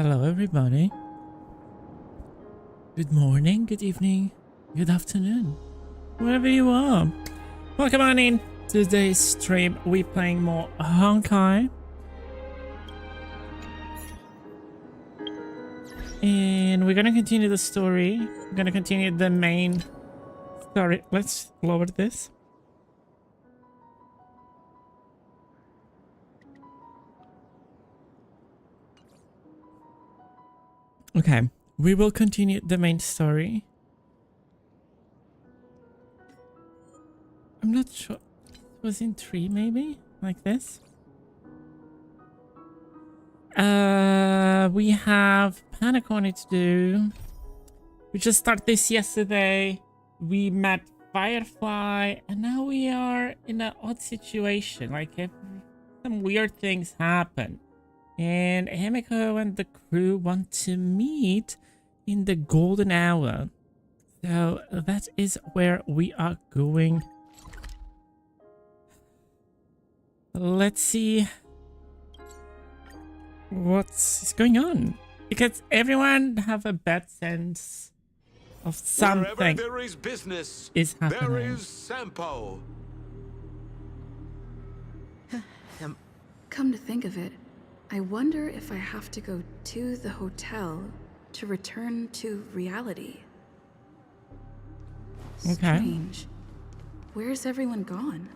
Hello, everybody. Good morning, good evening, good afternoon, wherever you are. Welcome on in to today's stream. We're playing more Honkai. And we're gonna continue the story. We're gonna continue the main story. Let's lower this. Okay, we will continue the main story. I'm not sure. It was in 3 maybe? Like this? We have Penacony to do. We just started this yesterday. We met Firefly, and now we are in an odd situation. Like, some weird things happen. And Himiko and the crew want to meet in the golden hour. So that is where we are going. Let's see what's going on. Because everyone have a bad sense of something. Wherever there is business, is happening. there is Sampo. Come to think of it, I wonder if I have to go to the hotel to return to reality. Okay. Strange. Where's everyone gone?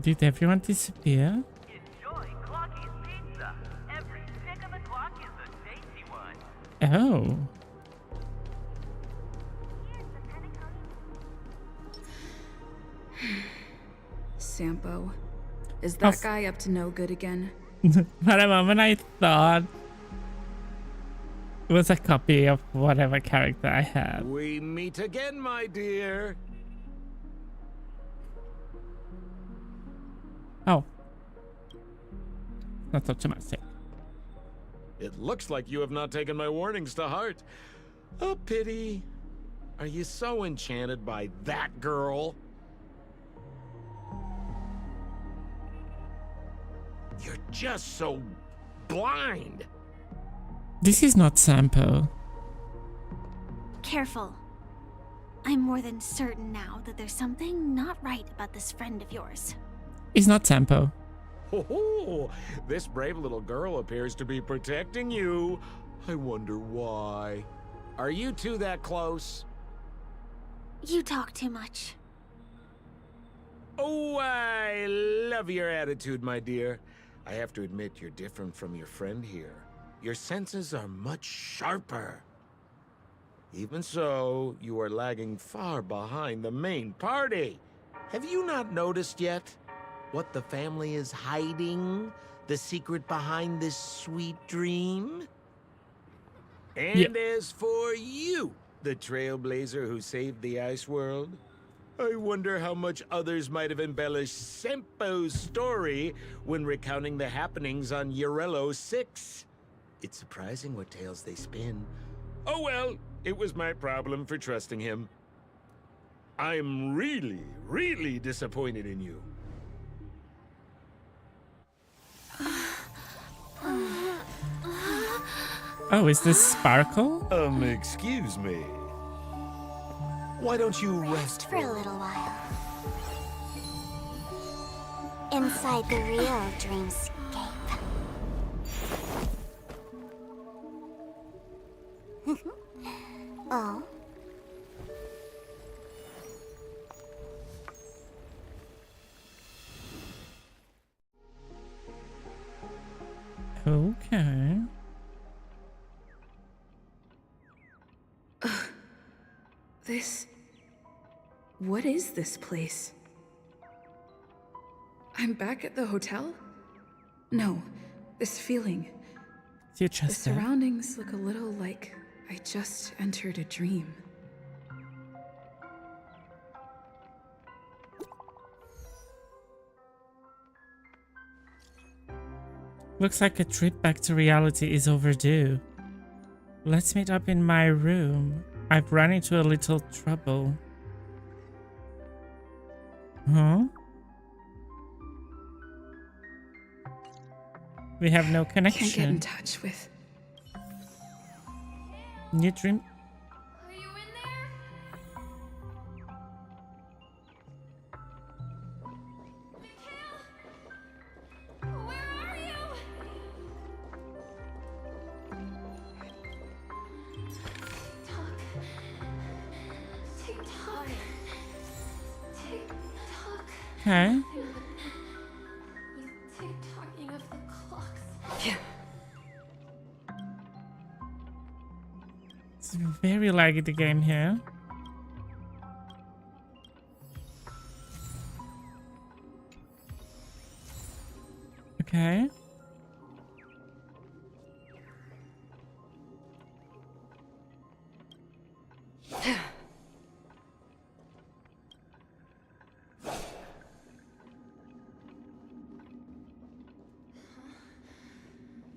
Did everyone disappear? Enjoy Clocky's pizza. Every stick of the clock is a tasty one. Oh. Sampo. Is that guy up to no good again? For a moment I thought it was a copy of whatever character I had. We meet again, my dear. Oh. Not such a mistake. It looks like you have not taken my warnings to heart. A pity. Are you so enchanted by that girl? You're just so blind. This is not Sampo. Careful. I'm more than certain now that there's something not right about this friend of yours. It's not Sampo. Oh, this brave little girl appears to be protecting you. I wonder why. Are you two that close? You talk too much. Oh, I love your attitude, my dear. I have to admit you're different from your friend here. Your senses are much sharper. Even so, you are lagging far behind the main party. Have you not noticed yet what the family is hiding? The secret behind this sweet dream? And as for you, the trailblazer who saved the ice world, I wonder how much others might have embellished Sempo's story when recounting the happenings on Urello 6. It's surprising what tales they spin. Oh well, it was my problem for trusting him. I'm really, really disappointed in you. Oh, is this Sparkle? Excuse me. Why don't you Rest for a little while. Inside the real dreamscape. Oh? Okay. What is this place? I'm back at the hotel? No, this feeling. Is your The chest there? surroundings look a little like I just entered a dream. Looks like a trip back to reality is overdue. Let's meet up in my room. I've run into a little trouble. Huh? We have no connection. Can't get in touch with. New dream. Are you in there? Mikhail? Where are you? Talk. Tick tock. Tick tock. Okay. With tick tocking of the clocks. It's very laggy, the game here. Okay.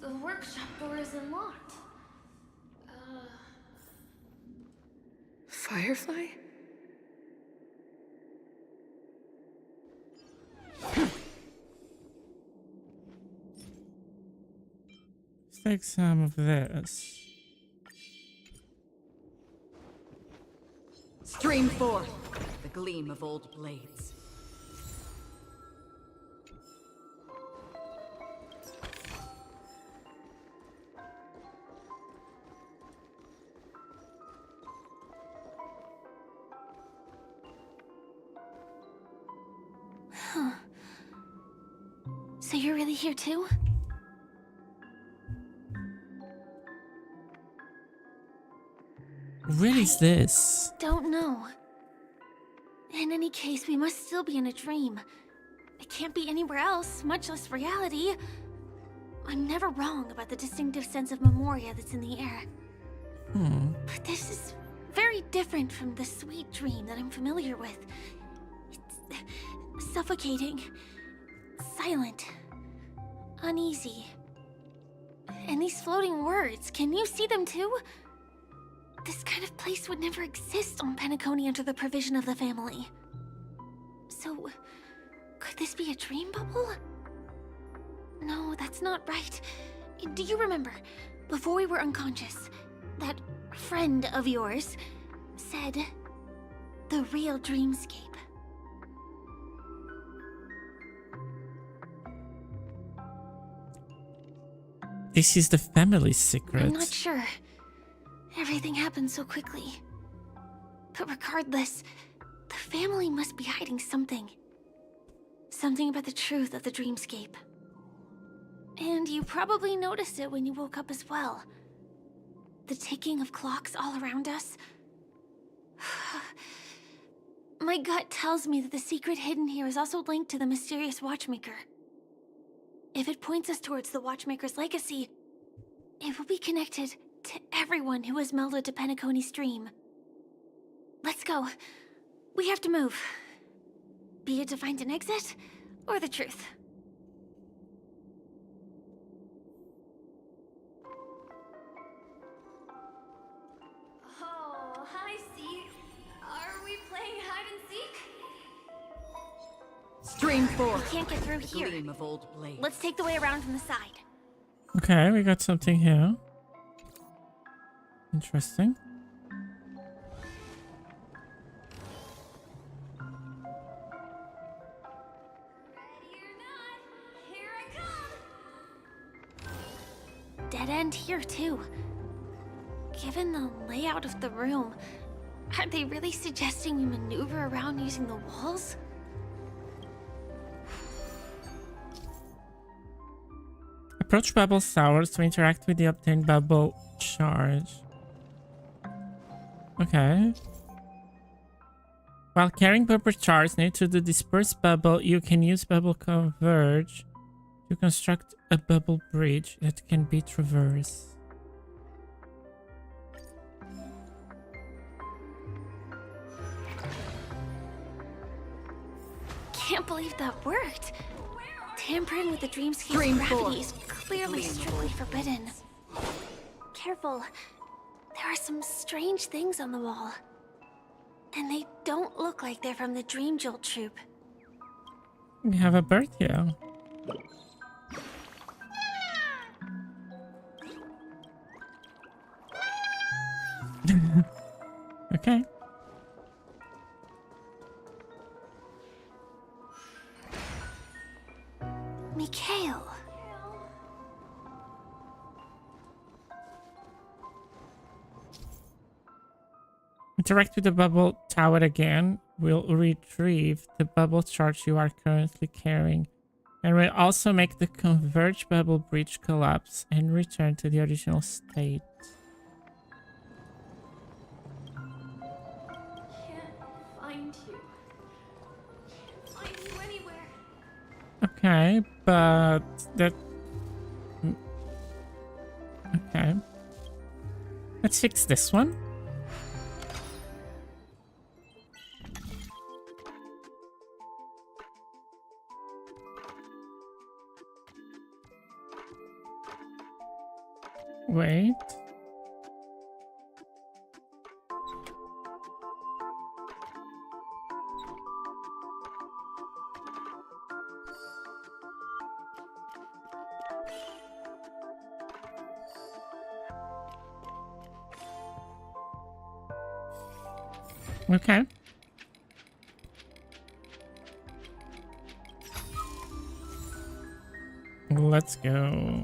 The workshop door is unlocked. Firefly? Let's take some of this. Stream forth the gleam of old blades. So you're really here too? What is this? Don't know. In any case, we must still be in a dream. It can't be anywhere else, much less reality. I'm never wrong about the distinctive sense of memoria that's in the air. But this is very different from the sweet dream that I'm familiar with. It's suffocating, silent, uneasy. And these floating words, can you see them too? This kind of place would never exist on Penacony under the provision of the family. So, could this be a dream bubble? No, that's not right. Do you remember, before we were unconscious, that friend of yours said the real dreamscape? This is the family's secret. I'm not sure. Everything happened so quickly. But regardless, the family must be hiding something. Something about the truth of the dreamscape. And you probably noticed it when you woke up as well. The ticking of clocks all around us. My gut tells me that the secret hidden here is also linked to the mysterious Watchmaker. If it points us towards the Watchmaker's legacy, it will be connected to everyone who has melded to Penacony's dream. Let's go. We have to move. Be it to find an exit, or the truth. Oh, I see. Are we playing hide and seek? Stream forth We can't get through the here. gleam of old blades. Let's take the way around from the side. Okay, we got something here. Interesting. Ready or not, here I come. Dead end here, too. Given the layout of the room, are they really suggesting we maneuver around using the walls? Approach bubble towers to interact with the obtained bubble charge. Okay. While carrying bubble charge near to the dispersed bubble, you can use bubble converge to construct a bubble bridge that can be traversed. Can't believe that worked. Tampering with the dreamscape's Dream gravity forth. is clearly Gleam of strictly old forbidden. Careful. There are some strange things on the wall. And they don't look like they're from the Dream Jewel troupe. We have a bird here. Okay. Mikhail. Interact with the bubble tower again. Will retrieve the bubble charge you are currently carrying. And will also make the converge bubble breach collapse and return to the original state. Can't find you. Can't find you anywhere. Okay, but that... Okay. Let's fix this one. Wait. Okay. Let's go.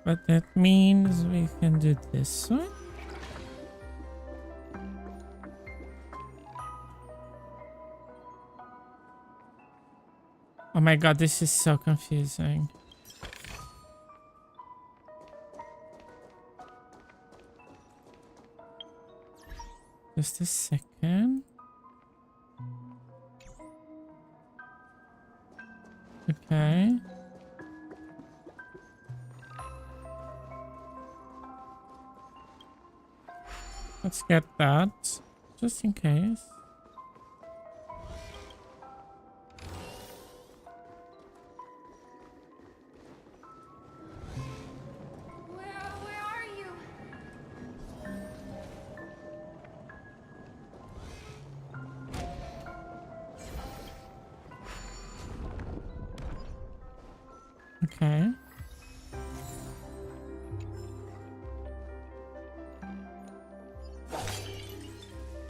But that means we can do this one. Oh my god, this is so confusing. Just a second. Okay. Let's get that, just in case. Where are you? Okay.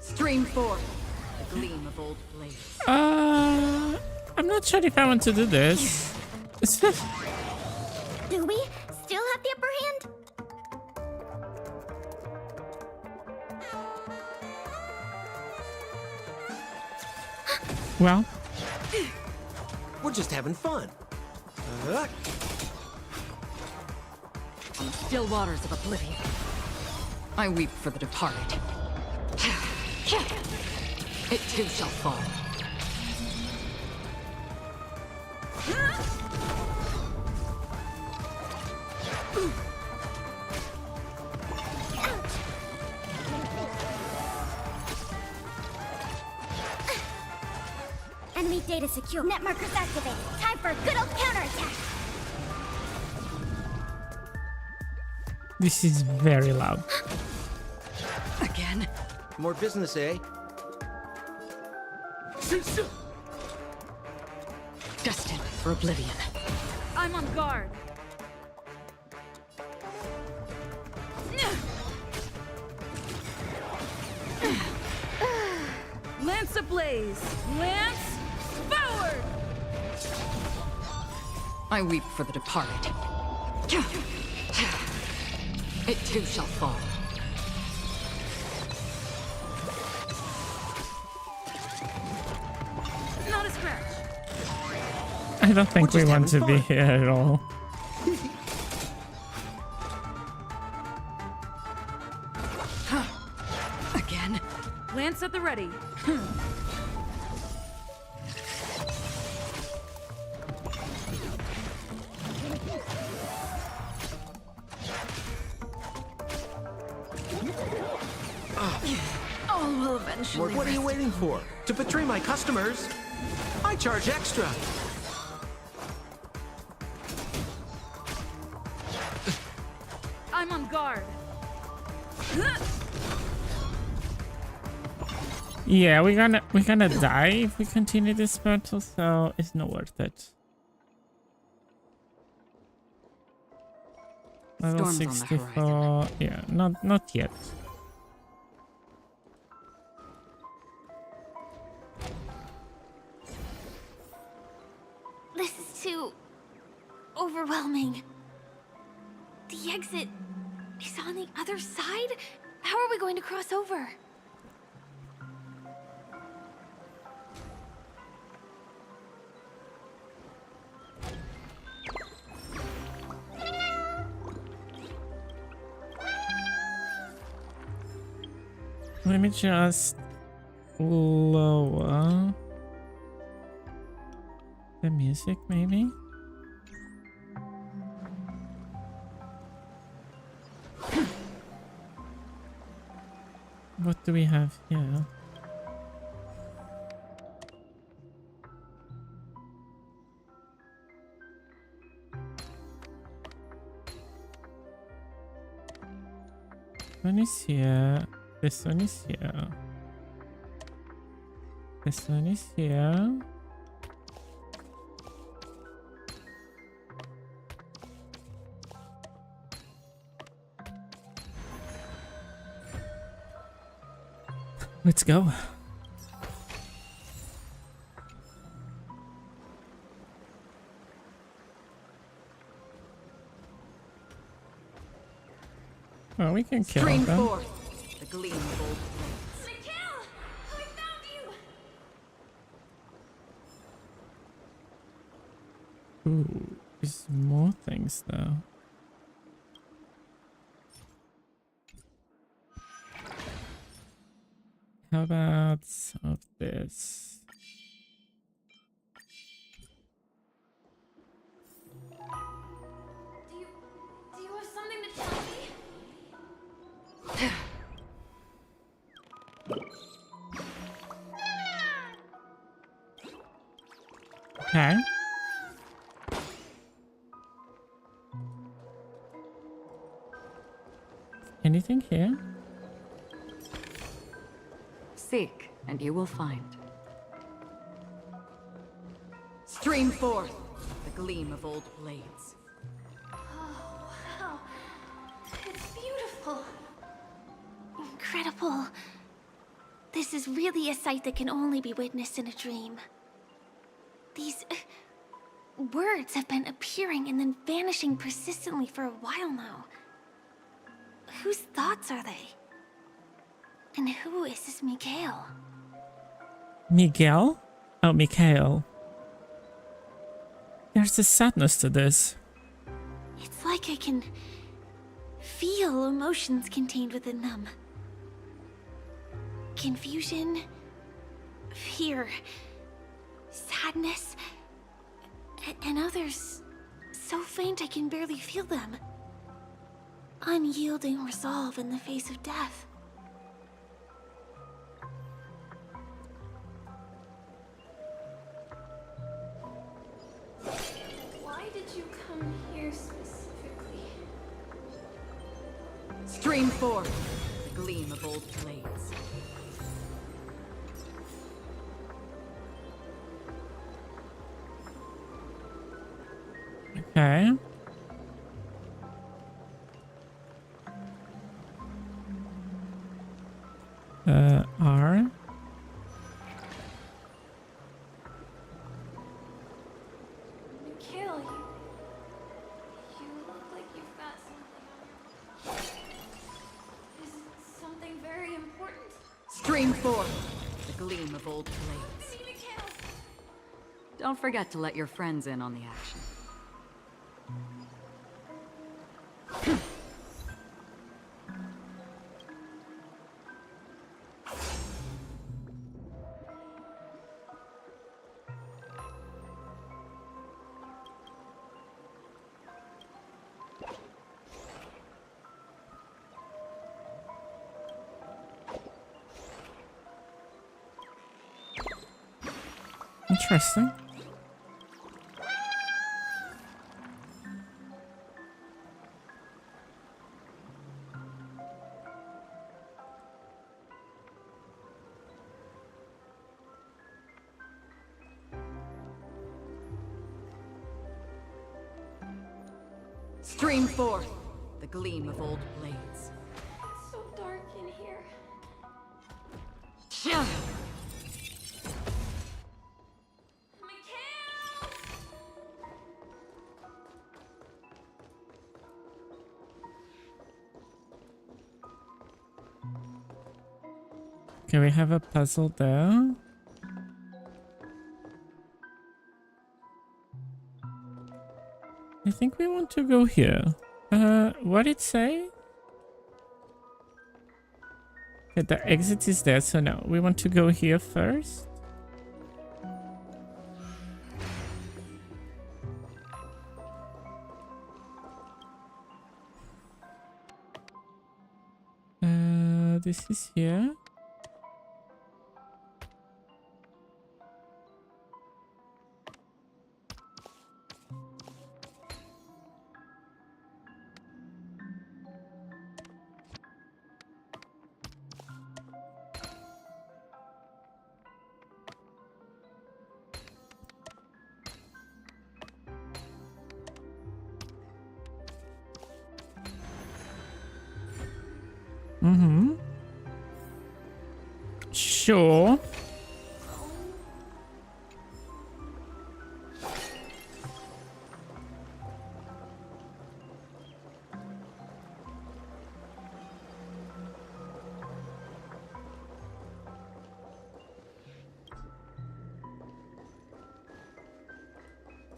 Stream 4. The gleam of old blades. I'm not sure if I want to do this. It's just... Do we still have the upper hand? Well, We're just having fun. On the still waters of oblivion, I weep for the departed. It too shall fall. Enemy data secure. Net markers activated. Time for a good old counterattack. this is very loud. Again? More business, eh? Destined for oblivion. I'm on guard. Lance ablaze! Lance forward! I weep for the departed. It too shall fall. Not a scratch. I don't think We're we just want to having be fun. here at all. Again? Lance at the ready. All of it. eventually. What are you waiting for? To betray my customers? I charge extra. I'm on guard. Yeah, we're gonna die if we continue this battle, so it's not worth it. Level Storms on the 64. Yeah, not yet. This is too overwhelming. The exit is on the other side? How are we going to cross over? Let me just lower the music, maybe. What do we have here? One is here. This one is here. This one is here. Let's go. Oh, we can kill Stream them. forth. The gleam of old blades. Mikhail! I found you! Ooh, there's more things though. How about some of this? Do you have something to tell me? Okay. Anything here? Seek, and you will find. Stream forth. The gleam of old blades. Oh, wow. It's beautiful. Incredible. This is really a sight that can only be witnessed in a dream. These words have been appearing and then vanishing persistently for a while now. Whose thoughts are they? And who is this Mikhail? Miguel? Oh, Mikhail. There's a sadness to this. It's like I can feel emotions contained within them. Confusion, fear, sadness, and others so faint I can barely feel them. Unyielding resolve in the face of death. Why did you come here specifically? Stream forth. The gleam of old blades. Okay. R. Mikhail, you look like you've got something on your... Is it something very important? Stream forth. The gleam of old blades. I mean, Mikhail! Don't forget to let your friends in on the action. Interesting. Stream forth the gleam of old blades. It's so dark in here. Mikhail! Okay, we have a puzzle there. I think we want to go here. What did it say? Okay, the exit is there, so no. We want to go here first. This is here. Mm-hmm. Sure.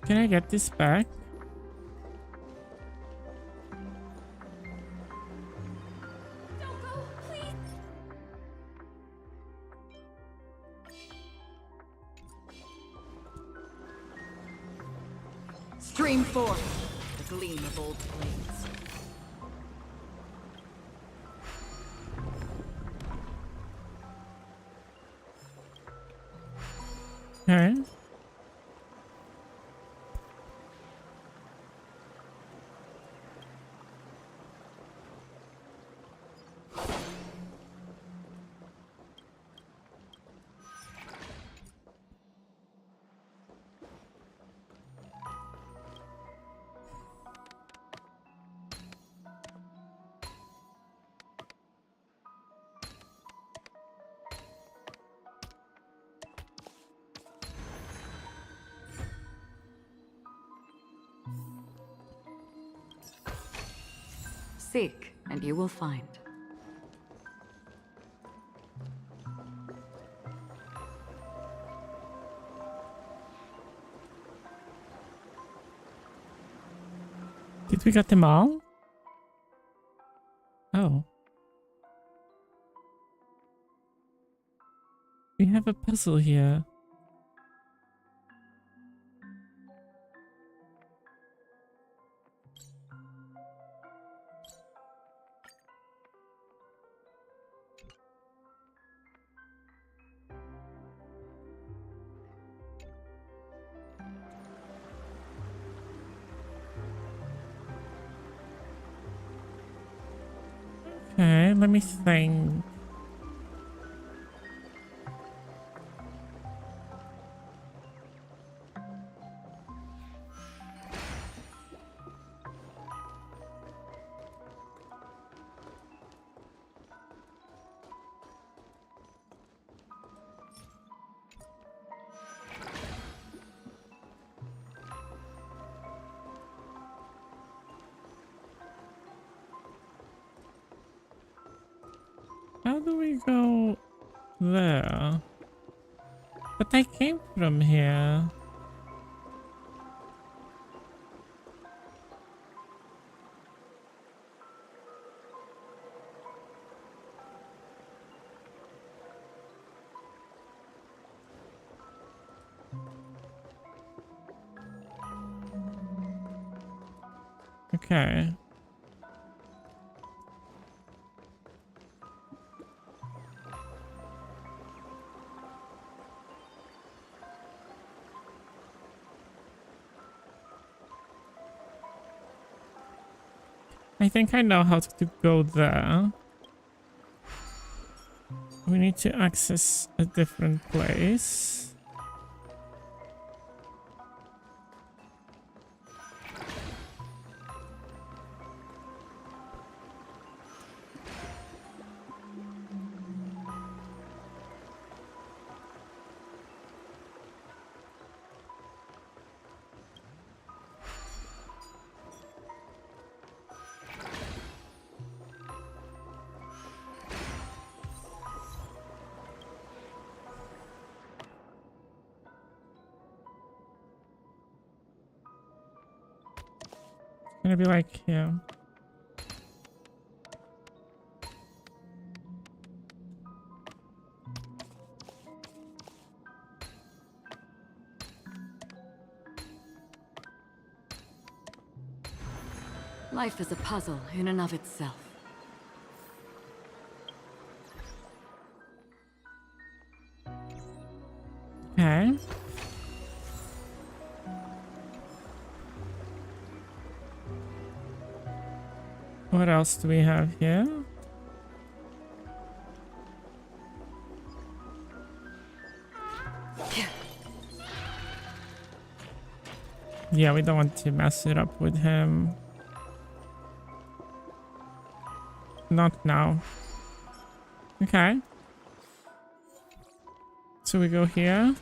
Can I get this back? Don't go, please! Stream forth the gleam of old blades. Alright. Seek, and you will find. Did we get them all? Oh. We have a puzzle here. Okay, let me think. How do we go there? But I came from here. Okay. I think I know how to go there. We need to access a different place. Gonna be like here. Life is a puzzle in and of itself. Okay. What else do we have here? Yeah, we don't want to mess it up with him. Not now. Okay. So we go here.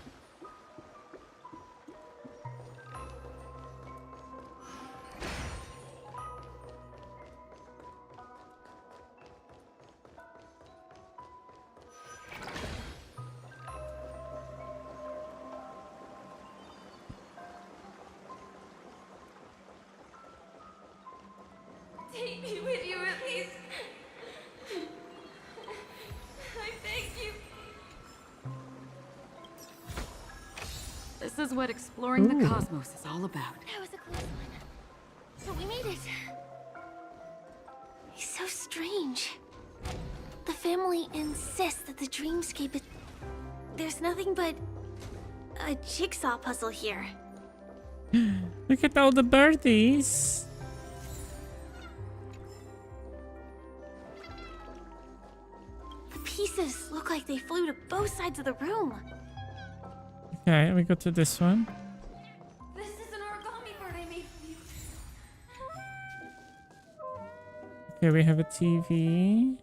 Take me with you at least. I beg you. This is what exploring the cosmos is all about. That was a close one. But we made it. He's so strange. The family insists that the dreamscape is... There's nothing but a jigsaw puzzle here. Look at all the birdies. The pieces look like they flew to both sides of the room. Okay, we go to this one. This is an origami bird I made for you. Okay, we have a TV.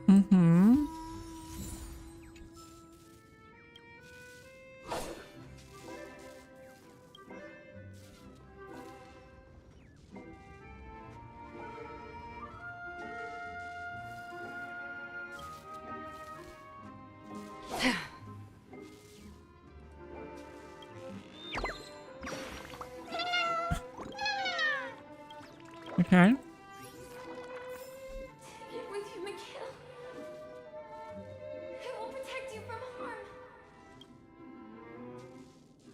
Mm-hmm. Okay. Take it with you, Mikhail. I will protect you from harm.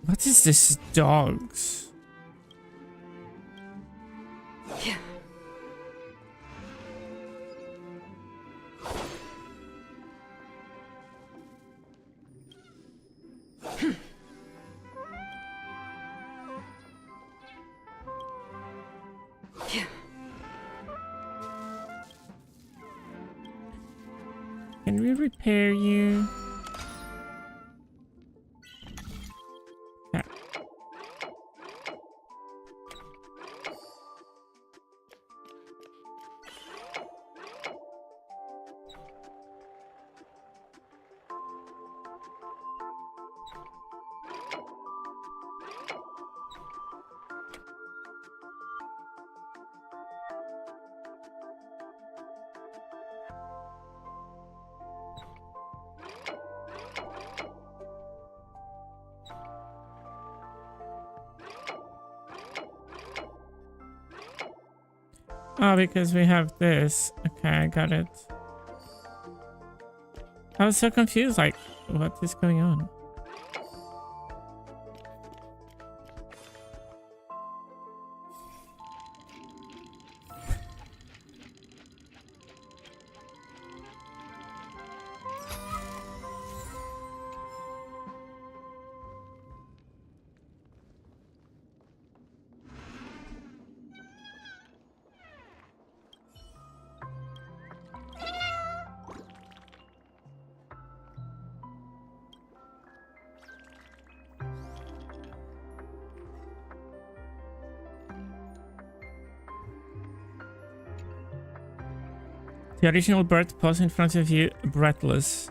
What is this dogs? Can we repair you? Yeah. Oh, because we have this. Okay, I got it. I was so confused, like, what is going on? The original bird paused in front of you, breathless.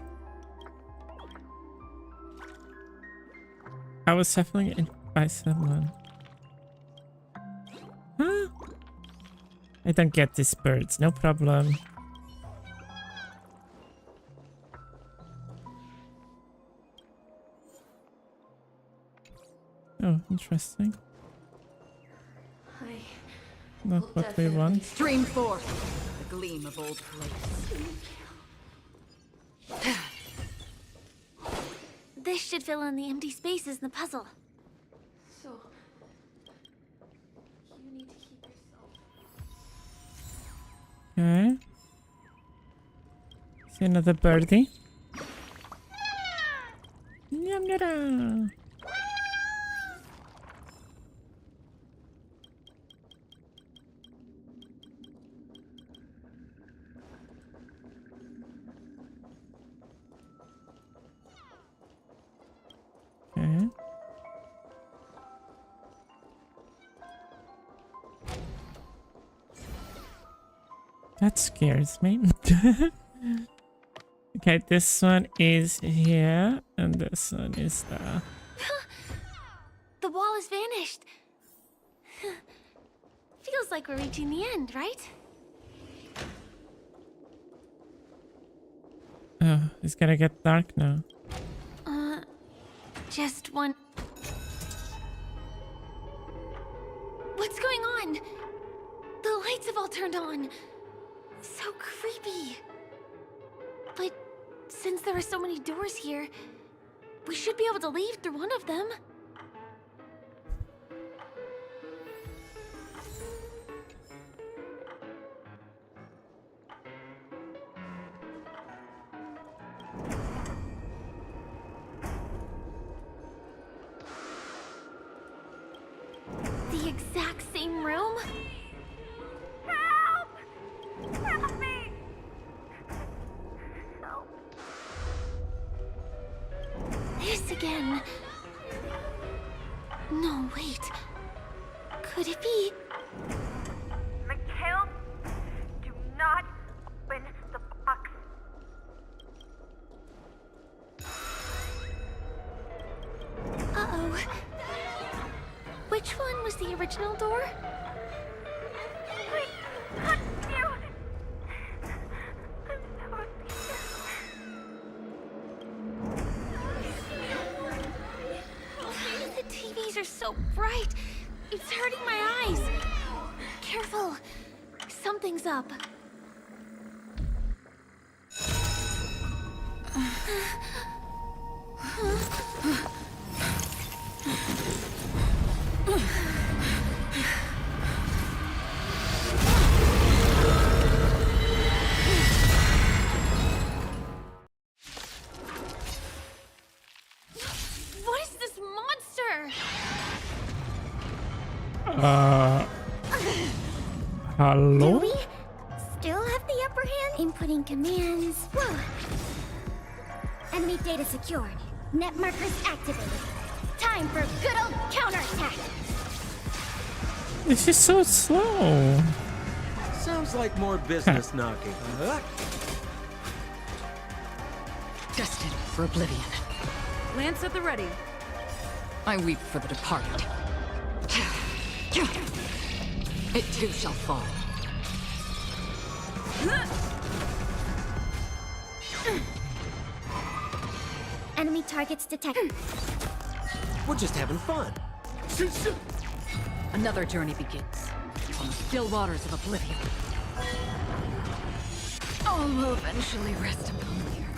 I was shuffling in by someone. Huh? I don't get these birds, no problem. Oh, interesting. Not what we want. Stream forth, the gleam of old place. This should fill in the empty spaces in the puzzle. So, you need to keep yourself. Okay. See another birdie. Yum, yada. Okay. That scares me. Okay, this one is here, and this one is there. The wall has vanished. Feels like we're reaching the end, right? Oh, it's gonna get dark now. Just one. What's going on? The lights have all turned on. So creepy. But since there are so many doors here, we should be able to leave through one of them. The exact same room? Help! Help me! Help. This again. No, wait. Could it be? Mikhail, do not open the box. Uh-oh. Which one was the original door? Please, confused. I'm so scared. The TVs are so bright. It's hurting my eyes. Careful. Something's up. What is this monster? Hello? Do we still have the upper hand? Inputting commands. Whoa. Enemy data secured. Net markers activated. Time for good old counterattack. This is so slow. Sounds like more business knocking. Huh? Destined for oblivion. Lance at the ready. I weep for the departed. It too shall fall. Enemy targets detected. We're just having fun. Another journey begins. On the still waters of oblivion. All will eventually rest upon the earth.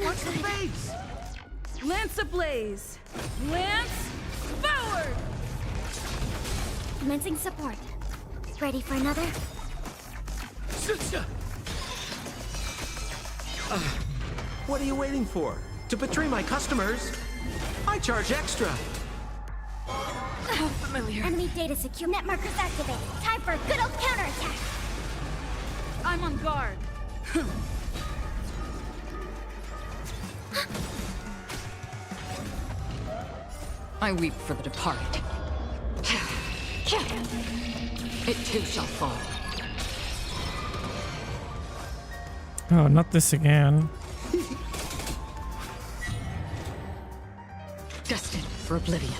Watch the face! Lance ablaze. Lance forward. Commencing support. Ready for another? What are you waiting for? To betray my customers? I charge extra. How familiar. Enemy data secure. Net markers activated. Time for a good old counterattack. I'm on guard. I weep for the departed. It too shall fall. Oh, not this again. Destined for oblivion.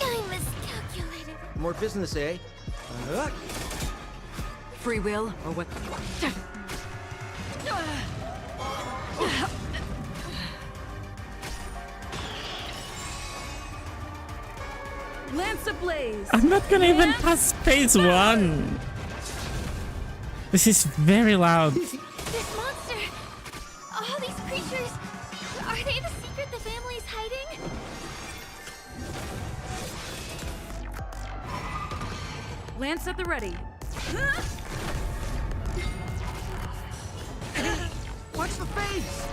I miscalculated. More business, eh? Free will or what? Lance ablaze! I'm not gonna even pass phase 1. This is very loud. This monster! All these creatures! Are they the secret the family's hiding? Lance at the ready. Watch the face!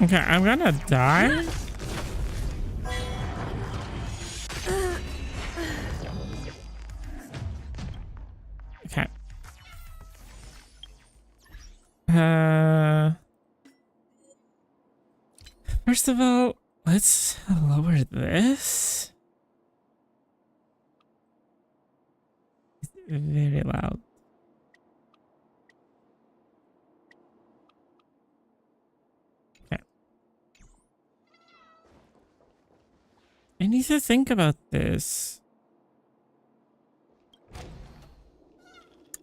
Okay, I'm gonna die. Okay. First of all, let's lower this. It's very loud. Okay. I need to think about this.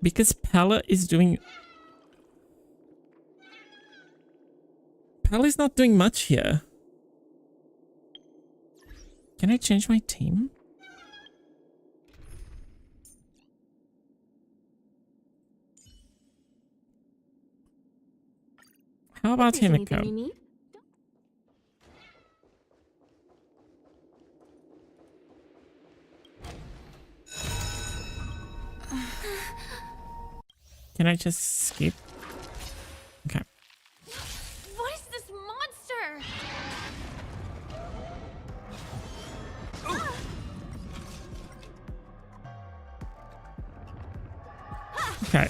Because Pella is doing... Pella's not doing much here. Can I change my team? How about Himiko? Can I just skip? Okay. What is this monster? Okay.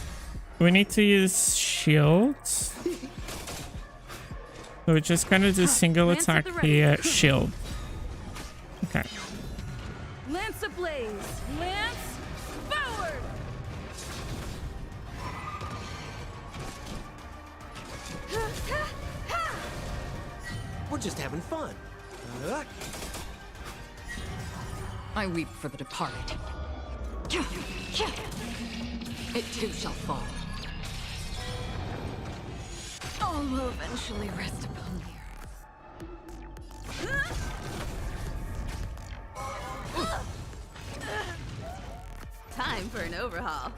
We need to use shields. So we just gonna do single Lance at attack the ready. here, shield. Okay. Lance ablaze! Lance forward! We're just having fun. I weep for the departed. It too shall fall. All will eventually rest upon the earth. Time for an overhaul.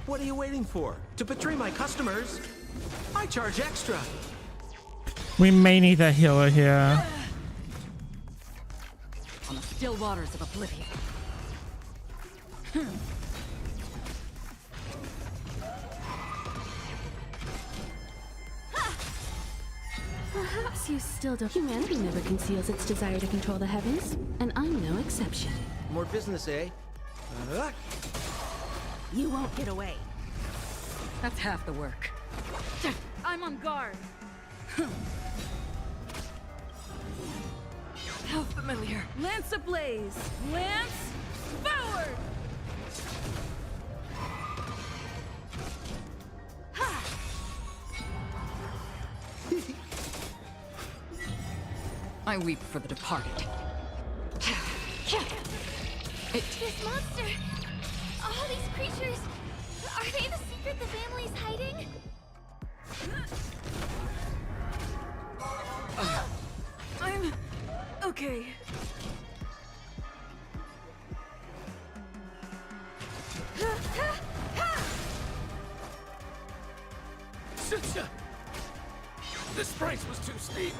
What are you waiting for? To betray my customers? I charge extra. We may need a healer here. On the still waters of oblivion. Perhaps you still don't. Humanity never conceals its desire to control the heavens, and I'm no exception. More business, eh? You won't get away. That's half the work. I'm on guard. How familiar. Lance ablaze! Lance forward! I weep for the departed. This monster! All these creatures! Are they the secret the family's hiding? I'm okay. This price was too steep.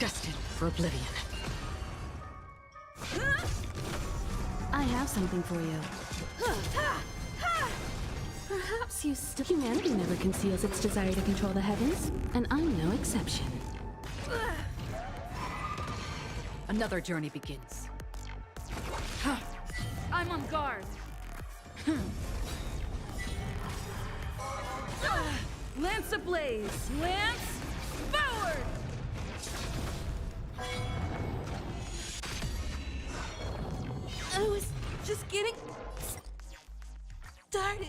destined for oblivion. I have something for you. Perhaps you still... Humanity never conceals its desire to control the heavens, and I'm no exception. Another journey begins. I'm on guard. Lance ablaze! Lance forward! I was just getting started.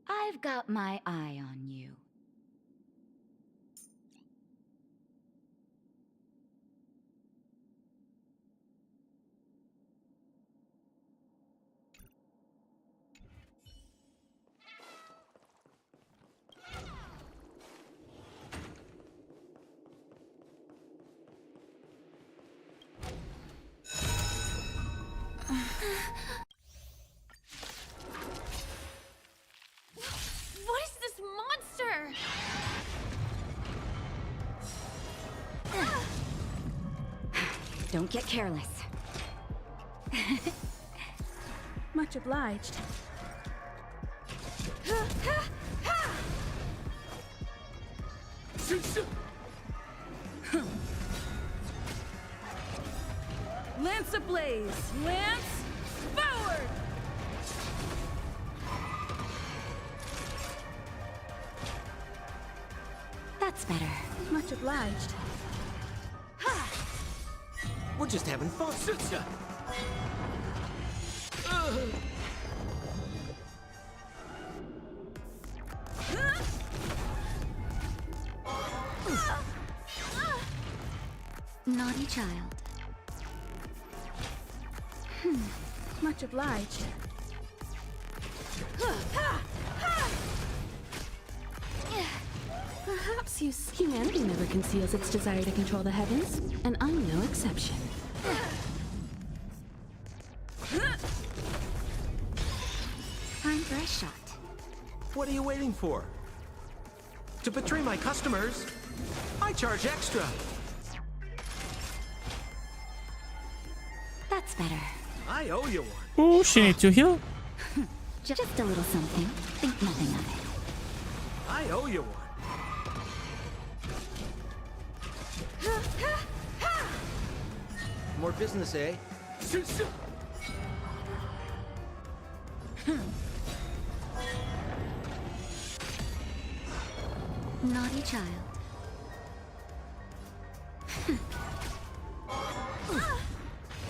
I've got my eye on you. What is this monster? Don't get careless. Much obliged. Lance ablaze! Lance forward! That's better. Much obliged. We're just having fun. Naughty child. Much obliged. Perhaps you... Humanity never conceals its desire to control the heavens, and I'm no exception. Time for a shot. What are you waiting for? To betray my customers, I charge extra. That's better. I owe you one. Oh, she need to heal. Just a little something. Think nothing of it. I owe you one. More business, eh? Naughty child.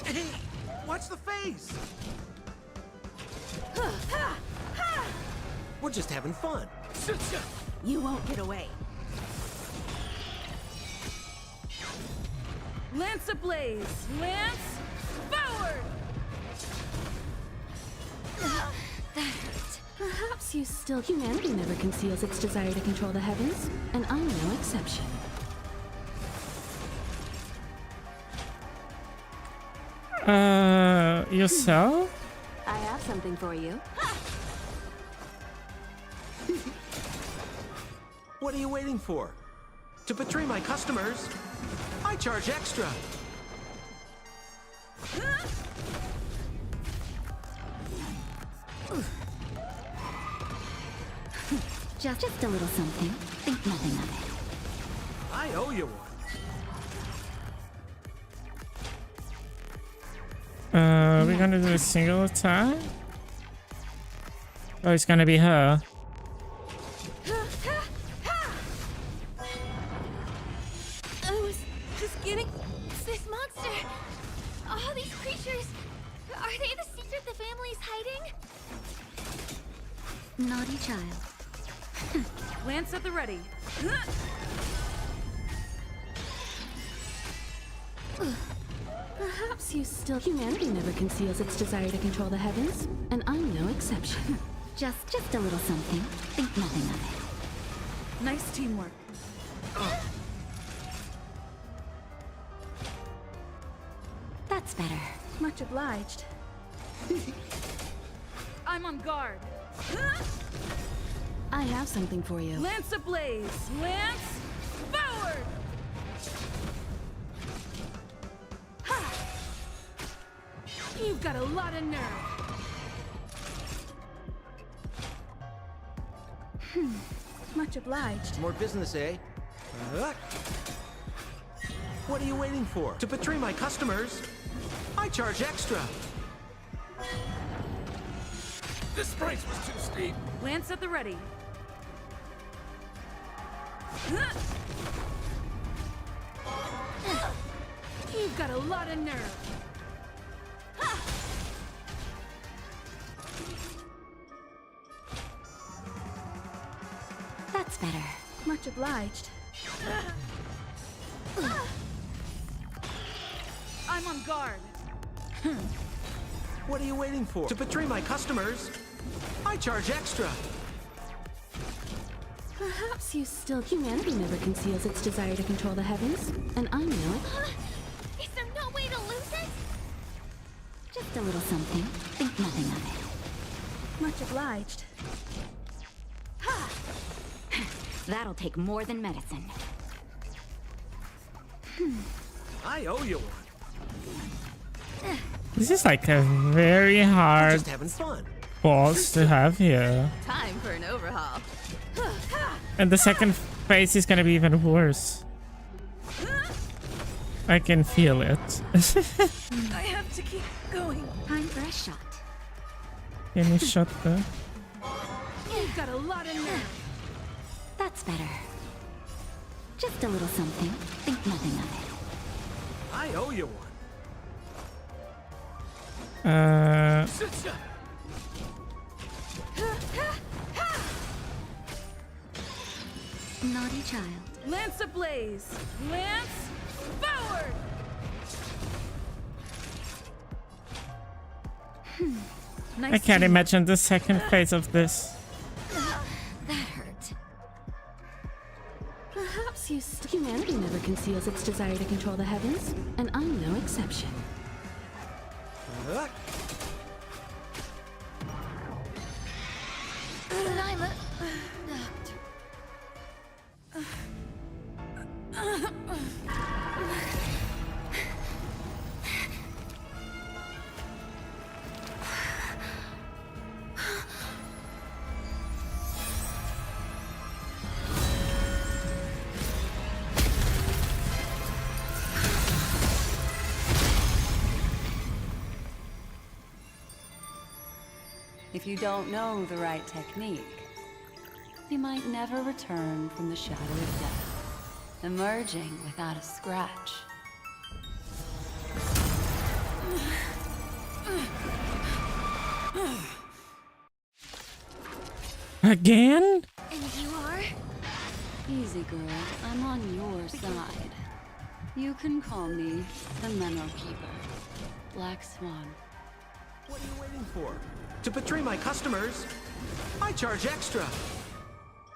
Hey, watch the face. We're just having fun. You won't get away. Lance ablaze! Lance forward! That hurt. Perhaps you still... Humanity never conceals its desire to control the heavens, and I'm no exception. Yourself? I have something for you. What are you waiting for? To betray my customers, I charge extra. Just a little something. Think nothing of it. I owe you one. We're gonna do a single attack? Oh, it's gonna be her. I was just getting... This monster! All these creatures! Are they the secret the family's hiding? Naughty child. Lance at the ready. Perhaps you still... Humanity never conceals its desire to control the heavens, and I'm no exception. Just a little something. Think nothing of it. Nice teamwork. That's better. Much obliged. I'm on guard. I have something for you. Lance ablaze. Lance, forward! Ha! You've got a lot of nerve. Much obliged. More business, eh? What are you waiting for? To betray my customers? I charge extra. This price was too steep. Lance at the ready. You've got a lot of nerve. That's better. Much obliged. I'm on guard. What are you waiting for? To betray my customers? I charge extra. Perhaps you still... Humanity never conceals its desire to control the heavens, and I know it. Is there no way to lose it? Just a little something. Think nothing of it. Much obliged. That'll take more than medicine. I owe you one. This is like a very hard Just having fun. boss to have here. Time for an overhaul. And the second phase is gonna be even worse. I can feel it. I have to keep going. Time for a shot. Give me a shot though. You've got a lot of nerve. That's better. Just a little something. Think nothing of it. I owe you one. Naughty child. Lance ablaze. Lance, forward! Nice I can't teamwork. imagine the second phase of this. That hurt. Perhaps you still... Humanity never conceals its desire to control the heavens, and I'm no exception. Lila. If you don't know the right technique, you might never return from the shadow of death, emerging without a scratch. Again? And you are? Easy, girl. I'm on your side. You can call me the Memo Keeper, Black Swan. What are you waiting for? To betray my customers? I charge extra.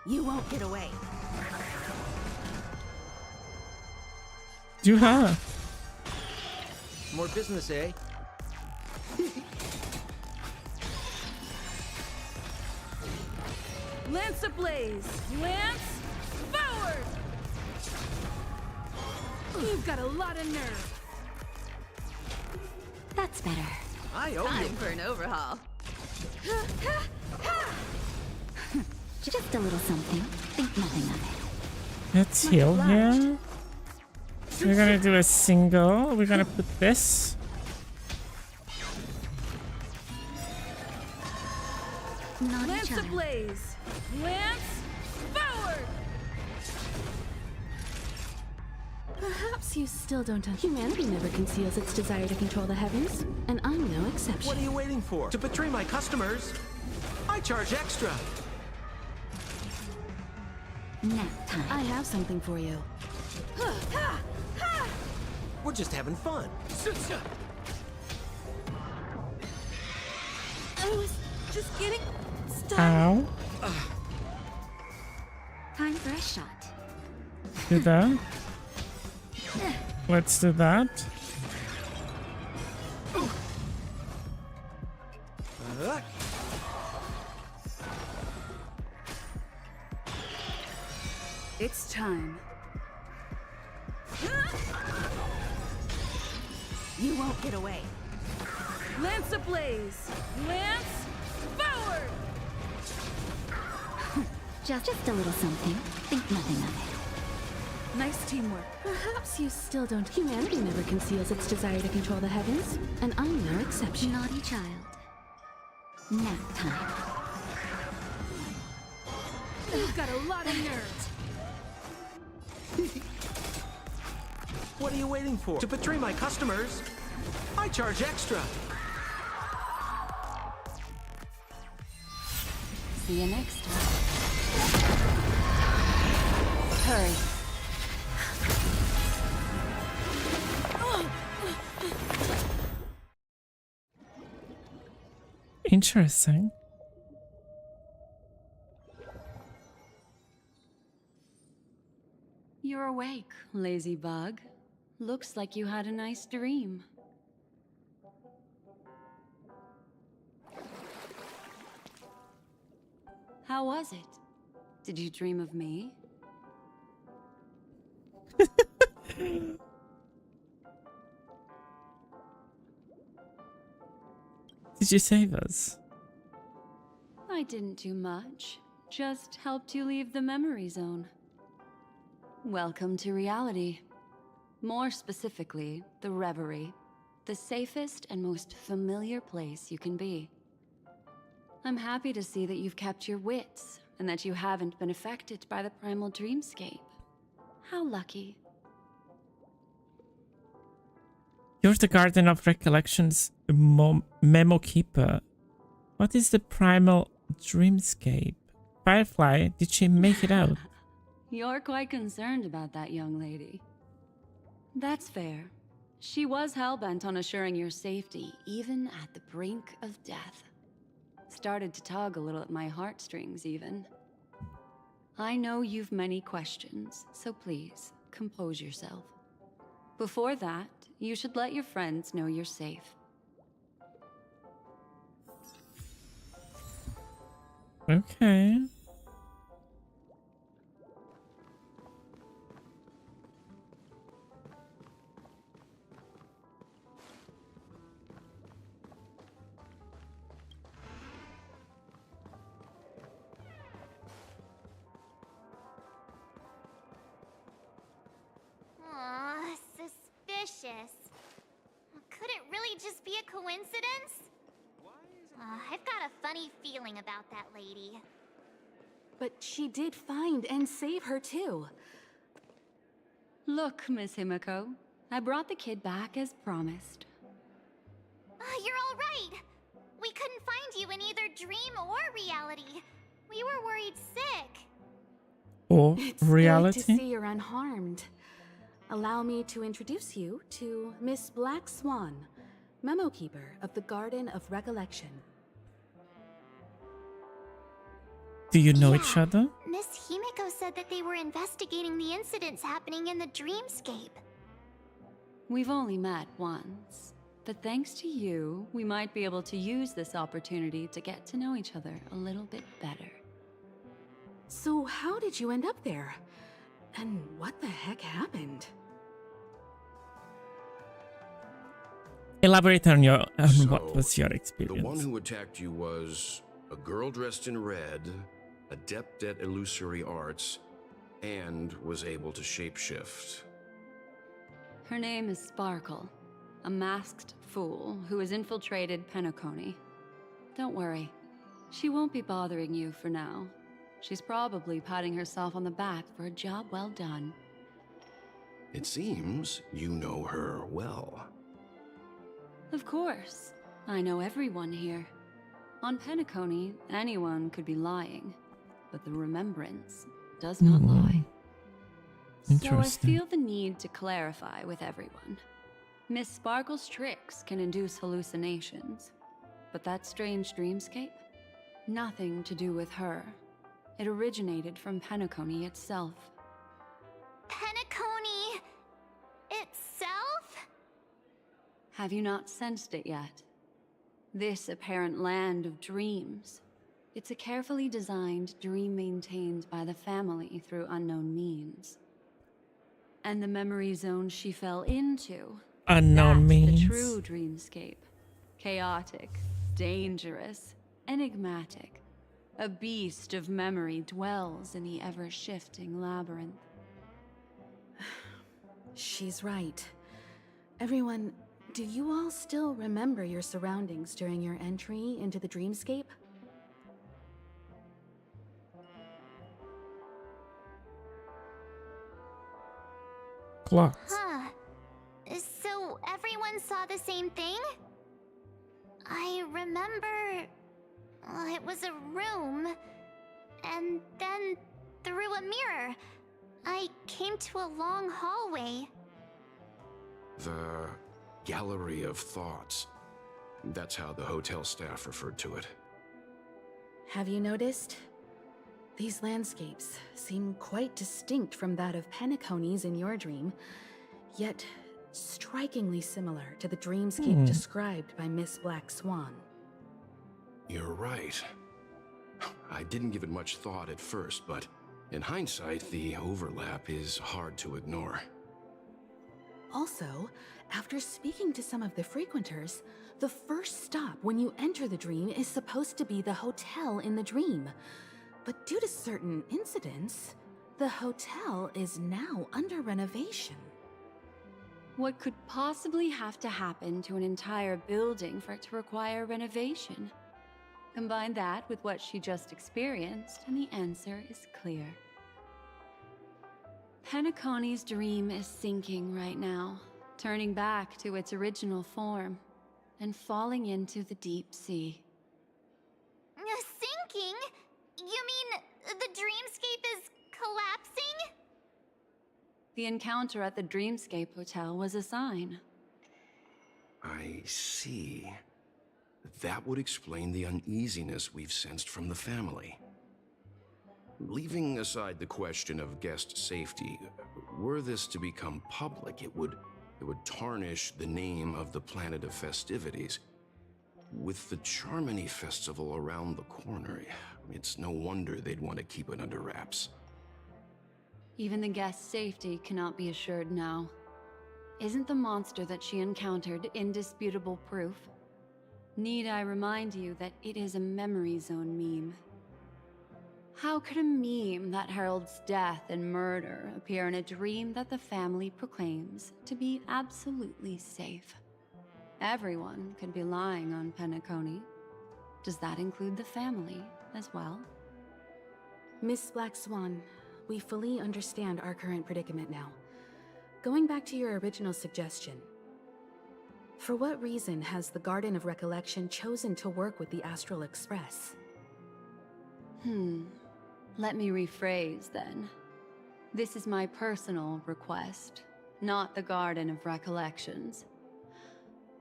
You won't get away. You have. More business, eh? Lance ablaze. Lance, forward! You've got a lot of nerve. That's better. I owe you. For an overhaul. Just a little something. Think nothing of it. Let's heal here. We're gonna do a single. We're gonna put this. Naughty Lance child. ablaze. Lance, forward! Perhaps you still don't... Humanity never conceals its desire to control the heavens, and I'm no exception. What are you waiting for? To betray my customers? I charge extra. Nap time. I have something for you. We're just having fun. I was just getting stuck. Ow. Time for a shot. Do that. Let's do that. It's time. You won't get away. Lance ablaze! Lance forward! Just a little something. Think nothing of it. Nice teamwork. Perhaps you still don't. Humanity never conceals its desire to control the heavens, and I'm no exception. Naughty child. Nap time. You've got a lot of nerve. What are you waiting for? To betray my customers, I charge extra. See you next time. Hurry. Interesting. You're awake, lazy bug. Looks like you had a nice dream. How was it? Did you dream of me? Did you save us? I didn't do much. Just helped you leave the memory zone. Welcome to reality. More specifically, the Reverie. The safest and most familiar place you can be. I'm happy to see that you've kept your wits, and that you haven't been affected by the primal dreamscape. How lucky. You're the Garden of Recollection's memo keeper. What is the primal dreamscape? Firefly, did she make it out? You're quite concerned about that young lady. That's fair. She was hell-bent on assuring your safety, even at the brink of death. Started to tug a little at my heartstrings, even. I know you've many questions, so please, compose yourself. Before that, you should let your friends know you're safe. Okay. Aw, suspicious. Could it really just be a coincidence? I've got a funny feeling about that lady. But she did find and save her too. Look, Miss Himiko, I brought the kid back as promised. You're all right. We couldn't find you in either dream or reality. We were worried sick. Or It's reality? good to see you're unharmed. Allow me to introduce you to Miss Black Swan, Memo Keeper of the Garden of Recollection. Do you know each other? Miss Himiko said that they were investigating the incidents happening in the dreamscape. We've only met once, but thanks to you, we might be able to use this opportunity to get to know each other a little bit better. So how did you end up there? And what the heck happened? Elaborate on your So, what was your experience. The one who attacked you was a girl dressed in red, adept at illusory arts, and was able to shapeshift. Her name is Sparkle, a masked fool who has infiltrated Penacony. Don't worry, she won't be bothering you for now. She's probably patting herself on the back for a job well done. It seems you know her well. Of course, I know everyone here. On Penacony, anyone could be lying, but the remembrance does not lie. So I Interesting. feel the need to clarify with everyone. Miss Sparkle's tricks can induce hallucinations, but that strange dreamscape? Nothing to do with her. It originated from Penacony itself. Penacony itself? Have you not sensed it yet? This apparent land of dreams. It's a carefully designed dream maintained by the family through unknown means. And the memory zone she fell into, Unknown that's means. the true dreamscape. Chaotic, dangerous, enigmatic. A beast of memory dwells in the ever-shifting labyrinth. She's right. Everyone, do you all still remember your surroundings during your entry into the dreamscape? Clocks. Huh. So everyone saw the same thing? I remember... it was a room. And then, through a mirror, I came to a long hallway. The Gallery of Thoughts. That's how the hotel staff referred to it. Have you noticed? These landscapes seem quite distinct from that of Penacony's in your dream, yet strikingly similar to the dreamscape described by Miss Black Swan. You're right. I didn't give it much thought at first, but in hindsight, the overlap is hard to ignore. Also, after speaking to some of the frequenters, the first stop when you enter the dream is supposed to be the hotel in the dream. But due to certain incidents, the hotel is now under renovation. What could possibly have to happen to an entire building for it to require renovation? Combine that with what she just experienced, and the answer is clear. Penacony's dream is sinking right now, turning back to its original form, and falling into the deep sea. Sinking? You mean the dreamscape is collapsing? The encounter at the Dreamscape Hotel was a sign. I see. That would explain the uneasiness we've sensed from the family. Leaving aside the question of guest safety, were this to become public, it would tarnish the name of the planet of festivities. With the Charmony Festival around the corner, it's no wonder they'd want to keep it under wraps. Even the guest's safety cannot be assured now. Isn't the monster that she encountered indisputable proof? Need I remind you that it is a memory zone meme? How could a meme that heralds death and murder appear in a dream that the family proclaims to be absolutely safe? Everyone could be lying on Penacony. Does that include the family as well? Miss Black Swan, we fully understand our current predicament now. Going back to your original suggestion, for what reason has the Garden of Recollection chosen to work with the Astral Express? Let me rephrase then. This is my personal request, not the Garden of Recollections.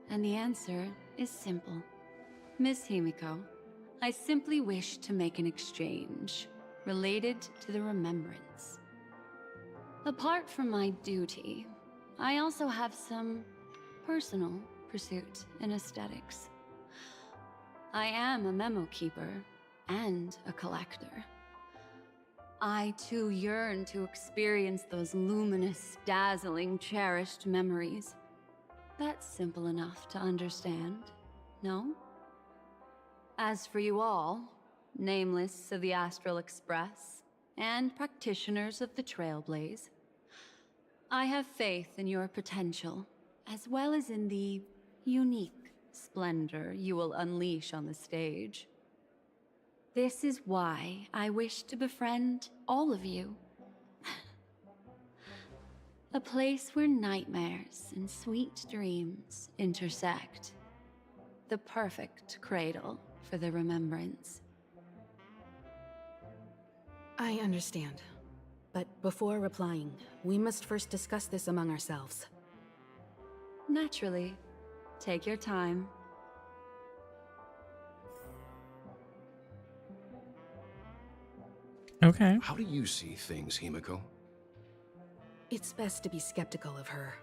And the answer is simple. Miss Himiko, I simply wish to make an exchange related to the remembrance. Apart from my duty, I also have some personal pursuit in aesthetics. I am a memo keeper and a collector. I too yearn to experience those luminous, dazzling, cherished memories. That's simple enough to understand, no? As for you all, nameless of the Astral Express, and practitioners of the Trailblaze, I have faith in your potential, as well as in the unique splendor you will unleash on the stage. This is why I wish to befriend all of you. A place where nightmares and sweet dreams intersect. The perfect cradle for the remembrance. I understand. But before replying, we must first discuss this among ourselves. Naturally. Take your time. Okay. How do you see things, Himiko? It's best to be skeptical of her.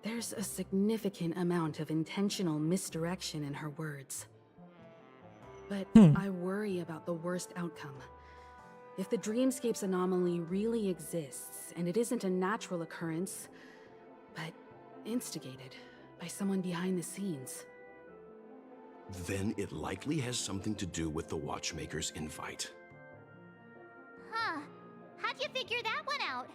There's a significant amount of intentional misdirection in her words. But I worry about the worst outcome. If the dreamscape's anomaly really exists, and it isn't a natural occurrence, but instigated by someone behind the scenes. Then it likely has something to do with the Watchmaker's invite. Huh. How'd you figure that one out?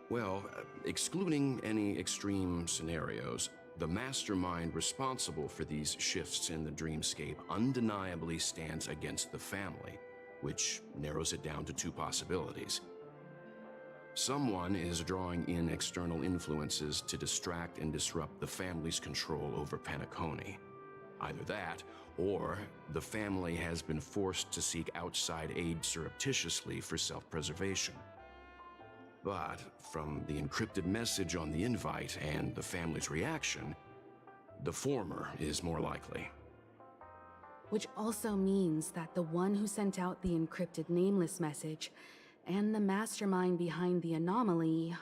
Well, excluding any extreme scenarios, the mastermind responsible for these shifts in the dreamscape undeniably stands against the family, which narrows it down to two possibilities. Someone is drawing in external influences to distract and disrupt the family's control over Penacony. Either that, or the family has been forced to seek outside aid surreptitiously for self-preservation. But from the encrypted message on the invite and the family's reaction, the former is more likely. Which also means that the one who sent out the encrypted nameless message and the mastermind behind the anomaly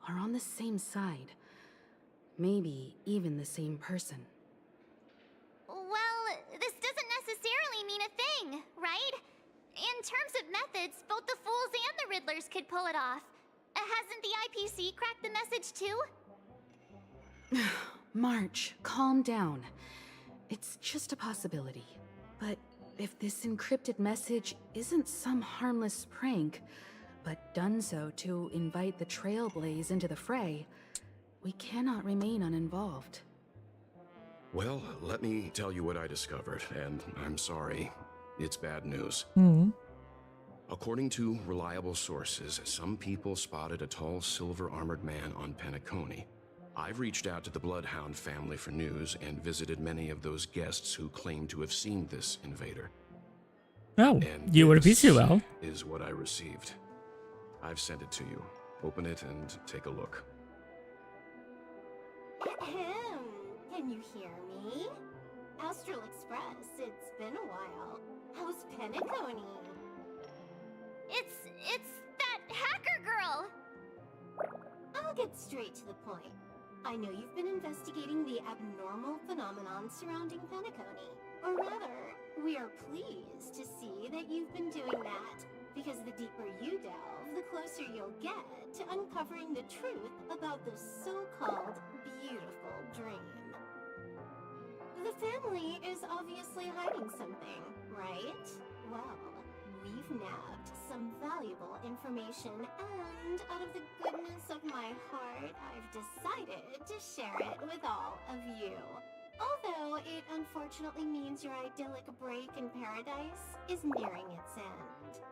are on the same side. Maybe even the same person. Well, this doesn't necessarily mean a thing, right? In terms of methods, both the Fools and the Riddlers could pull it off. Hasn't the IPC cracked the message too? March, calm down. It's just a possibility. But if this encrypted message isn't some harmless prank, but done so to invite the Trailblaze into the fray, we cannot remain uninvolved. Well, let me tell you what I discovered, and I'm sorry, it's bad news. According to reliable sources, some people spotted a tall silver-armored man on Penacony. I've reached out to the Bloodhound family for news and visited many of those guests who claim to have seen this invader. Oh, and you would be this too well. Is what I received. I've sent it to you. Open it and take a look. Ahem. Can you hear me? Astral Express, it's been a while. How's Penacony? It's that hacker girl! I'll get straight to the point. I know you've been investigating the abnormal phenomenon surrounding Penacony. Or rather, we are pleased to see that you've been doing that, because the deeper you delve, the closer you'll get to uncovering the truth about this so-called beautiful dream. The family is obviously hiding something, right? Well, we've nabbed some valuable information, and out of the goodness of my heart, I've decided to share it with all of you. Although it unfortunately means your idyllic break in paradise is nearing its end.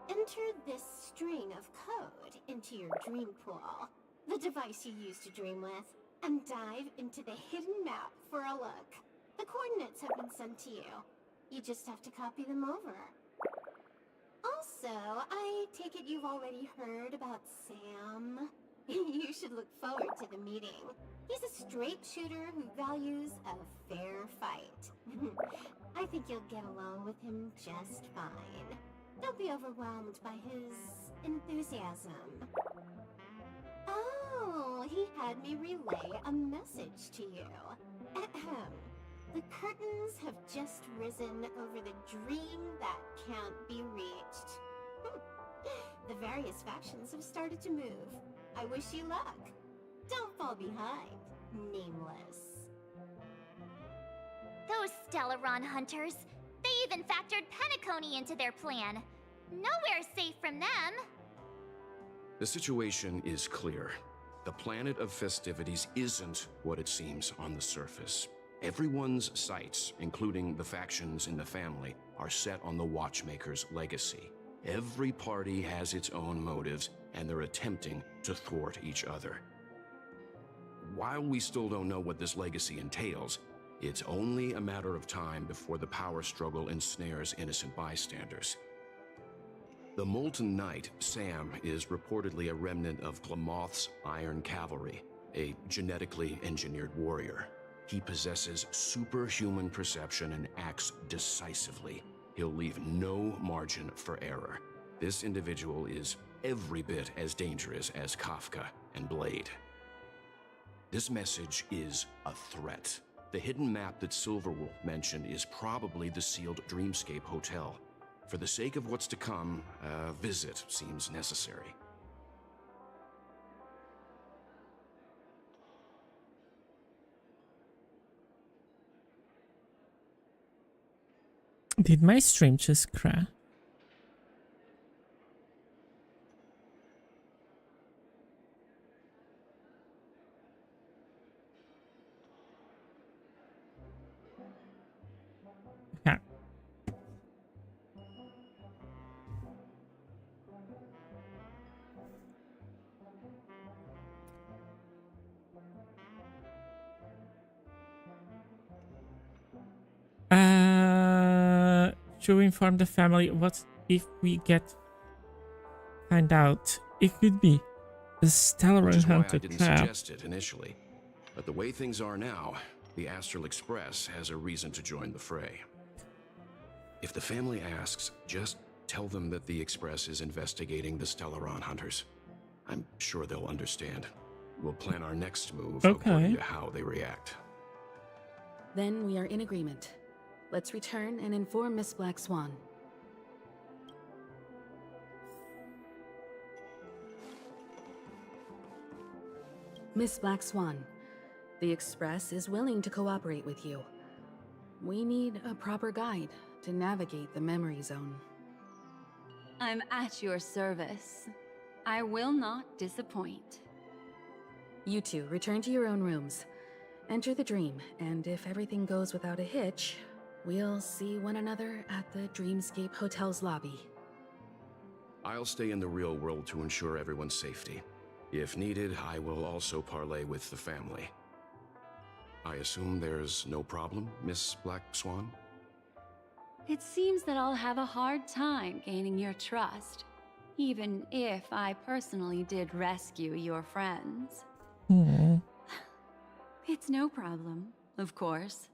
Enter this string of code into your dream pool, the device you use to dream with, and dive into the hidden map for a look. The coordinates have been sent to you. You just have to copy them over. Also, I take it you've already heard about Sam? You should look forward to the meeting. He's a straight shooter who values a fair fight. I think you'll get along with him just fine. Don't be overwhelmed by his enthusiasm. Oh, he had me relay a message to you. Ahem. The curtains have just risen over the dream that can't be reached. The various factions have started to move. I wish you luck. Don't fall behind, Nameless. Those Stellaron hunters. They even factored Penacony into their plan. Nowhere's safe from them. The situation is clear. The planet of festivities isn't what it seems on the surface. Everyone's sights, including the factions in the family, are set on the Watchmaker's legacy. Every party has its own motives, and they're attempting to thwart each other. While we still don't know what this legacy entails, it's only a matter of time before the power struggle ensnares innocent bystanders. The Molten Knight, Sam, is reportedly a remnant of Glamoth's Iron Cavalry, a genetically engineered warrior. He possesses superhuman perception and acts decisively. He'll leave no margin for error. This individual is every bit as dangerous as Kafka and Blade. This message is a threat. The hidden map that Silverwolf mentioned is probably the sealed Dreamscape Hotel. For the sake of what's to come, a visit seems necessary. Did my stream just crash? Okay. Should we inform the family? What if we find out? It could be the Stellar Which is why I Hunter didn't trap. suggest it initially. But the way things are now, the Astral Express has a reason to join the fray. If the family asks, just tell them that the Express is investigating the Stellaron Hunters. I'm sure they'll understand. We'll plan our next move according to how they react. Then we are in agreement. Let's return and inform Miss Black Swan. Miss Black Swan, the Express is willing to cooperate with you. We need a proper guide to navigate the memory zone. I'm at your service. I will not disappoint. You two return to your own rooms. Enter the dream, and if everything goes without a hitch, we'll see one another at the Dreamscape Hotel's lobby. I'll stay in the real world to ensure everyone's safety. If needed, I will also parley with the family. I assume there's no problem, Miss Black Swan? It seems that I'll have a hard time gaining your trust, even if I personally did rescue your friends. It's no problem, of course,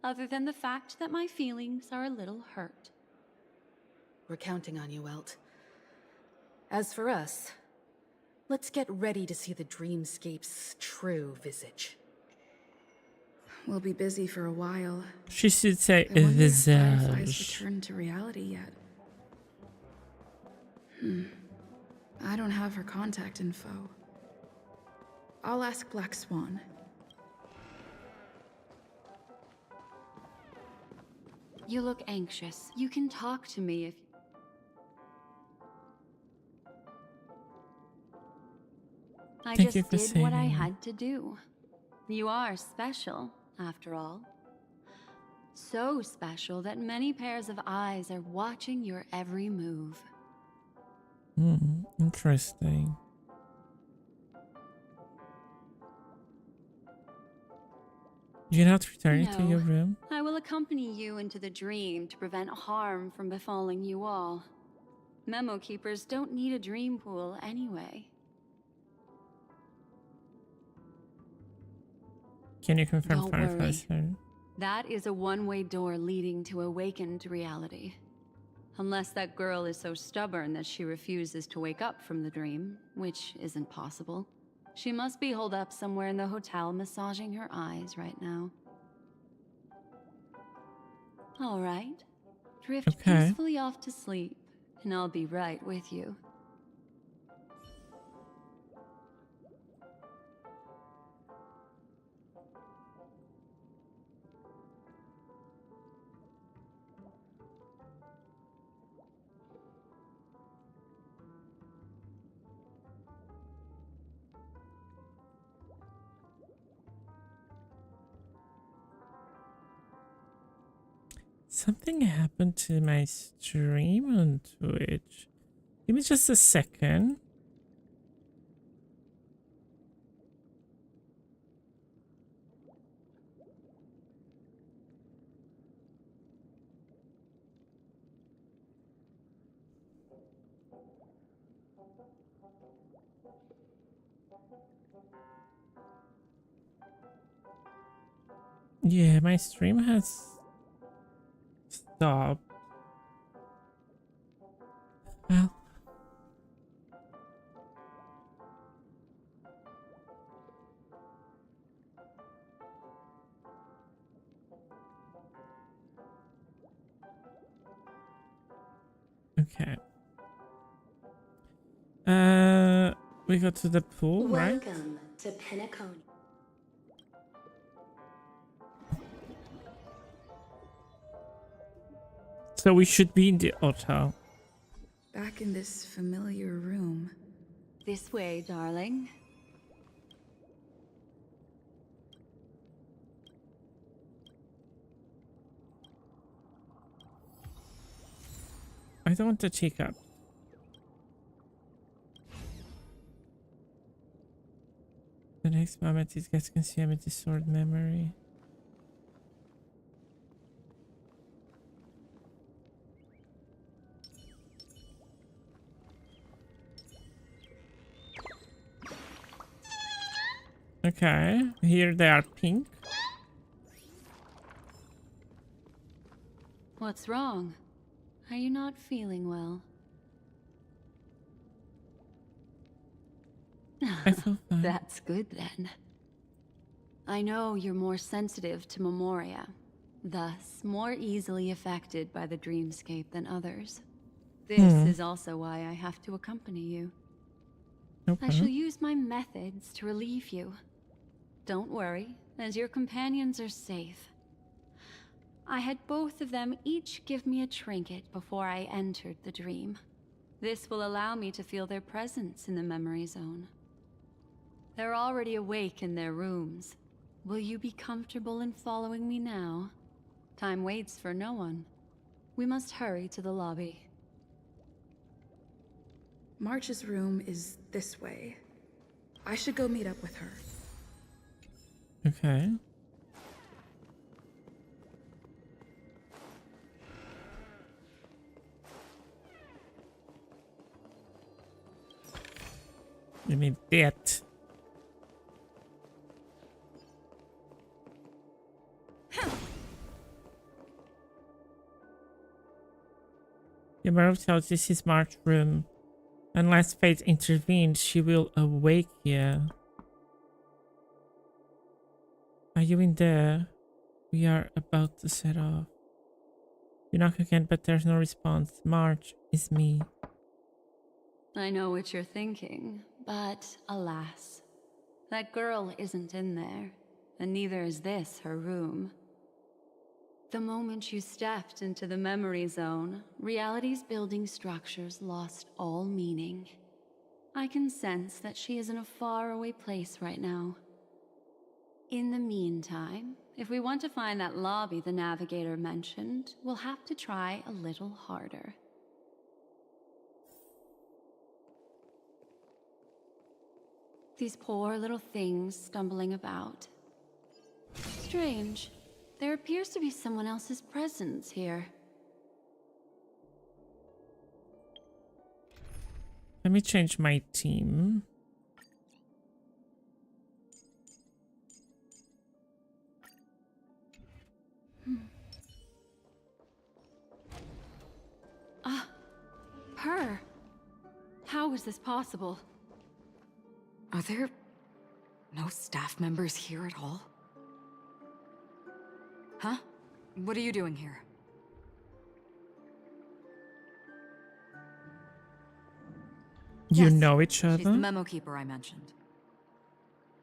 other than the fact that my feelings are a little hurt. We're counting on you, Welt. As for us, let's get ready to see the Dreamscape's true visage. We'll be busy for a while. She should say I wonder if Firefly's visage. returned to reality yet. I don't have her contact info. I'll ask Black Swan. You look anxious. You can talk to me if... I Thank you just for did what I saying. had to do. You are special, after all. So special that many pairs of eyes are watching your every move. Interesting. You're not returning to your room? I will accompany you into the dream to prevent harm from befalling you all. Memo keepers don't need a dream pool anyway. Can you confirm Don't Firefly's worry. room? That is a one-way door leading to awakened reality. Unless that girl is so stubborn that she refuses to wake up from the dream, which isn't possible. She must be holed up somewhere in the hotel massaging her eyes right now. All right. Drift peacefully off to sleep, and I'll be right with you. Something happened to my stream on Twitch. Give me just a second. Yeah, my stream has stopped. Well. Okay. We go to the pool, right? Welcome to Penacony. So we should be in the hotel. Back in this familiar room. This way, darling. I don't want the teacup. The next moment it gets consumed with distorted memory. Okay, here they are pink. What's wrong? Are you not feeling well? I feel fine. That's good then. I know you're more sensitive to Memoria, thus more easily affected by the dreamscape than others. This is also why I have to accompany you. Okay. I shall use my methods to relieve you. Don't worry, as your companions are safe. I had both of them each give me a trinket before I entered the dream. This will allow me to feel their presence in the memory zone. They're already awake in their rooms. Will you be comfortable in following me now? Time waits for no one. We must hurry to the lobby. March's room is this way. I should go meet up with her. Okay. You mean that? The mirror tells this is March's room. Unless fate intervenes, she will awake here. Are you in there? We are about to set off. You knock again, but there's no response. March, is me. I know what you're thinking, but alas, that girl isn't in there, and neither is this her room. The moment you stepped into the memory zone, reality's building structures lost all meaning. I can sense that she is in a faraway place right now. In the meantime, if we want to find that lobby the navigator mentioned, we'll have to try a little harder. These poor little things stumbling about. Strange. There appears to be someone else's presence here. Let me change my team. Her? How is this possible? Are there no staff members here at all? Huh? What are you doing here? You Yes, know each she's the other? memo keeper I mentioned.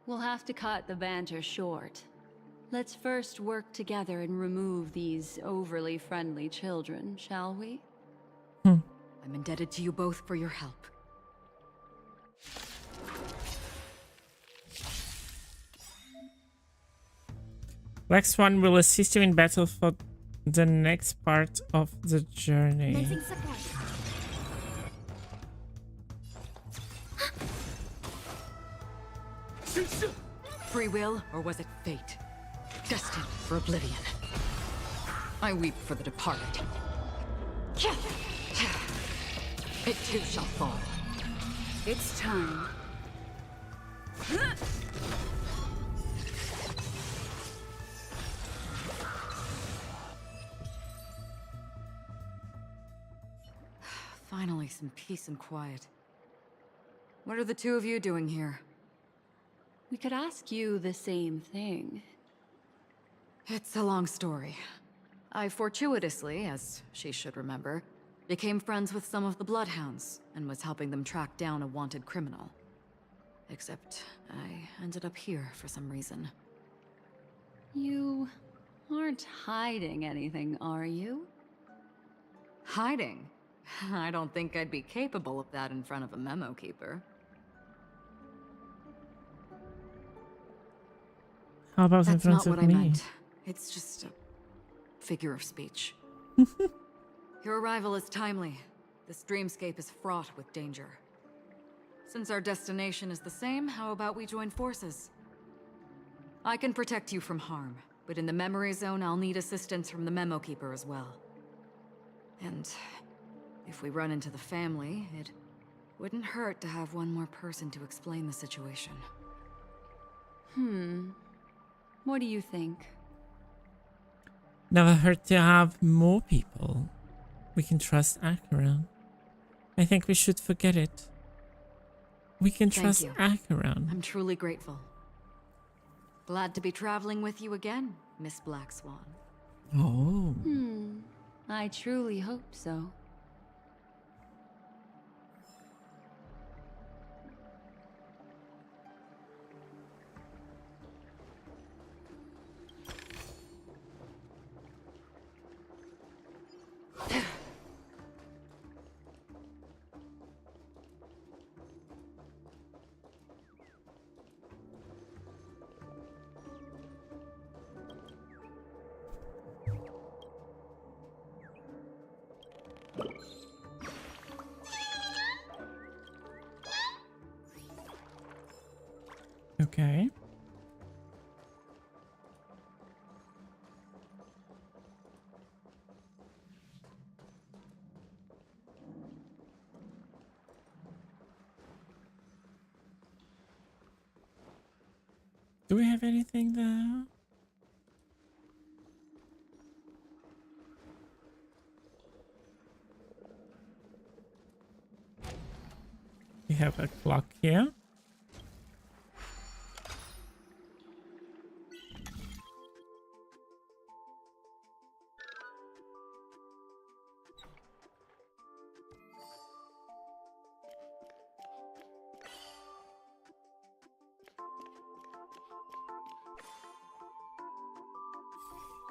We'll have to cut the banter short. Let's first work together and remove these overly friendly children, shall we? I'm indebted to you both for your help. Black Swan will assist you in battle for the next part of the journey. Free will, or was it fate? Destined for oblivion. I weep for the departed. It too shall fall. It's time. Finally, some peace and quiet. What are the two of you doing here? We could ask you the same thing. It's a long story. I fortuitously, as she should remember, became friends with some of the Bloodhounds and was helping them track down a wanted criminal. Except I ended up here for some reason. You aren't hiding anything, are you? Hiding? I don't think I'd be capable of that in front of a memo keeper. How about in That's front not of what me? I meant. It's just a figure of speech. Your arrival is timely. This dreamscape is fraught with danger. Since our destination is the same, how about we join forces? I can protect you from harm, but in the memory zone, I'll need assistance from the memo keeper as well. And if we run into the family, it wouldn't hurt to have one more person to explain the situation. What do you think? Never hurt to have more people. We can trust Acheron. I think we should forget it. We can trust Acheron. I'm truly grateful. Glad to be traveling with you again, Miss Black Swan. Oh. I truly hope so. Okay. Do we have anything there? We have a clock here.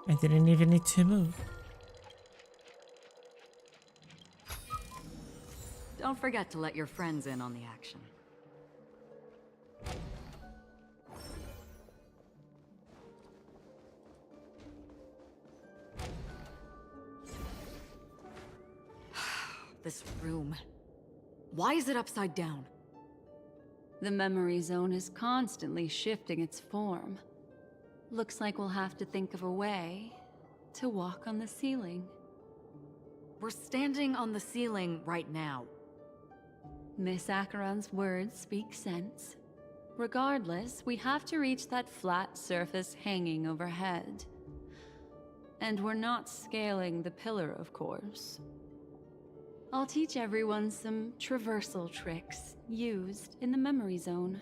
I didn't even need to move. Don't forget to let your friends in on the action. This room. Why is it upside down? The memory zone is constantly shifting its form. Looks like we'll have to think of a way to walk on the ceiling. We're standing on the ceiling right now. Miss Acheron's words speak sense. Regardless, we have to reach that flat surface hanging overhead. And we're not scaling the pillar, of course. I'll teach everyone some traversal tricks used in the memory zone.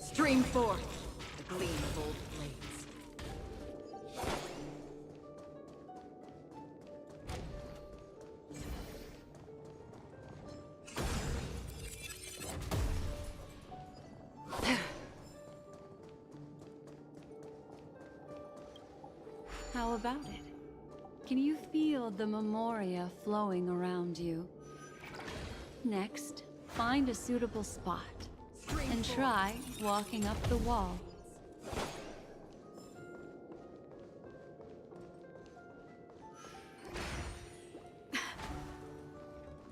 Stream forth, the gleam of old blades. How about it? Can you feel the memoria flowing around you? Next, find a suitable spot and try walking up the wall.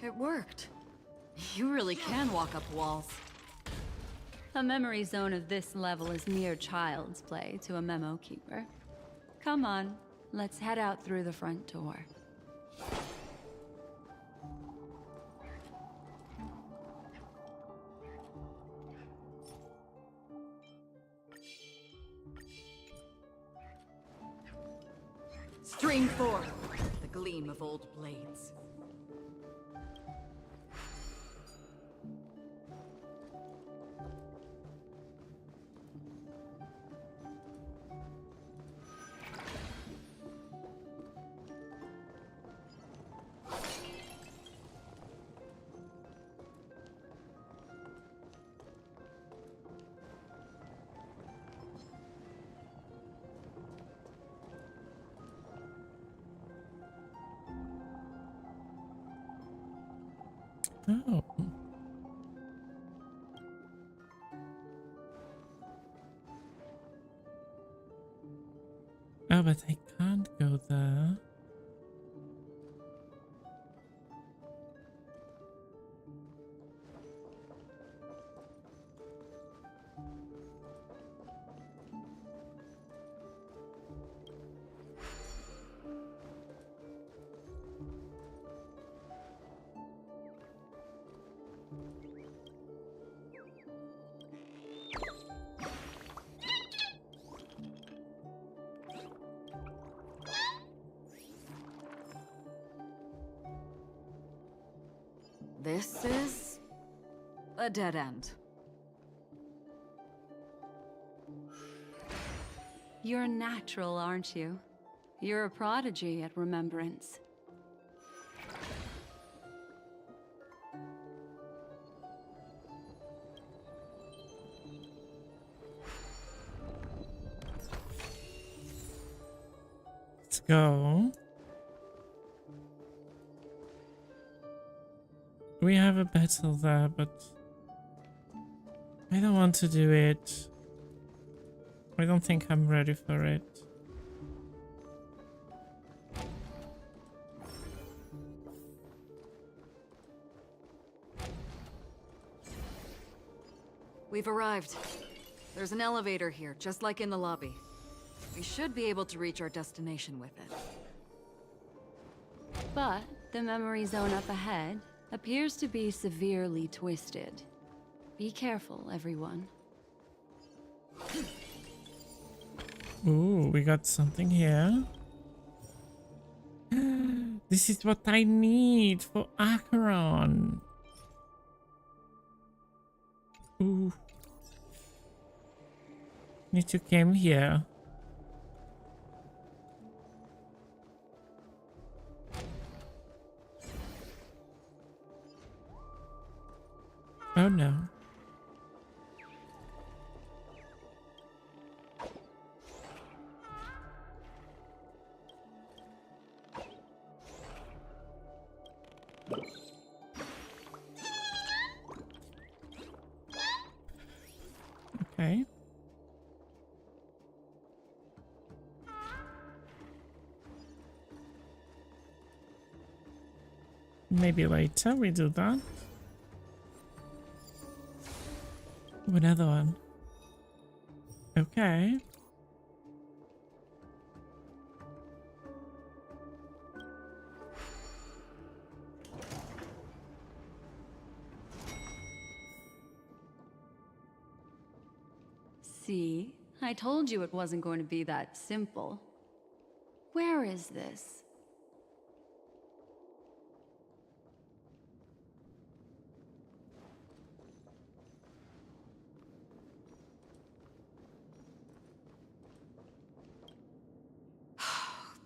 It worked. You really can walk up walls. A memory zone of this level is mere child's play to a memo keeper. Come on, let's head out through the front door. Stream 4. The gleam of old blades. Oh. Oh, but I can't go there. This is a dead end. You're natural, aren't you? You're a prodigy at remembrance. Let's go. We have a battle there, but I don't want to do it. I don't think I'm ready for it. We've arrived. There's an elevator here, just like in the lobby. We should be able to reach our destination with it. But the memory zone up ahead appears to be severely twisted. Be careful, everyone. Ooh, we got something here. This is what I need for Acheron. Ooh. Need to come here. Oh no. Okay. Maybe later we do that. Ooh, another one. Okay. See? I told you it wasn't going to be that simple. Where is this?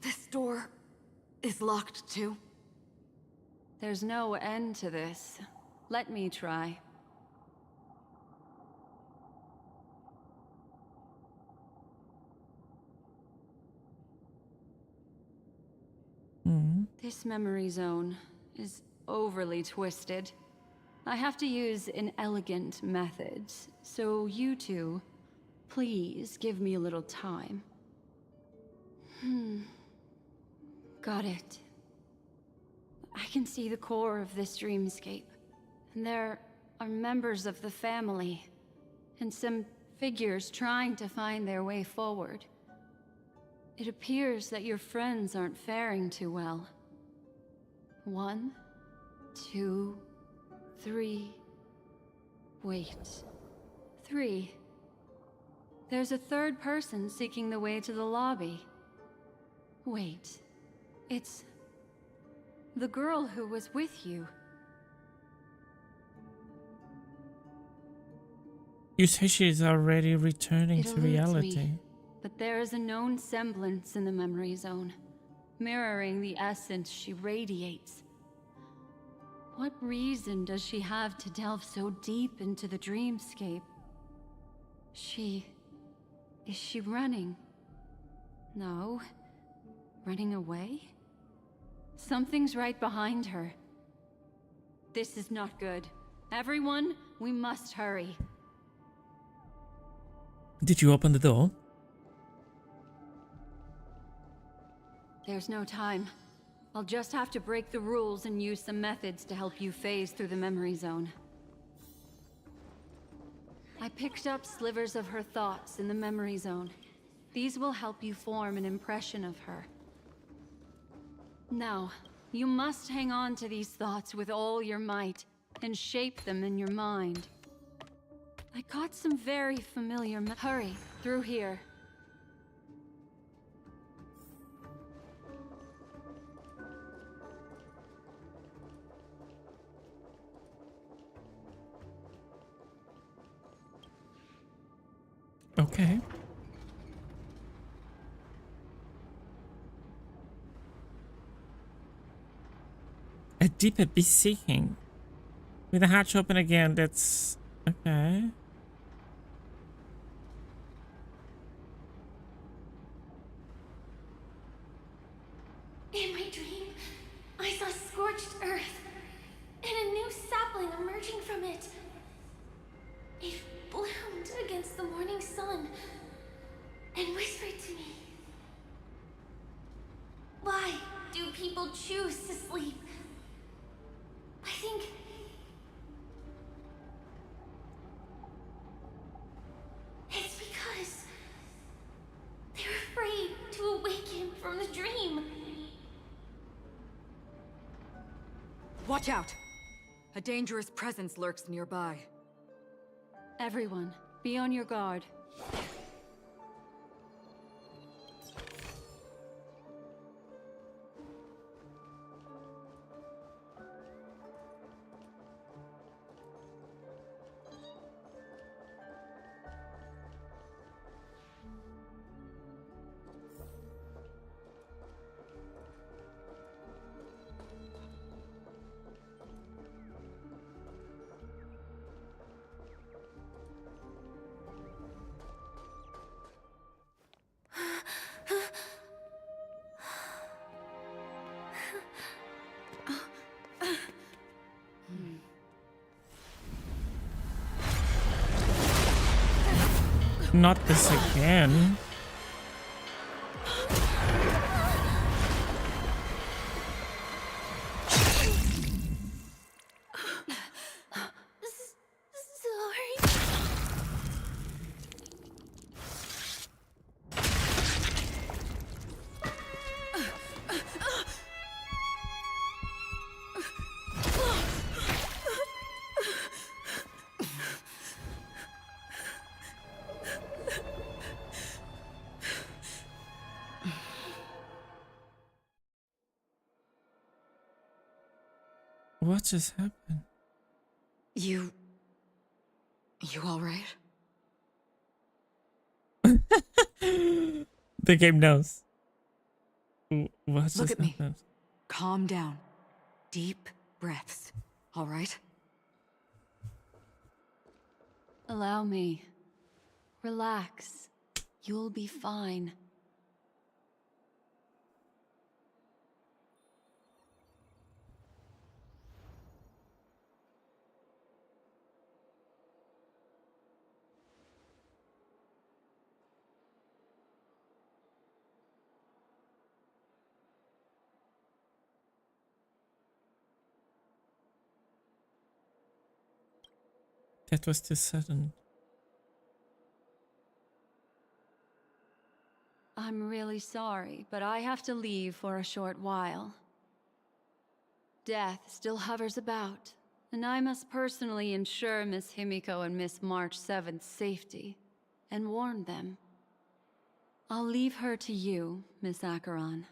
This door is locked too. There's no end to this. Let me try. This memory zone is overly twisted. I have to use inelegant methods, so you two, please give me a little time. Got it. I can see the core of this dreamscape, and there are members of the family, and some figures trying to find their way forward. It appears that your friends aren't faring too well. 1, 2, 3. Wait. 3. There's a third person seeking the way to the lobby. Wait. It's... the girl who was with you. You say she's already returning It to eludes reality. me, but there is a known semblance in the memory zone, mirroring the essence she radiates. What reason does she have to delve so deep into the dreamscape? Is she running? No. Running away? Something's right behind her. This is not good. Everyone, we must hurry. Did you open the door? There's no time. I'll just have to break the rules and use some methods to help you phase through the memory zone. I picked up slivers of her thoughts in the memory zone. These will help you form an impression of her. Now, you must hang on to these thoughts with all your might and shape them in your mind. I caught some very familiar Hurry, through here. Okay. A deep abyss seeking. With the hatch open again, that's... okay. In my dream, I saw scorched earth and a new sapling emerging from it. It bloomed against the morning sun and whispered to me, "Why do people choose to sleep? I think it's because they're afraid to awaken from the dream." Watch out! A dangerous presence lurks nearby. Everyone, be on your guard. Not this again. What just happened? You all right? The game knows. What just Look at me. happened? Calm down. Deep breaths. All right? Allow me. Relax. You'll be fine. That was too sudden. I'm really sorry, but I have to leave for a short while. Death still hovers about, and I must personally ensure Miss Himiko and Miss March 7th's safety, and warn them. I'll leave her to you, Miss Acheron.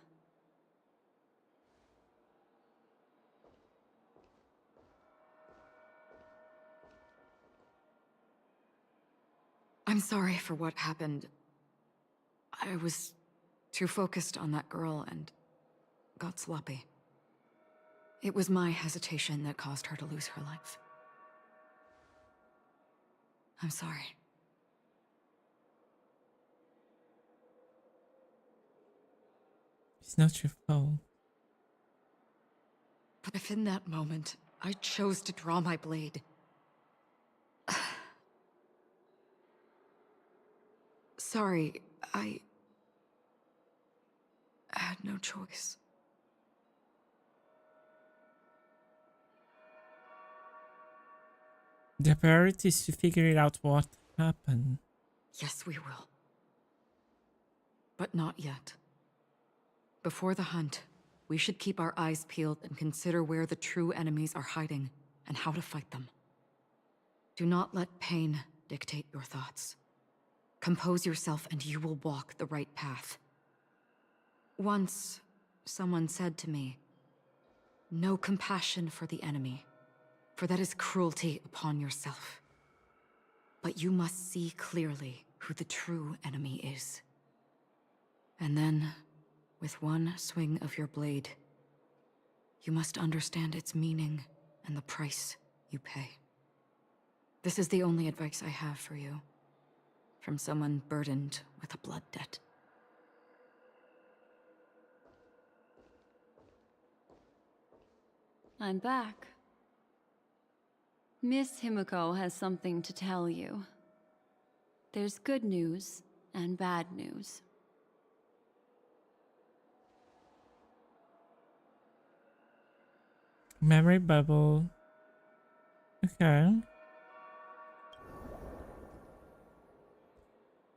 I'm sorry for what happened. I was too focused on that girl and got sloppy. It was my hesitation that caused her to lose her life. I'm sorry. It's not your fault. But if in that moment, I chose to draw my blade... Sorry, I had no choice. The priority is to figure it out what happened. Yes, we will. But not yet. Before the hunt, we should keep our eyes peeled and consider where the true enemies are hiding and how to fight them. Do not let pain dictate your thoughts. Compose yourself and you will walk the right path. Once, someone said to me, "No compassion for the enemy, for that is cruelty upon yourself. But you must see clearly who the true enemy is. And then, with one swing of your blade, you must understand its meaning and the price you pay." This is the only advice I have for you, from someone burdened with a blood debt. I'm back. Miss Himiko has something to tell you. There's good news and bad news. Memory bubble. Okay.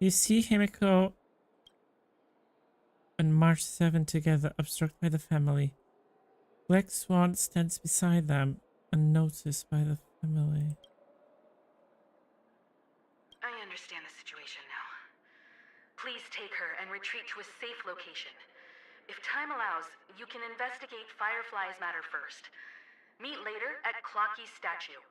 You see Himiko and March 7 together, obstructed by the family. Black Swan stands beside them, unnoticed by the family. I understand the situation now. Please take her and retreat to a safe location. If time allows, you can investigate Firefly's matter first. Meet later at Clocky's statue.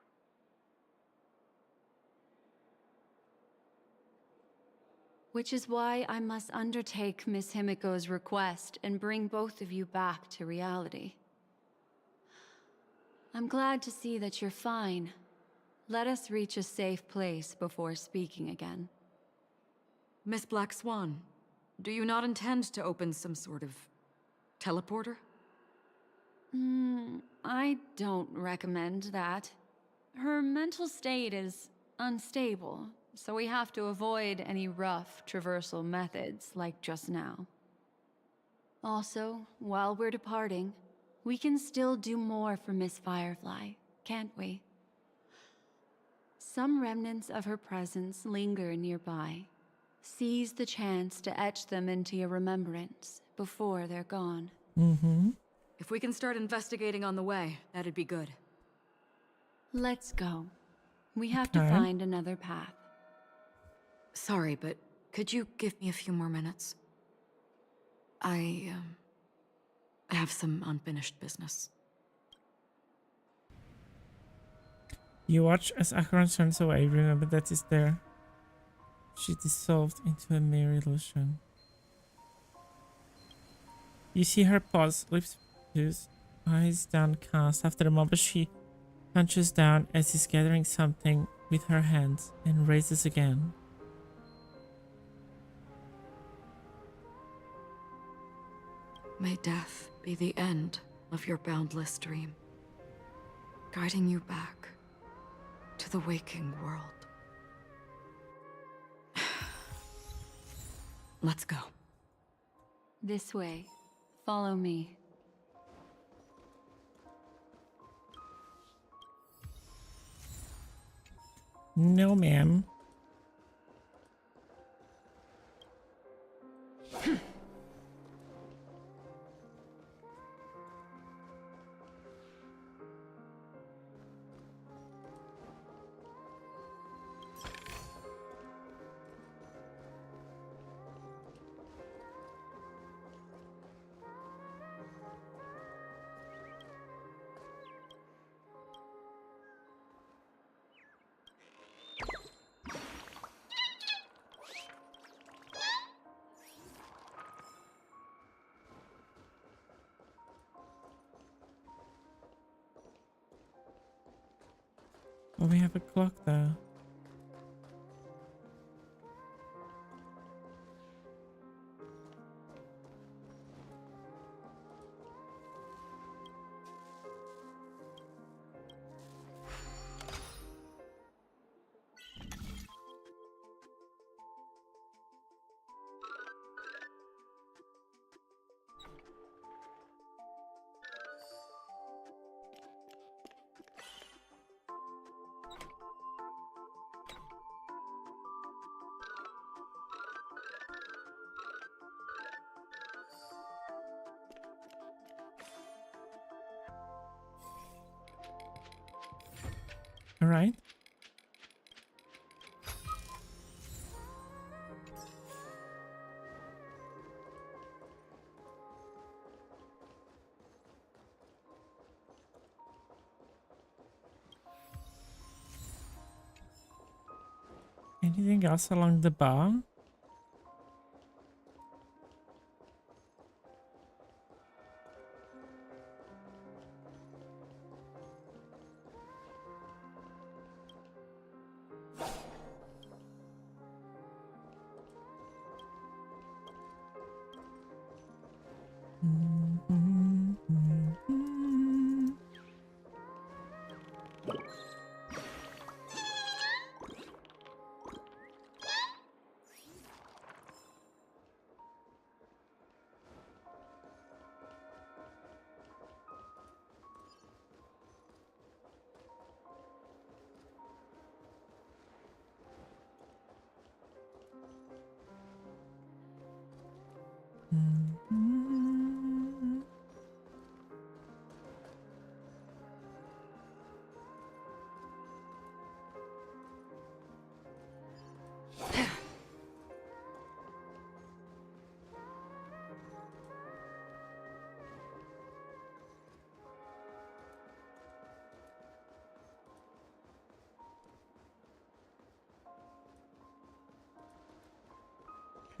Which is why I must undertake Miss Himiko's request and bring both of you back to reality. I'm glad to see that you're fine. Let us reach a safe place before speaking again. Miss Black Swan, do you not intend to open some sort of teleporter? I don't recommend that. Her mental state is unstable, so we have to avoid any rough traversal methods like just now. Also, while we're departing, we can still do more for Miss Firefly, can't we? Some remnants of her presence linger nearby. Seize the chance to etch them into your remembrance before they're gone. If we can start investigating on the way, that'd be good. Let's go. We have to find another path. Sorry, but could you give me a few more minutes? I have some unfinished business. You watch as Acheron turns away. Remember that is there. She dissolved into a mere illusion. You see her pause, lips loose, eyes downcast. After a moment, she hunches down as is gathering something with her hands and raises again. May death be the end of your boundless dream, guiding you back to the waking world. Let's go. This way. Follow me. No, ma'am. Oh, we have a clock there. All right. Anything else along the bar?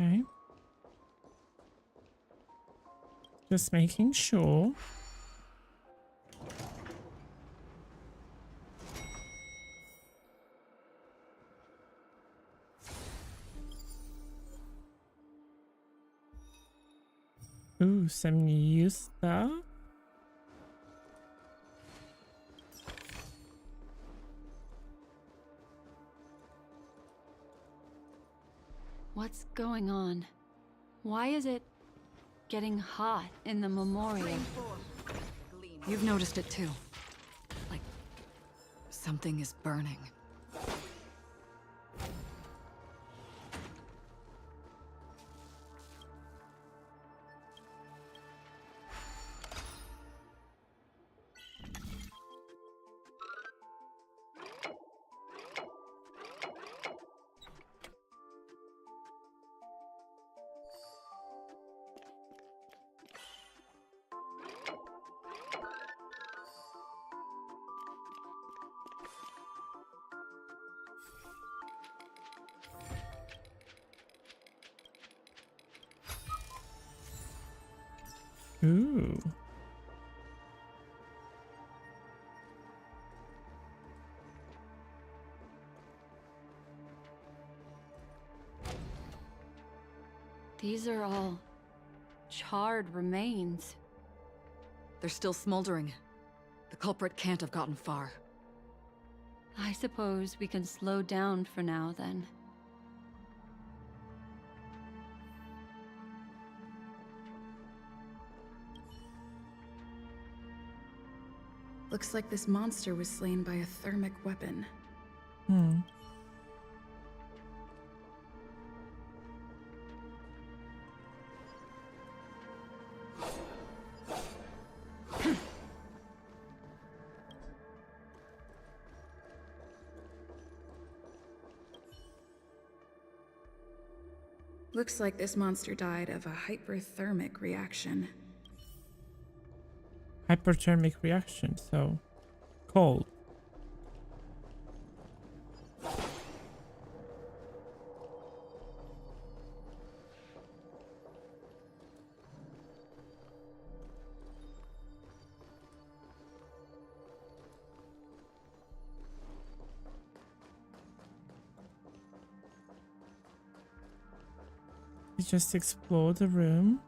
Okay. Just making sure. Ooh, some new stuff. What's going on? Why is it getting hot in the memorial? You've noticed it too. Like, something is burning. Ooh. These are all charred remains. They're still smoldering. The culprit can't have gotten far. I suppose we can slow down for now, then. Looks like this monster was slain by a thermic weapon. Hmm. Looks like this monster died of a hyperthermic reaction. Hyperthermic reaction, so cold. We just explore the room.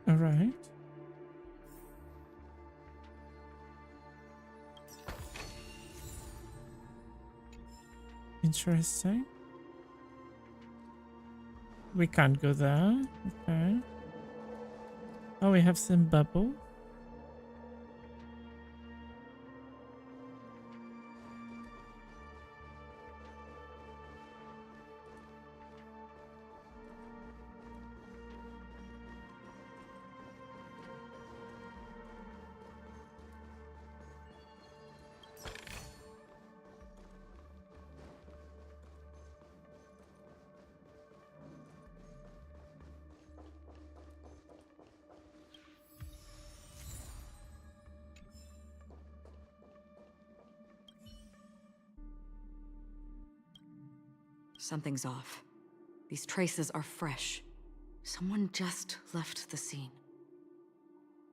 All right. Interesting. We can't go there. Okay. Oh, we have some bubble. Something's off. These traces are fresh. Someone just left the scene.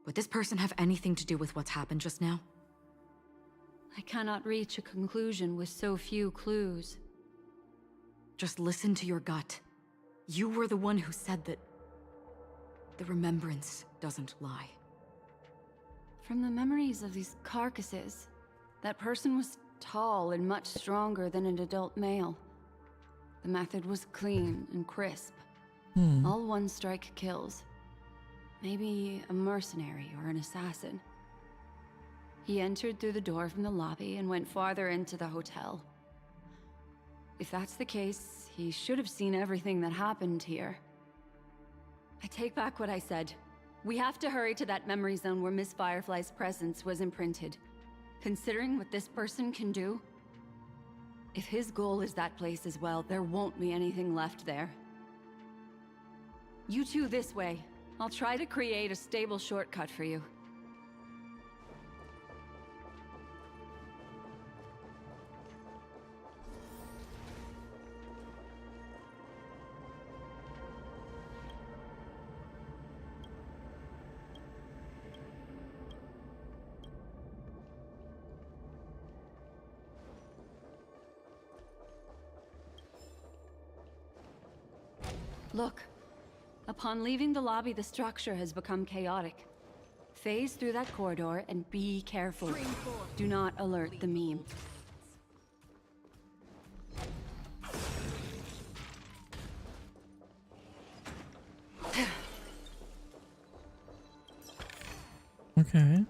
Would this person have anything to do with what's happened just now? I cannot reach a conclusion with so few clues. Just listen to your gut. You were the one who said that the remembrance doesn't lie. From the memories of these carcasses, that person was tall and much stronger than an adult male. The method was clean and crisp. All one strike kills. Maybe a mercenary or an assassin. He entered through the door from the lobby and went farther into the hotel. If that's the case, he should have seen everything that happened here. I take back what I said. We have to hurry to that memory zone where Miss Firefly's presence was imprinted. Considering what this person can do, if his goal is that place as well, there won't be anything left there. You two this way. I'll try to create a stable shortcut for you. Look. Upon leaving the lobby, the structure has become chaotic. Phase through that corridor and be careful. Do not alert the meme. Okay.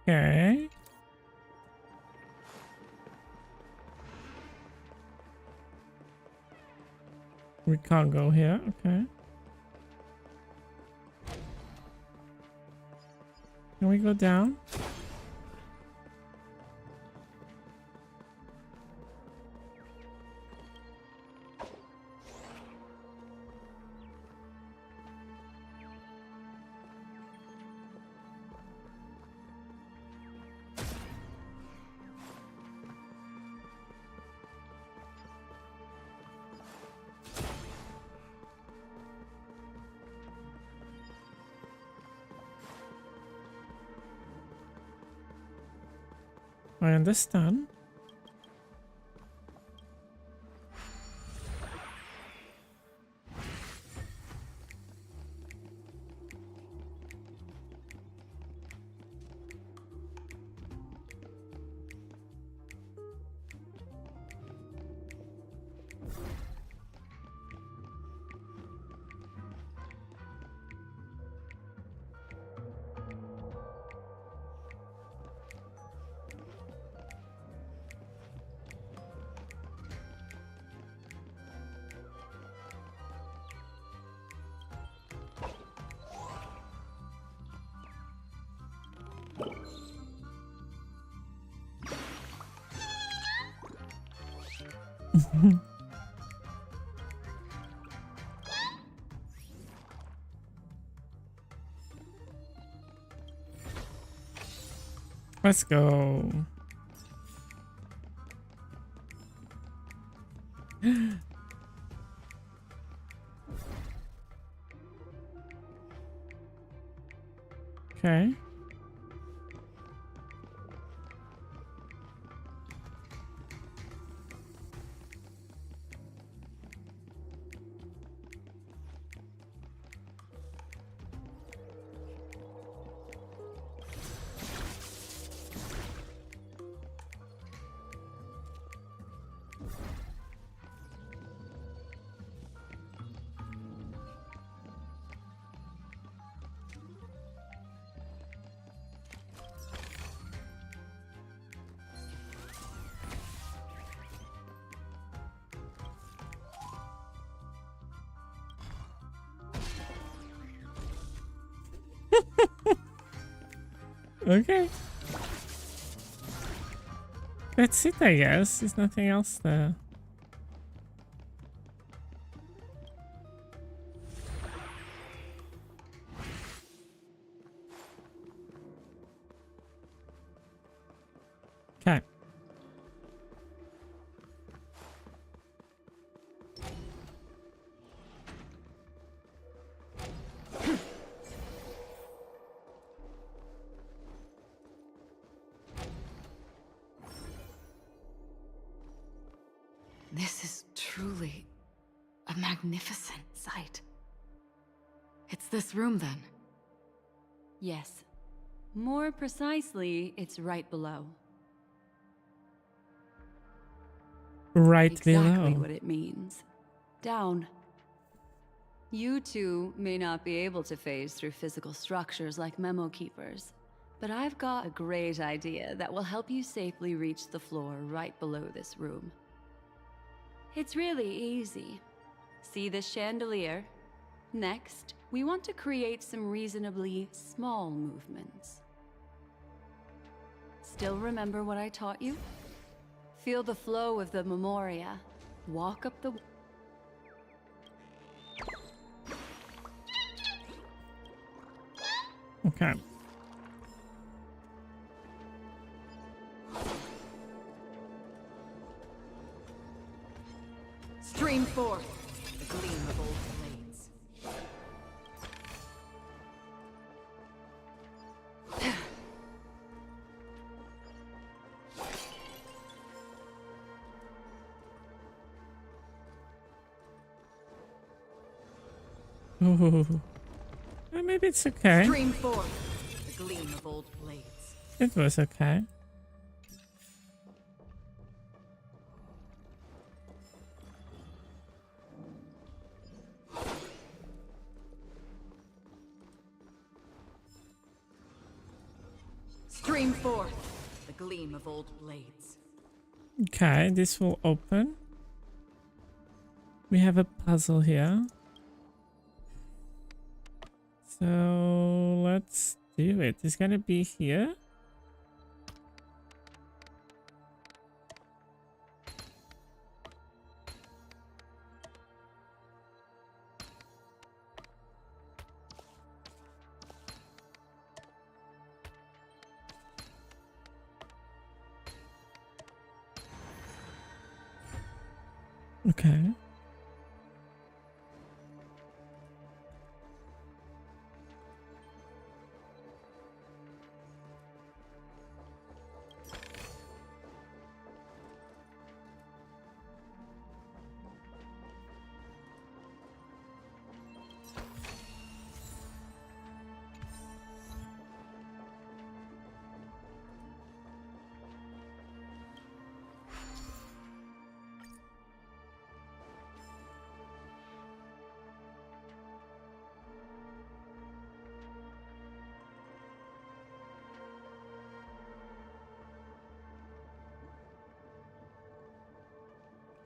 Okay. We can't go here. Okay. Can we go down? I understand. Let's go. Okay. Okay. That's it, I guess. There's nothing else there. Okay. This is truly a magnificent sight. It's this room, then? Yes. More precisely, it's right below. Right Exactly below. what it means. Down. You two may not be able to phase through physical structures like memo keepers, but I've got a great idea that will help you safely reach the floor right below this room. It's really easy. See this chandelier? Next, we want to create some reasonably small movements. Still remember what I taught you? Feel the flow of the memoria. Walk up the... Okay. Stream forth, the gleam of old blades. Ooh. Maybe it's okay. Stream forth, the gleam of old blades. It was okay. Stream forth, the gleam of old blades. Okay, this will open. We have a puzzle here. So let's do it. It's gonna be here. Okay.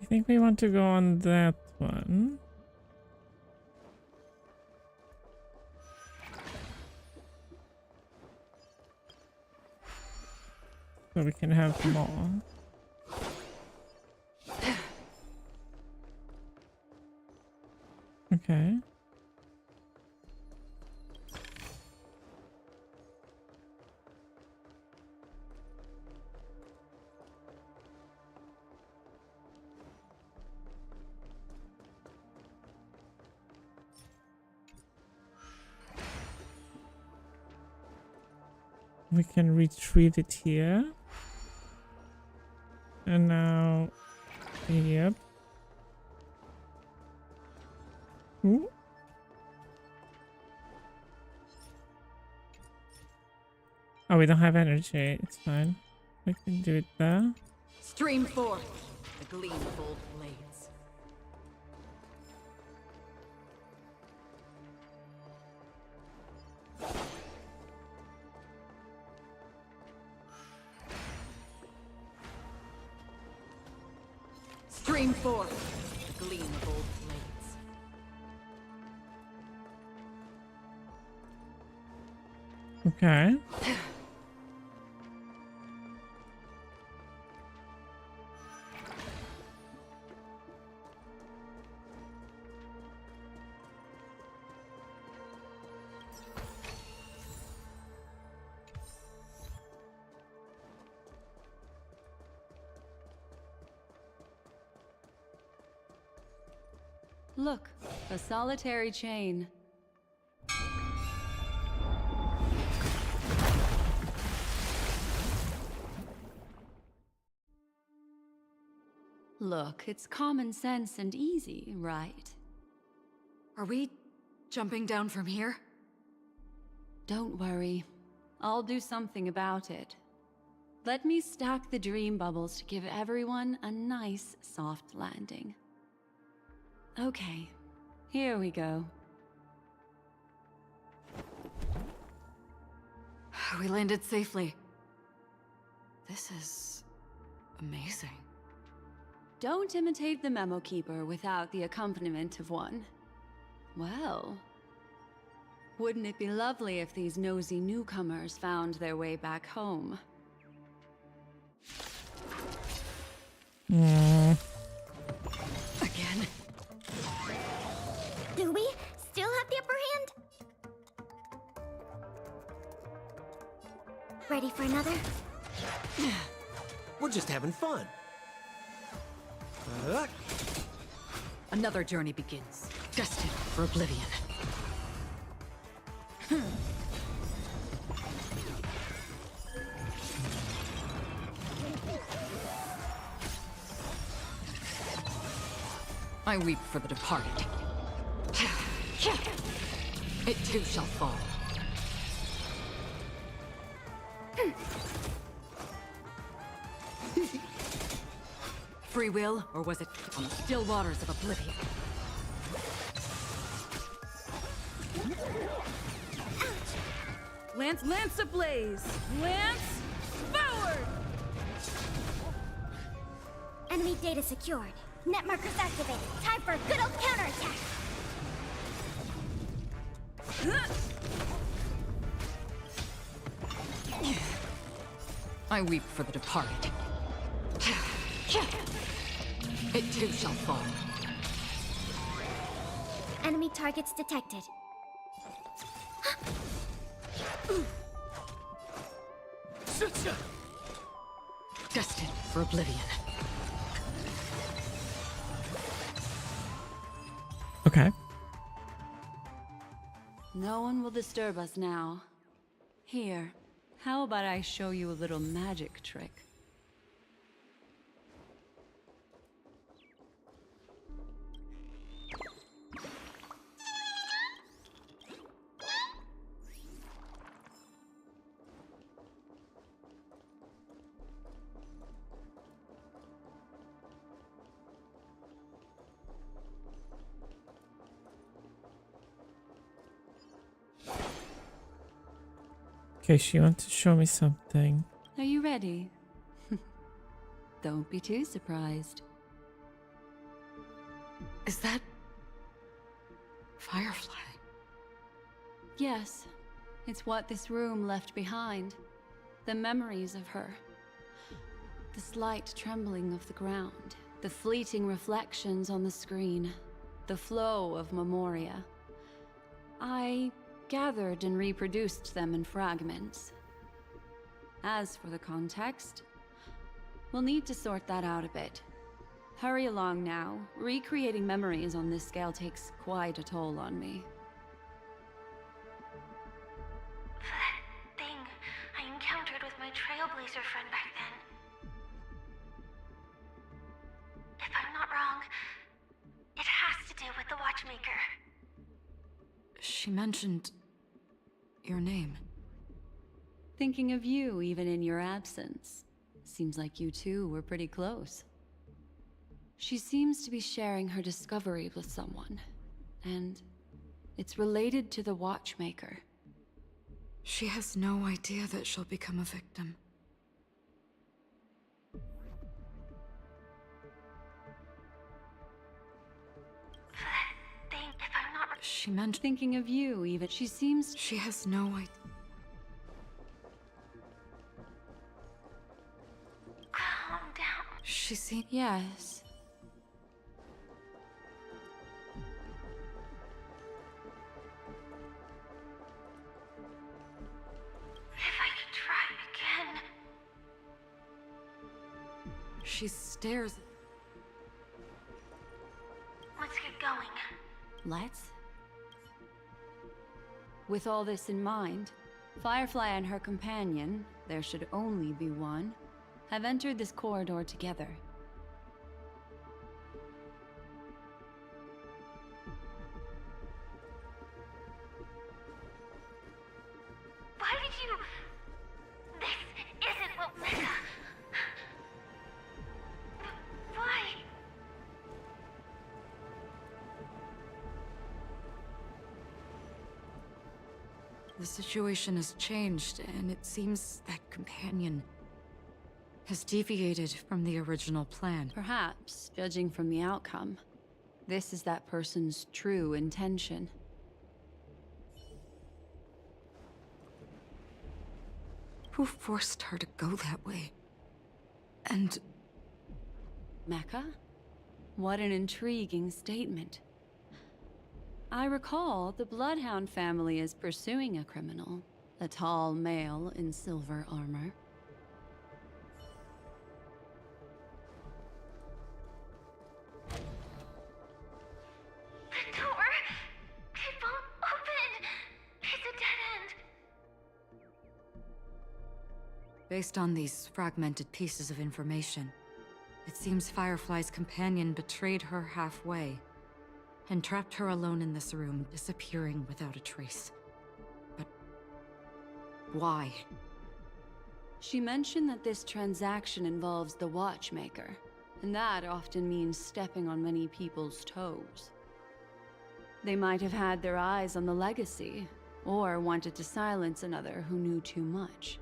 I think we want to go on that one. So we can have more. Okay. We can retrieve it here. And now, yep. Ooh. Oh, we don't have energy. It's fine. We can do it there. Stream forth the gleam of old blades. Stream forth the gleam of old blades. Okay. Look, a solitary chain. Look, it's common sense and easy, right? Are we jumping down from here? Don't worry. I'll do something about it. Let me stack the dream bubbles to give everyone a nice, soft landing. Okay, here we go. We landed safely. This is amazing. Don't imitate the memo keeper without the accompaniment of one. Well, wouldn't it be lovely if these nosy newcomers found their way back home? Yeah. Again. Do we still have the upper hand? Ready for another? We're just having fun. Another journey begins, destined for oblivion. I weep for the departed. It too shall fall. Free will, or was it on the still waters of oblivion? Lance ablaze! Lance forward! Enemy data secured. Net markers activated. Time for a good old counterattack. I weep for the departed. It too shall fall. Enemy targets detected. Destined for oblivion. Okay. No one will disturb us now. Here, how about I show you a little magic trick? Okay, she wants to show me something. Are you ready? Don't be too surprised. Is that... Firefly? Yes, it's what this room left behind. The memories of her. The slight trembling of the ground. The fleeting reflections on the screen. the flow of memoria. I gathered and reproduced them in fragments. As for the context, we'll need to sort that out a bit. Hurry along now. Recreating memories on this scale takes quite a toll on me. That thing I encountered with my trailblazer friend back then. If I'm not wrong, it has to do with the watchmaker. She mentioned your name. Thinking of you even in your absence. Seems like you two were pretty close. She seems to be sharing her discovery with someone, and it's related to the watchmaker. She has no idea that she'll become a victim. That thing, if I'm not... She meant thinking of you even. She seems... She has no idea. Calm down. She seemed... Yes. If I could try again. She stares. Let's get going. Let's? With all this in mind, Firefly and her companion, there should only be one, have entered this corridor together. Why did you... This isn't what... Why? The situation has changed, and it seems that companion has deviated from the original plan. Perhaps, judging from the outcome, this is that person's true intention. Who forced her to go that way? And... Mecca? What an intriguing statement. I recall the Bloodhound family is pursuing a criminal, a tall male in silver armor. The door! It won't open! It's a dead end! based on these fragmented pieces of information, it seems Firefly's companion betrayed her halfway and trapped her alone in this room, disappearing without a trace. But why? She mentioned that this transaction involves the watchmaker, and that often means stepping on many people's toes. They might have had their eyes on the legacy, or wanted to silence another who knew too much.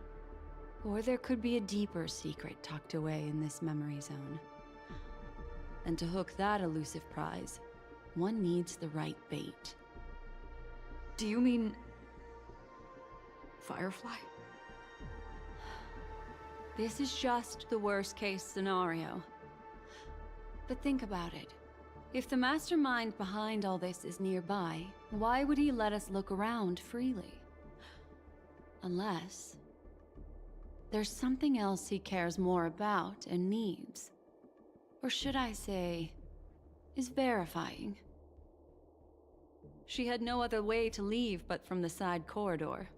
Or there could be a deeper secret tucked away in this memory zone. And to hook that elusive prize, one needs the right bait. Do you mean... Firefly? This is just the worst-case scenario. But think about it. If the mastermind behind all this is nearby, why would he let us look around freely? Unless... there's something else he cares more about and needs. Or should I say, is verifying. She had no other way to leave but from the side corridor.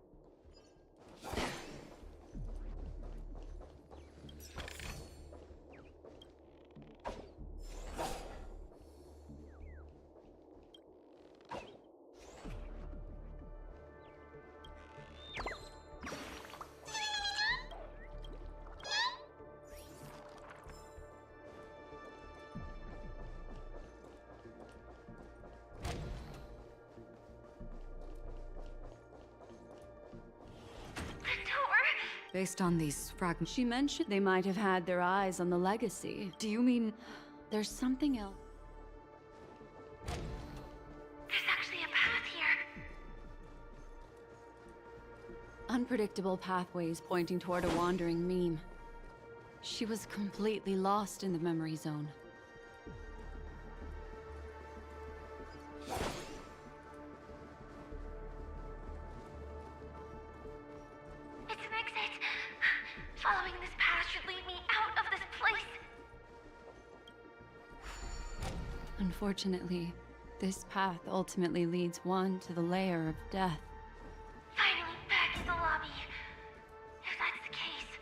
Based on these fragments... She mentioned they might have had their eyes on the legacy. Do you mean... there's something else? There's actually a path here. Unpredictable pathways pointing toward a wandering meme. She was completely lost in the memory zone. It's an exit. Following this path should lead me out of this place. Unfortunately, this path ultimately leads one to the lair of death. Finally back in the lobby. If that's the case.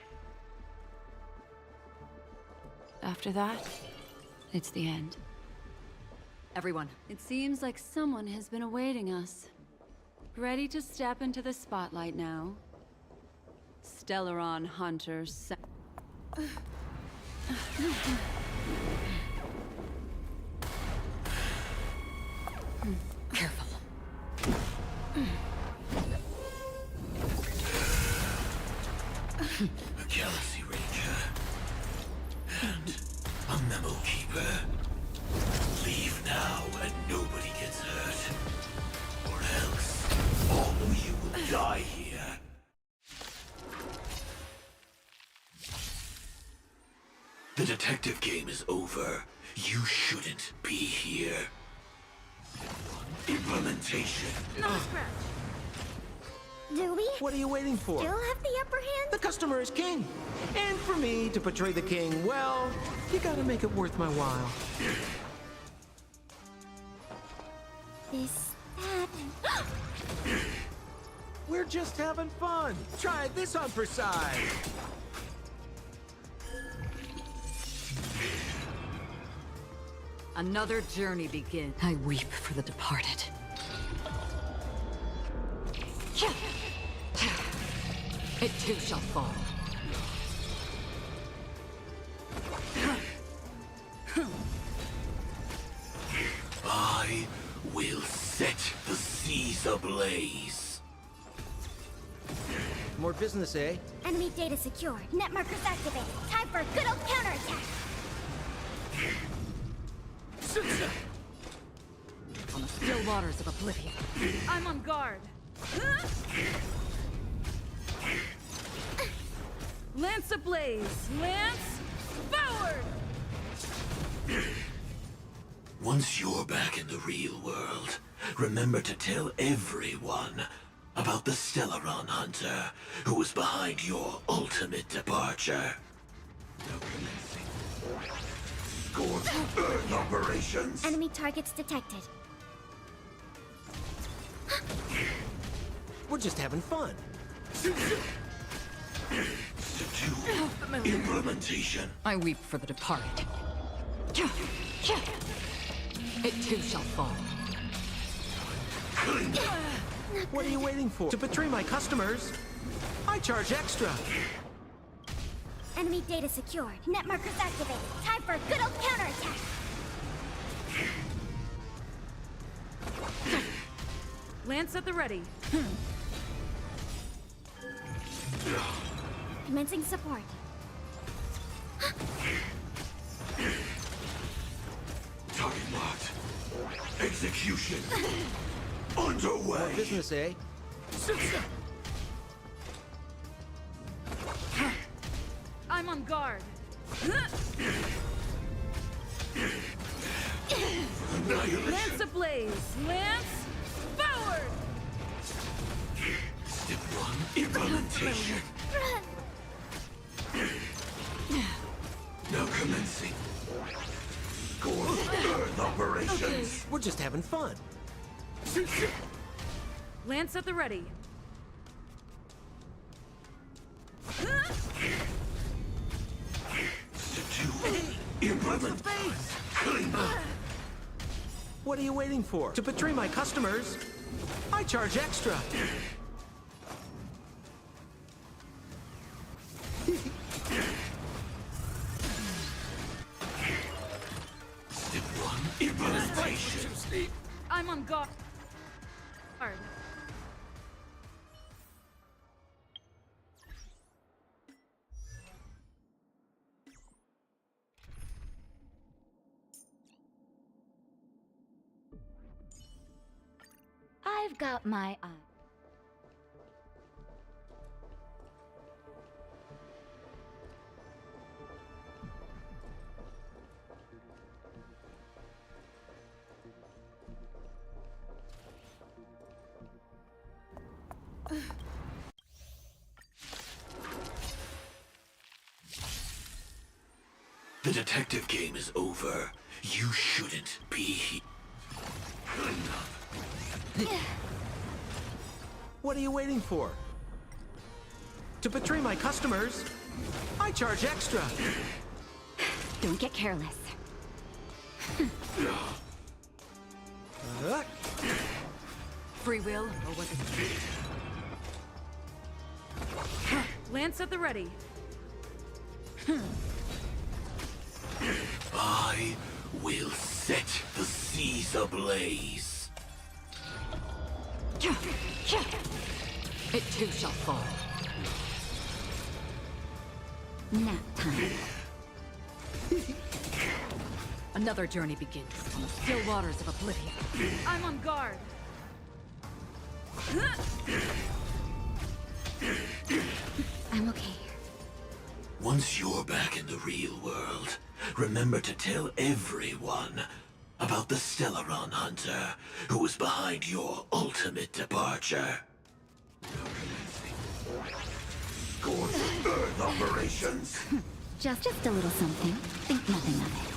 After that, it's the end. Everyone, It seems like someone has been awaiting us. Ready to step into the spotlight now. Stellaron Hunter careful. A Galaxy Ranger. And a Memo Keeper. Leave now and nobody gets hurt. Or else, all of you will die here. The detective game is over. You shouldn't be here. Implementation. Not a scratch. Do we What are you waiting for? still have the upper hand? The customer is king. And for me to portray the king, well, you gotta make it worth my while. This, that. We're just having fun. Try this on for size. Another journey begins. I weep for the departed. It too shall fall. I will set the seas ablaze. More business, eh? Enemy data secure. Net markers activated. Time for a good old counterattack. On the still waters of oblivion. I'm on guard. Lance ablaze. Lance forward! Once you're back in the real world, remember to tell everyone about the Stellaron Hunter who was behind your ultimate departure. Score Earth operations. Enemy targets detected. We're just having fun. Implementation. I weep for the departed. It too shall fall. What are you waiting for? To betray my customers, I charge extra. Enemy data secured. Net markers activated. Time for a good old counterattack. Lance at the ready. Commencing support. Target locked. Execution. Underway. More business, eh? I'm on guard. Lance ablaze. Lance forward! Step 1, implementation. Now commencing. Score Earth operations. We're just having fun. Lance at the ready. Step 2, implement. Clean up. What are you waiting for? To betray my customers, I charge extra. Step 1, implementation. I'm on guard. I've got my eye. detective game is over. You shouldn't be here. What are you waiting for? To betray my customers, I charge extra. Don't get careless. Free will, or was it fate? Lance at the ready. I will set the seas ablaze. It too shall fall. Nap time. Another journey begins on the still waters of oblivion. I'm on guard. I'm okay. Once you're back in the real world, remember to tell everyone about the Stellaron Hunter who was behind your ultimate departure. Scorched Earth operations. Just a little something. Think nothing of it.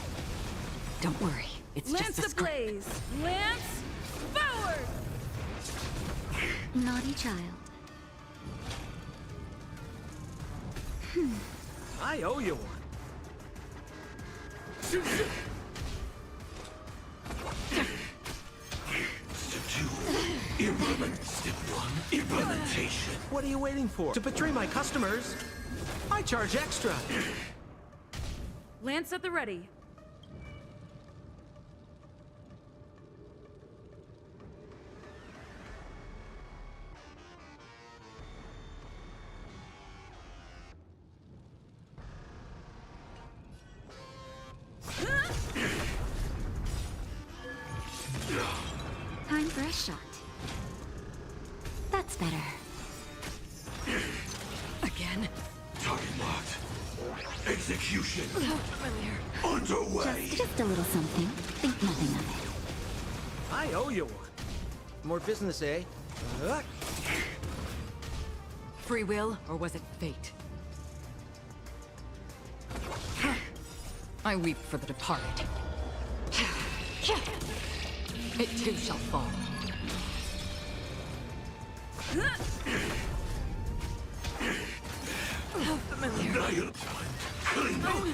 Don't worry, it's Lance just a script. ablaze. Lance forward. Naughty child. I owe you one. Step 2, implement. Step 1, implementation. What are you waiting for? To betray my customers, I charge extra. Lance at the ready. Time for a shot. That's better. Again? Target locked. Execution. Underway. Just a little something. Think nothing of it. I owe you one. More business, eh? Free will, or was it fate? I weep for the departed. It too shall fall. How familiar. Now your time. Clean up.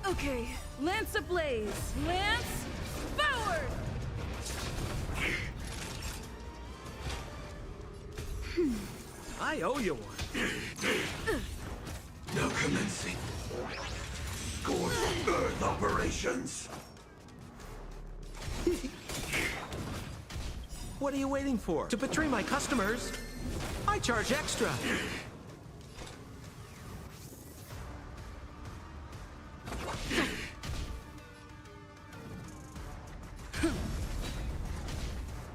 Okay, Lance ablaze. Lance forward. I owe you one. Now commencing. Scorched Earth operations. What are you waiting for? To betray my customers, I charge extra.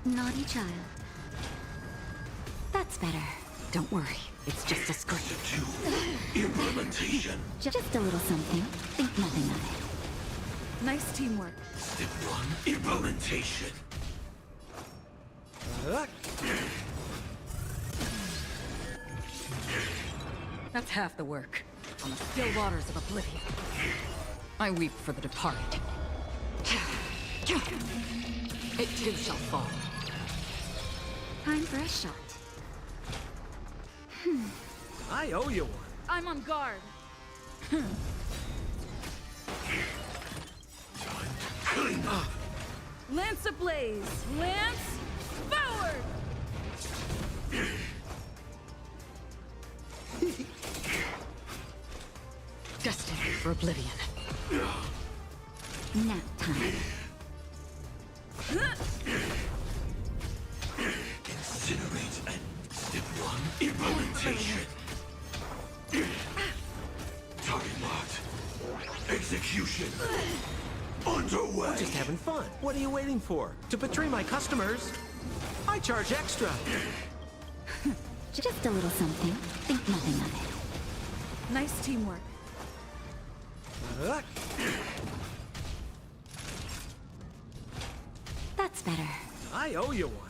Naughty child. That's better. Don't worry, it's just a script. Step 2, implementation. Just a little something. Think nothing of it. Nice teamwork. Step 1, implementation. That's half the work. On the still waters of oblivion. I weep for the departed. It too shall fall. Time for a shot. I owe you one. I'm on guard. Clean up. Lance ablaze. Lance forward. Destined for oblivion. Nap time. Incinerate and step 1, implementation. Target locked. Execution. Underway. I'm just having fun. What are you waiting for? To betray my customers, I charge extra. Just a little something. Think nothing of it. Nice teamwork. That's better. I owe you one.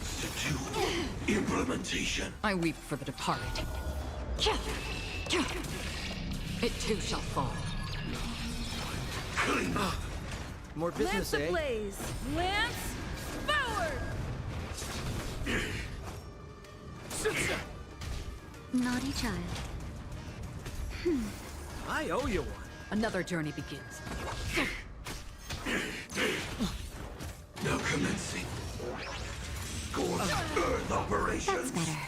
Step 2, implementation. I weep for the departed. It too shall fall. Clean up. More business, Lance eh? ablaze! Lance forward! Naughty child. I owe you one. Another journey begins. Now commencing. Gorge Earth operations. That's better.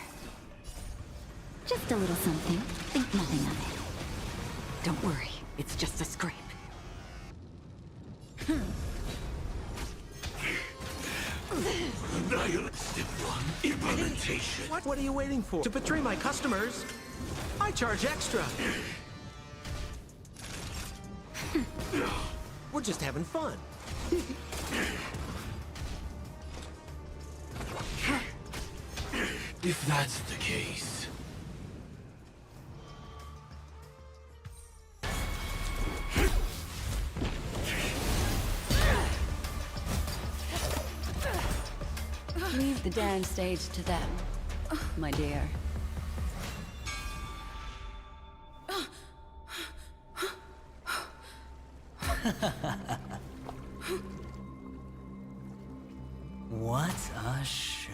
Just a little something. Think nothing of it. Don't worry, it's just a scrape. Annihilate Step 1 implementation. What are you waiting for? To betray my customers, I charge extra. We're just having fun. If that's the case. Leave the dance stage to them, my dear. What a show.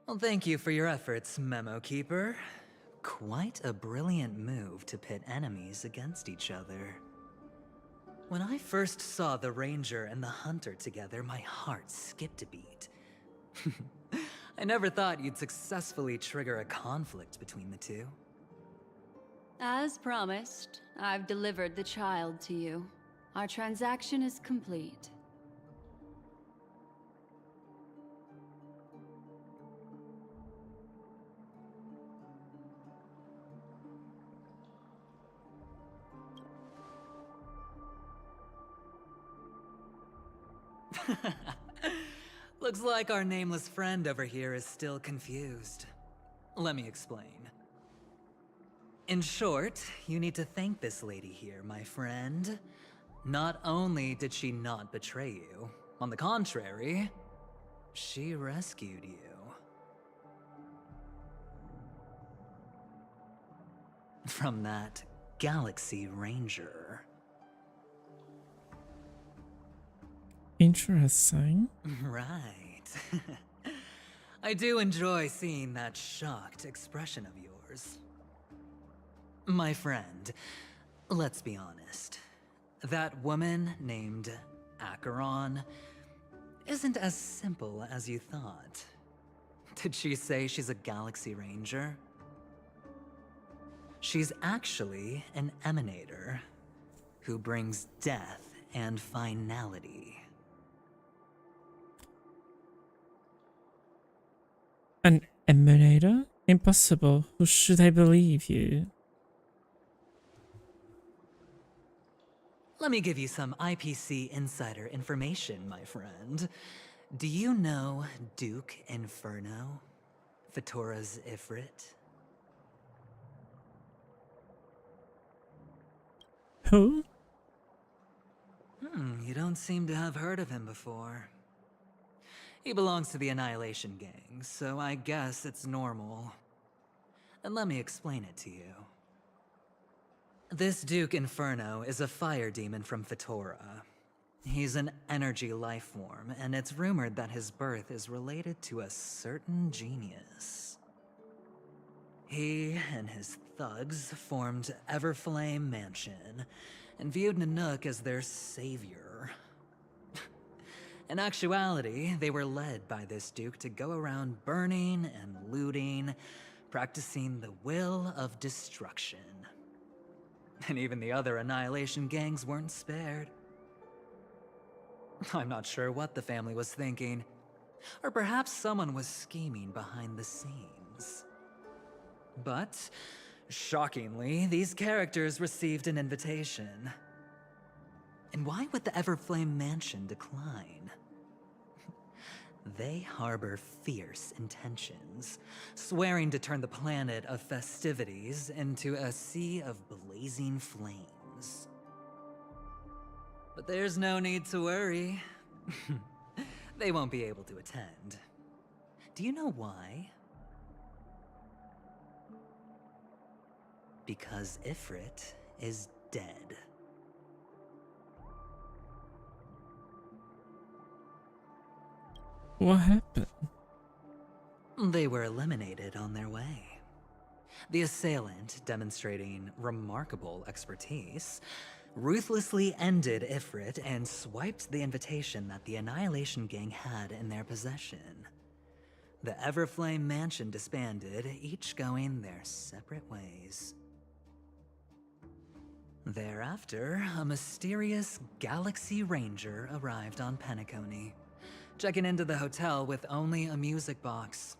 Well, thank you for your efforts, Memo Keeper. Quite a brilliant move to pit enemies against each other. When I first saw the Ranger and the Hunter together, my heart skipped a beat. I never thought you'd successfully trigger a conflict between the two. As promised, I've delivered the child to you. Our transaction is complete. Looks like our nameless friend over here is still confused. Let me explain. In short, you need to thank this lady here, my friend. Not only did she not betray you, on the contrary, she rescued you. From that Galaxy Ranger. Interesting. Right. I do enjoy seeing that shocked expression of yours. My friend, let's be honest. That woman named Acheron isn't as simple as you thought. Did she say she's a Galaxy Ranger? She's actually an emanator who brings death and finality. An emanator? Impossible. Who should I believe you? Let me give you some IPC insider information, my friend. Do you know Duke Inferno? Fatora's Ifrit? Who? You don't seem to have heard of him before. He belongs to the Annihilation Gang, so I guess it's normal. And let me explain it to you. This Duke Inferno is a fire demon from Fatora. He's an energy life form, and it's rumored that his birth is related to a certain genius. He and his thugs formed Everflame Mansion, and viewed Nanook as their savior. In actuality, they were led by this Duke to go around burning and looting, practicing the will of destruction. And even the other Annihilation gangs weren't spared. I'm not sure what the family was thinking, or perhaps someone was scheming behind the scenes. But, shockingly, these characters received an invitation. And why would the Everflame Mansion decline? They harbor fierce intentions, swearing to turn the planet of festivities into a sea of blazing flames. But there's no need to worry. they won't be able to attend. Do you know why? Because Ifrit is dead. What happened? They were eliminated on their way. The assailant, demonstrating remarkable expertise, ruthlessly ended Ifrit and swiped the invitation that the Annihilation Gang had in their possession. The Everflame Mansion disbanded, each going their separate ways. Thereafter, a mysterious Galaxy Ranger arrived on Penacony, checking into the hotel with only a music box.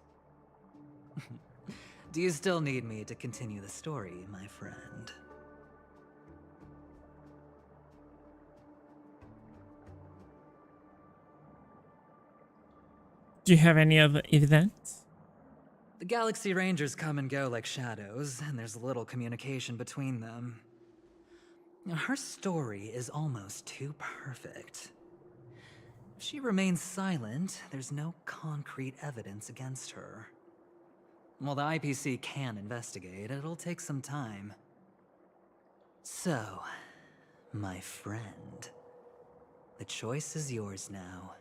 Do you still need me to continue the story, my friend? Do you have any other events? The Galaxy Rangers come and go like shadows, and there's little communication between them. Her story is almost too perfect. If she remains silent, there's no concrete evidence against her. While the IPC can investigate, it'll take some time. So, my friend, the choice is yours now.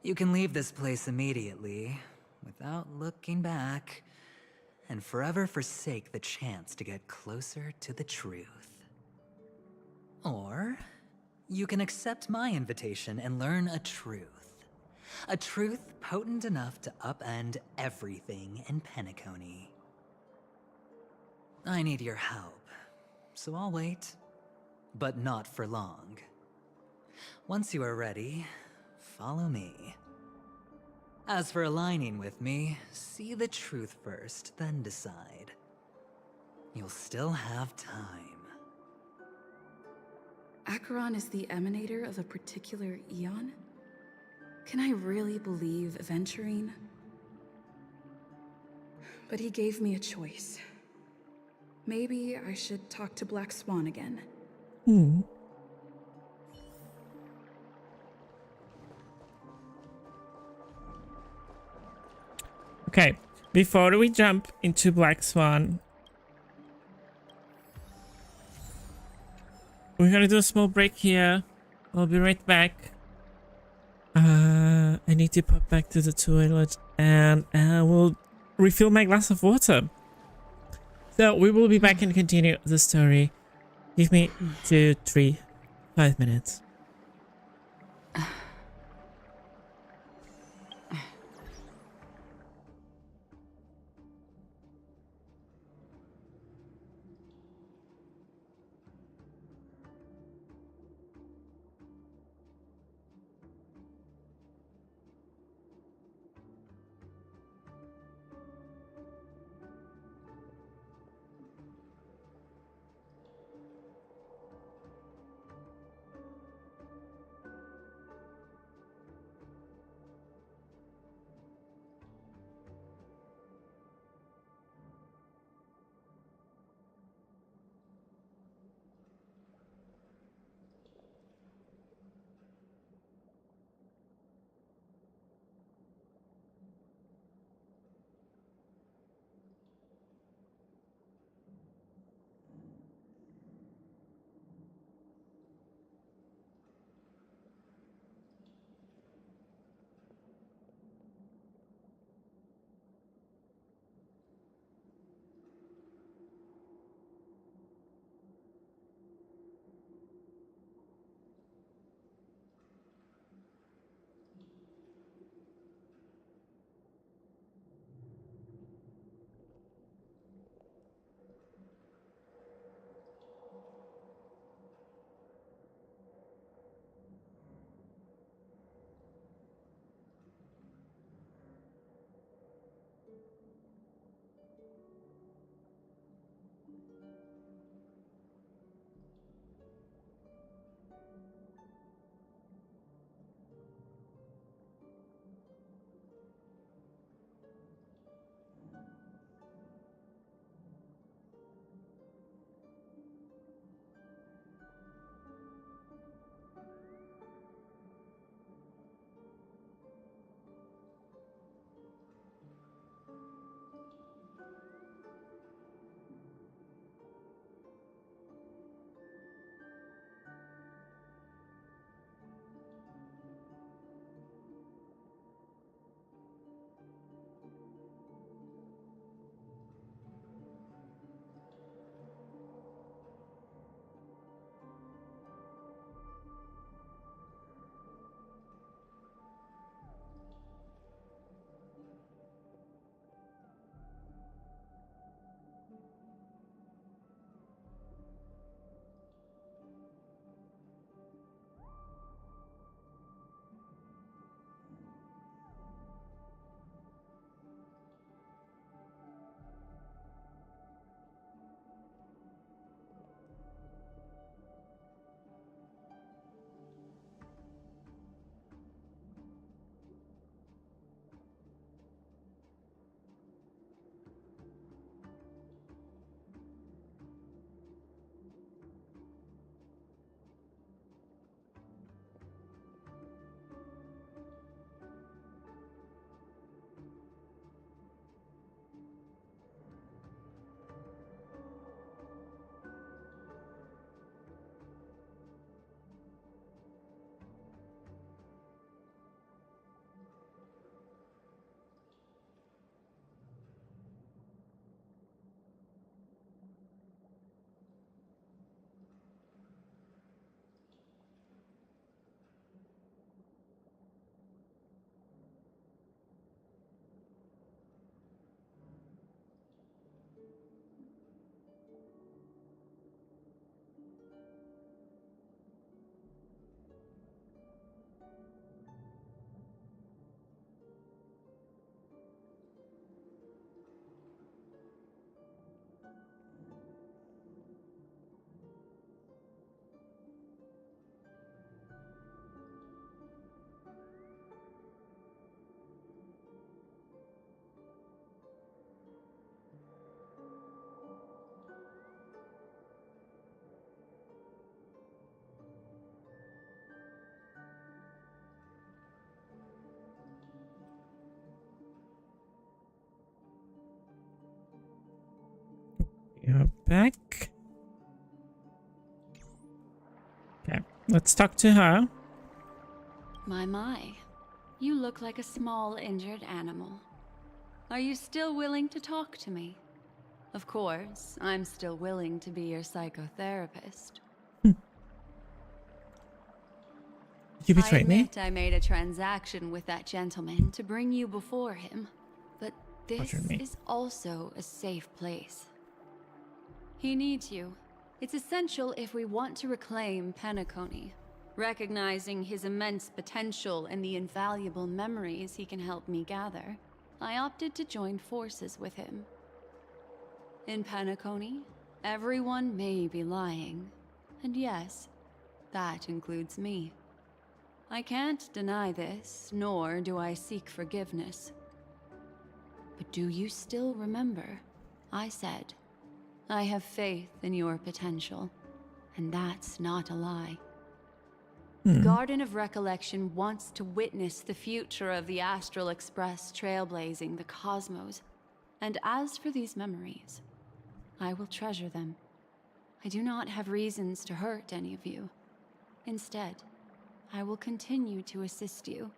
You can leave this place immediately, without looking back, and forever forsake the chance to get closer to the truth. Or, you can accept my invitation and learn a truth. A truth potent enough to upend everything in Penacony. I need your help, so I'll wait. But not for long. Once you are ready, follow me. As for aligning with me, see the truth first, then decide. You'll still have time. Acheron is the emanator of a particular eon? Can I really believe Aventurine? But he gave me a choice. Maybe I should talk to Black Swan again. Okay, before we jump into Black Swan, we're gonna do a small break here. I'll be right back. I need to pop back to the toilet and I will refill my glass of water. So we will be back and continue the story. Give me 2, 3, 5 minutes. Go back. Okay, let's talk to her. My. You look like a small, injured animal. Are you still willing to talk to me? Of course, I'm still willing to be your psychotherapist. You betrayed me? I admit I made a transaction with that gentleman to bring you before him, but this is also a safe place. He needs you. It's essential if we want to reclaim Penacony. Recognizing his immense potential and the invaluable memories he can help me gather, I opted to join forces with him. In Penacony, everyone may be lying, and yes, that includes me. I can't deny this, nor do I seek forgiveness. But do you still remember? I said, I have faith in your potential, and that's not a lie. The Garden of Recollection wants to witness the future of the Astral Express trailblazing the cosmos. And as for these memories, I will treasure them. I do not have reasons to hurt any of you. Instead, I will continue to assist you,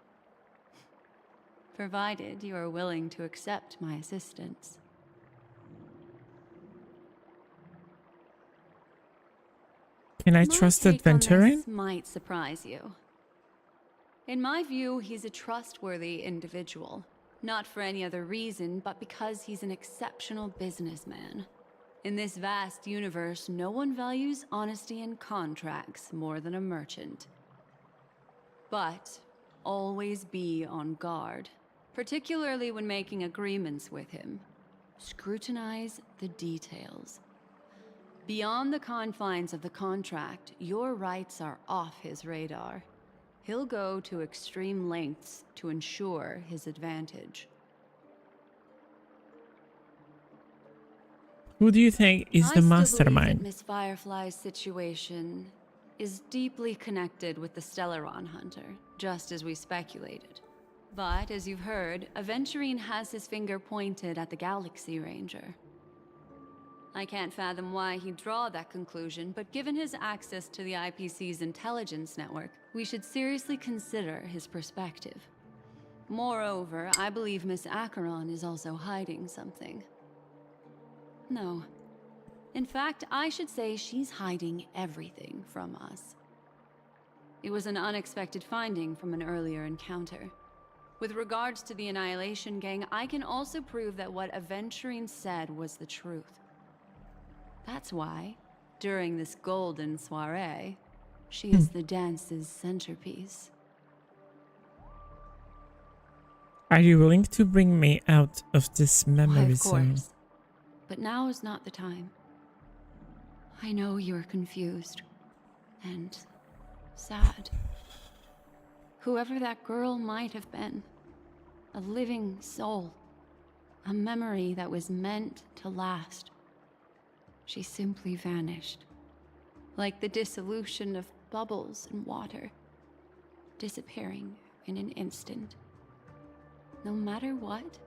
provided you are willing to accept my assistance. Can I trust My take on adventuring? this might surprise you. In my view, he's a trustworthy individual. Not for any other reason, but because he's an exceptional businessman. In this vast universe, no one values honesty in contracts more than a merchant. But always be on guard, particularly when making agreements with him. Scrutinize the details. Beyond the confines of the contract, your rights are off his radar. He'll go to extreme lengths to ensure his advantage. Who do you think is the I mastermind? still believe that Miss Firefly's situation is deeply connected with the Stellaron Hunter, just as we speculated. But, as you've heard, Aventurine has his finger pointed at the Galaxy Ranger. I can't fathom why he'd draw that conclusion, but given his access to the IPC's intelligence network, we should seriously consider his perspective. Moreover, I believe Miss Acheron is also hiding something. No. In fact, I should say she's hiding everything from us. It was an unexpected finding from an earlier encounter. With regards to the Annihilation Gang, I can also prove that what Aventurine said was the truth. That's why, during this golden soiree, she is the dance's centerpiece. Are you willing to bring me out of this memory Of zone? course. But now is not the time. I know you're confused and sad. Whoever that girl might have been, a living soul, a memory that was meant to last. She simply vanished, like the dissolution of bubbles in water, disappearing in an instant. No matter what,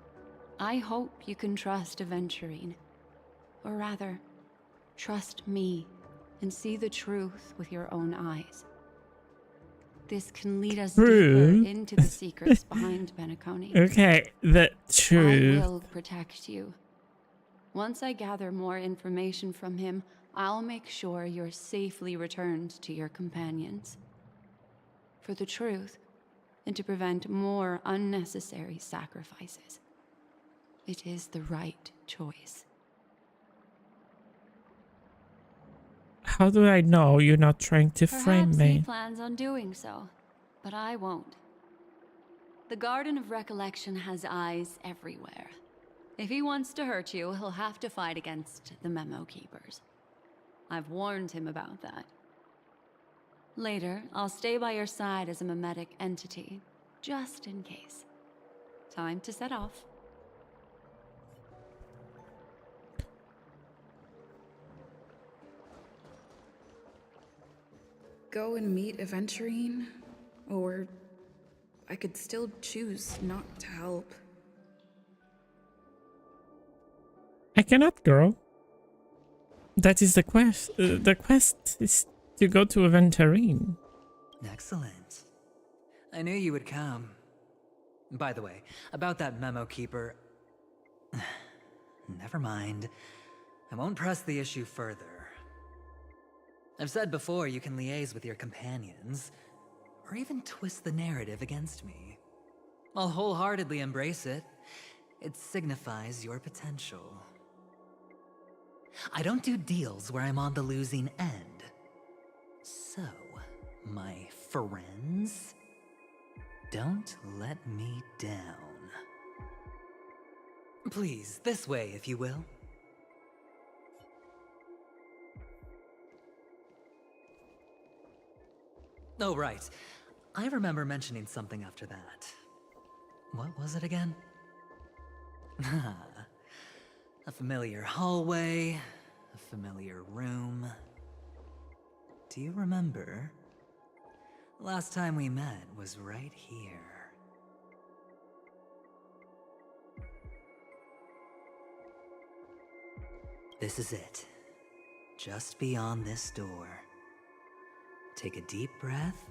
I hope you can trust Aventurine. Or rather, trust me and see the truth with your own eyes. This can lead us True. deeper into the secrets behind Penacony. Okay, the truth. I will protect you. Once I gather more information from him, I'll make sure you're safely returned to your companions. For the truth, and to prevent more unnecessary sacrifices. It is the right choice. How do I know you're not trying to frame Perhaps me? he plans on doing so, but I won't. The Garden of Recollection has eyes everywhere. If he wants to hurt you, he'll have to fight against the Memo Keepers. I've warned him about that. Later, I'll stay by your side as a mimetic entity, just in case. Time to set off. Go and meet Aventurine, or I could still choose not to help. I cannot, girl. That is the quest. The quest is to go to Aventurine. Excellent. I knew you would come. By the way, about that memo keeper... Never mind. I won't press the issue further. I've said before you can liaise with your companions, or even twist the narrative against me. I'll wholeheartedly embrace it. It signifies your potential. I don't do deals where I'm on the losing end. So, my friends, don't let me down. Please, this way, if you will. Oh, right. I remember mentioning something after that. What was it again? A familiar hallway, a familiar room. Do you remember? Last time we met was right here. This is it. Just beyond this door. Take a deep breath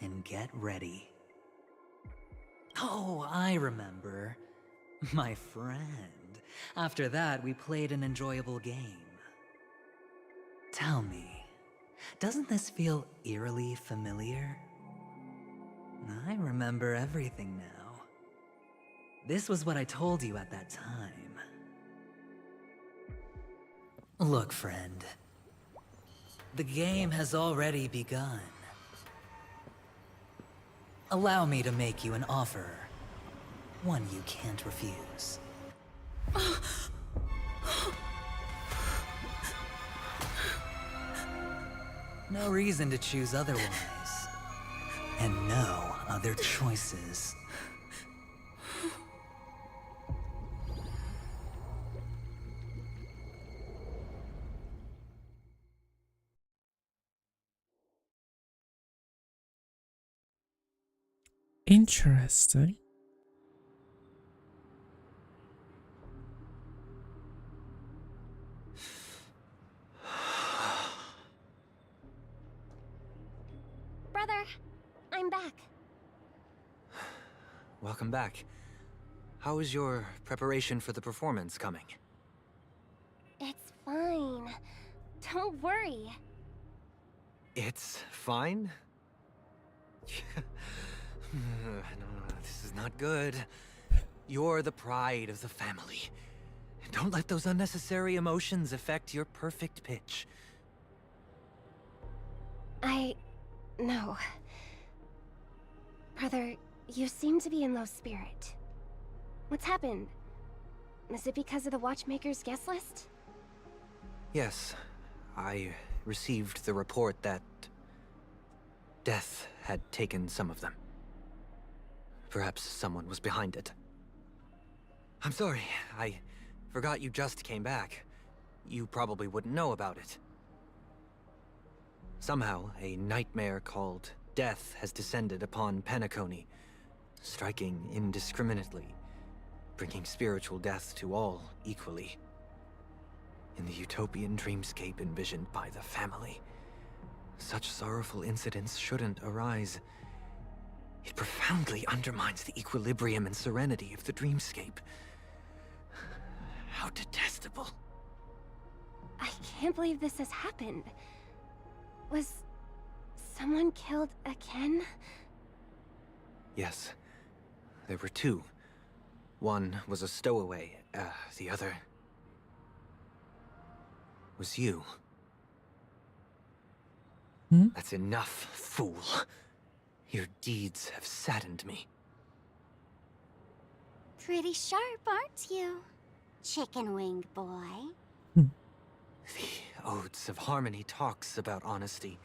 and get ready. Oh, I remember. My friend. After that, we played an enjoyable game. Tell me, doesn't this feel eerily familiar? I remember everything now. This was what I told you at that time. Look, friend. The game has already begun. Allow me to make you an offer. One you can't refuse. No reason to choose otherwise. And no other choices. Interesting. Brother, I'm back. Welcome back. How is your preparation for the performance coming? It's fine. Don't worry. It's fine? No, this is not good. You're the pride of the family. Don't let those unnecessary emotions affect your perfect pitch. No. Brother, you seem to be in low spirit. What's happened? Is it because of the Watchmaker's guest list? Yes, I received the report that death had taken some of them. Perhaps someone was behind it. I'm sorry, I forgot you just came back. You probably wouldn't know about it. Somehow, a nightmare called death has descended upon Penacony, striking indiscriminately, bringing spiritual death to all equally. In the utopian dreamscape envisioned by the family, such sorrowful incidents shouldn't arise. It profoundly undermines the equilibrium and serenity of the dreamscape. How detestable. I can't believe this has happened. Was someone killed again? Yes. There were two. One was a stowaway, the other was you. That's enough, fool. Your deeds have saddened me. Pretty sharp, aren't you, chicken-winged boy? The Odes of Harmony talks about honesty.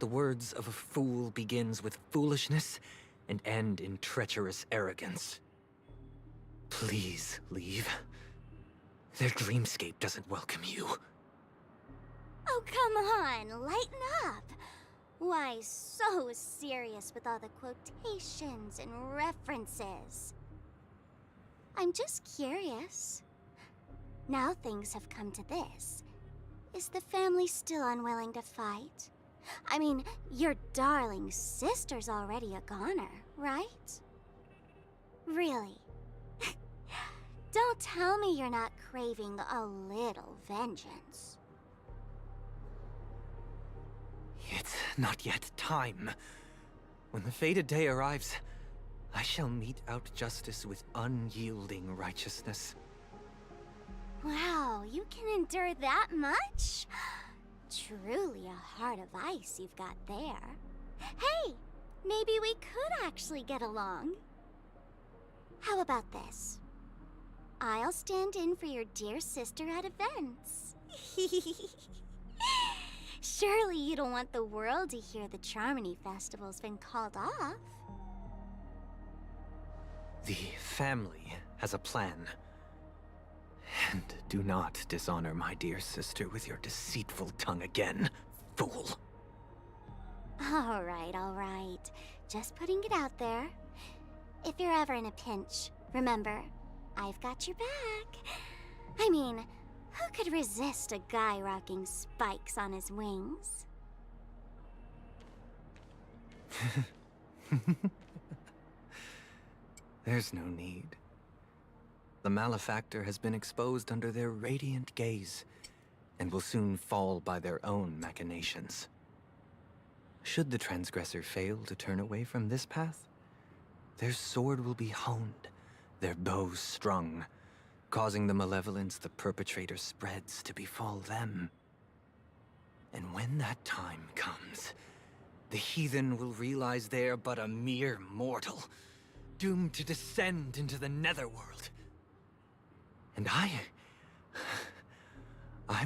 The words of a fool begins with foolishness and end in treacherous arrogance. Please leave. Their dreamscape doesn't welcome you. Oh, come on, lighten up. Why so serious with all the quotations and references? I'm just curious. Now things have come to this. Is the family still unwilling to fight? I mean, your darling sister's already a goner, right? Really? Don't tell me you're not craving a little vengeance. It's not yet time. When the fated day arrives, I shall mete out justice with unyielding righteousness. Wow, you can endure that much? Truly a heart of ice you've got there. Hey, maybe we could actually get along. How about this? I'll stand in for your dear sister at events. Surely you don't want the world to hear the Charmony Festival's been called off. The family has a plan. And do not dishonor my dear sister with your deceitful tongue again, fool. All right. Just putting it out there. If you're ever in a pinch, remember, I've got your back. I mean, who could resist a guy rocking spikes on his wings? There's no need. The malefactor has been exposed under their radiant gaze, and will soon fall by their own machinations. Should the transgressor fail to turn away from this path, their sword will be honed, their bows strung, causing the malevolence the perpetrator spreads to befall them. And when that time comes, the heathen will realize they're but a mere mortal, doomed to descend into the netherworld. And I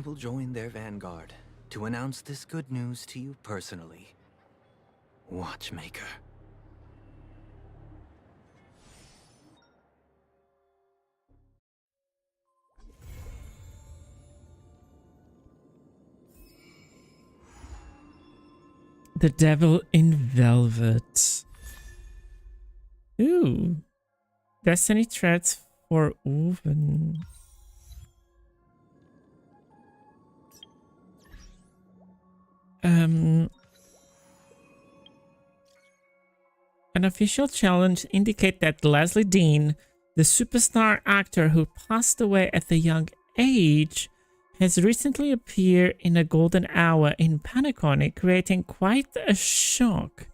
will join their vanguard to announce this good news to you personally, Watchmaker. The Devil in Velvet. Ooh. Destiny threats for Oven. An official challenge indicate that Leslie Dean, the superstar actor who passed away at a young age, has recently appeared in a golden hour in Penacony, creating quite a shock.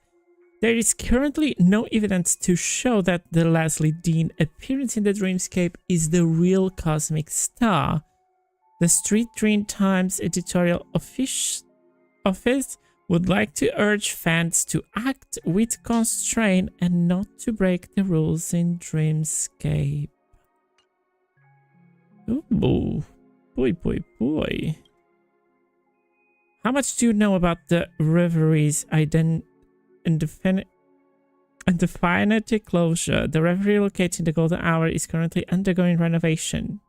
There is currently no evidence to show that the Leslie Dean appearance in the Dreamscape is the real cosmic star. The Street Dream Times editorial office would like to urge fans to act with constraint and not to break the rules in Dreamscape. Ooh. Boy. How much do you know about the Reverie's indefinite closure? The Reverie located in the Golden Hour is currently undergoing renovation.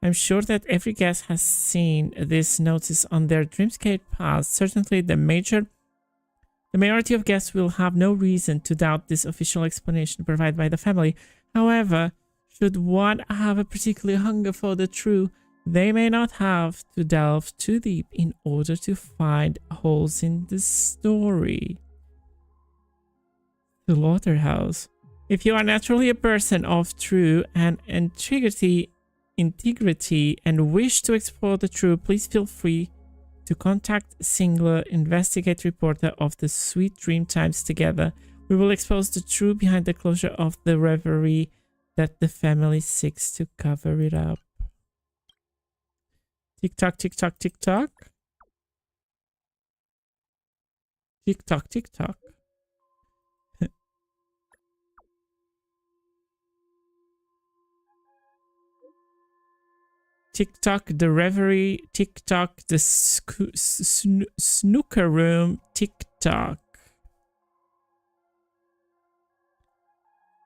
I'm sure that every guest has seen this notice on their Dreamscape pass. Certainly the majority of guests will have no reason to doubt this official explanation provided by the family. However, should one have a particular hunger for the truth, they may not have to delve too deep in order to find holes in the story. The Slaughterhouse. If you are naturally a person of truth and integrity and wish to explore the truth, please feel free to contact Singler, investigative reporter of the Sweet Dream Times. Together, we will expose the truth behind the closure of the Reverie that the family seeks to cover it up. Tick-tock, tick-tock, tick-tock. Tick-tock, tick-tock. Tick-tock, the Reverie. Tick-tock, the snooker room. Tick-tock.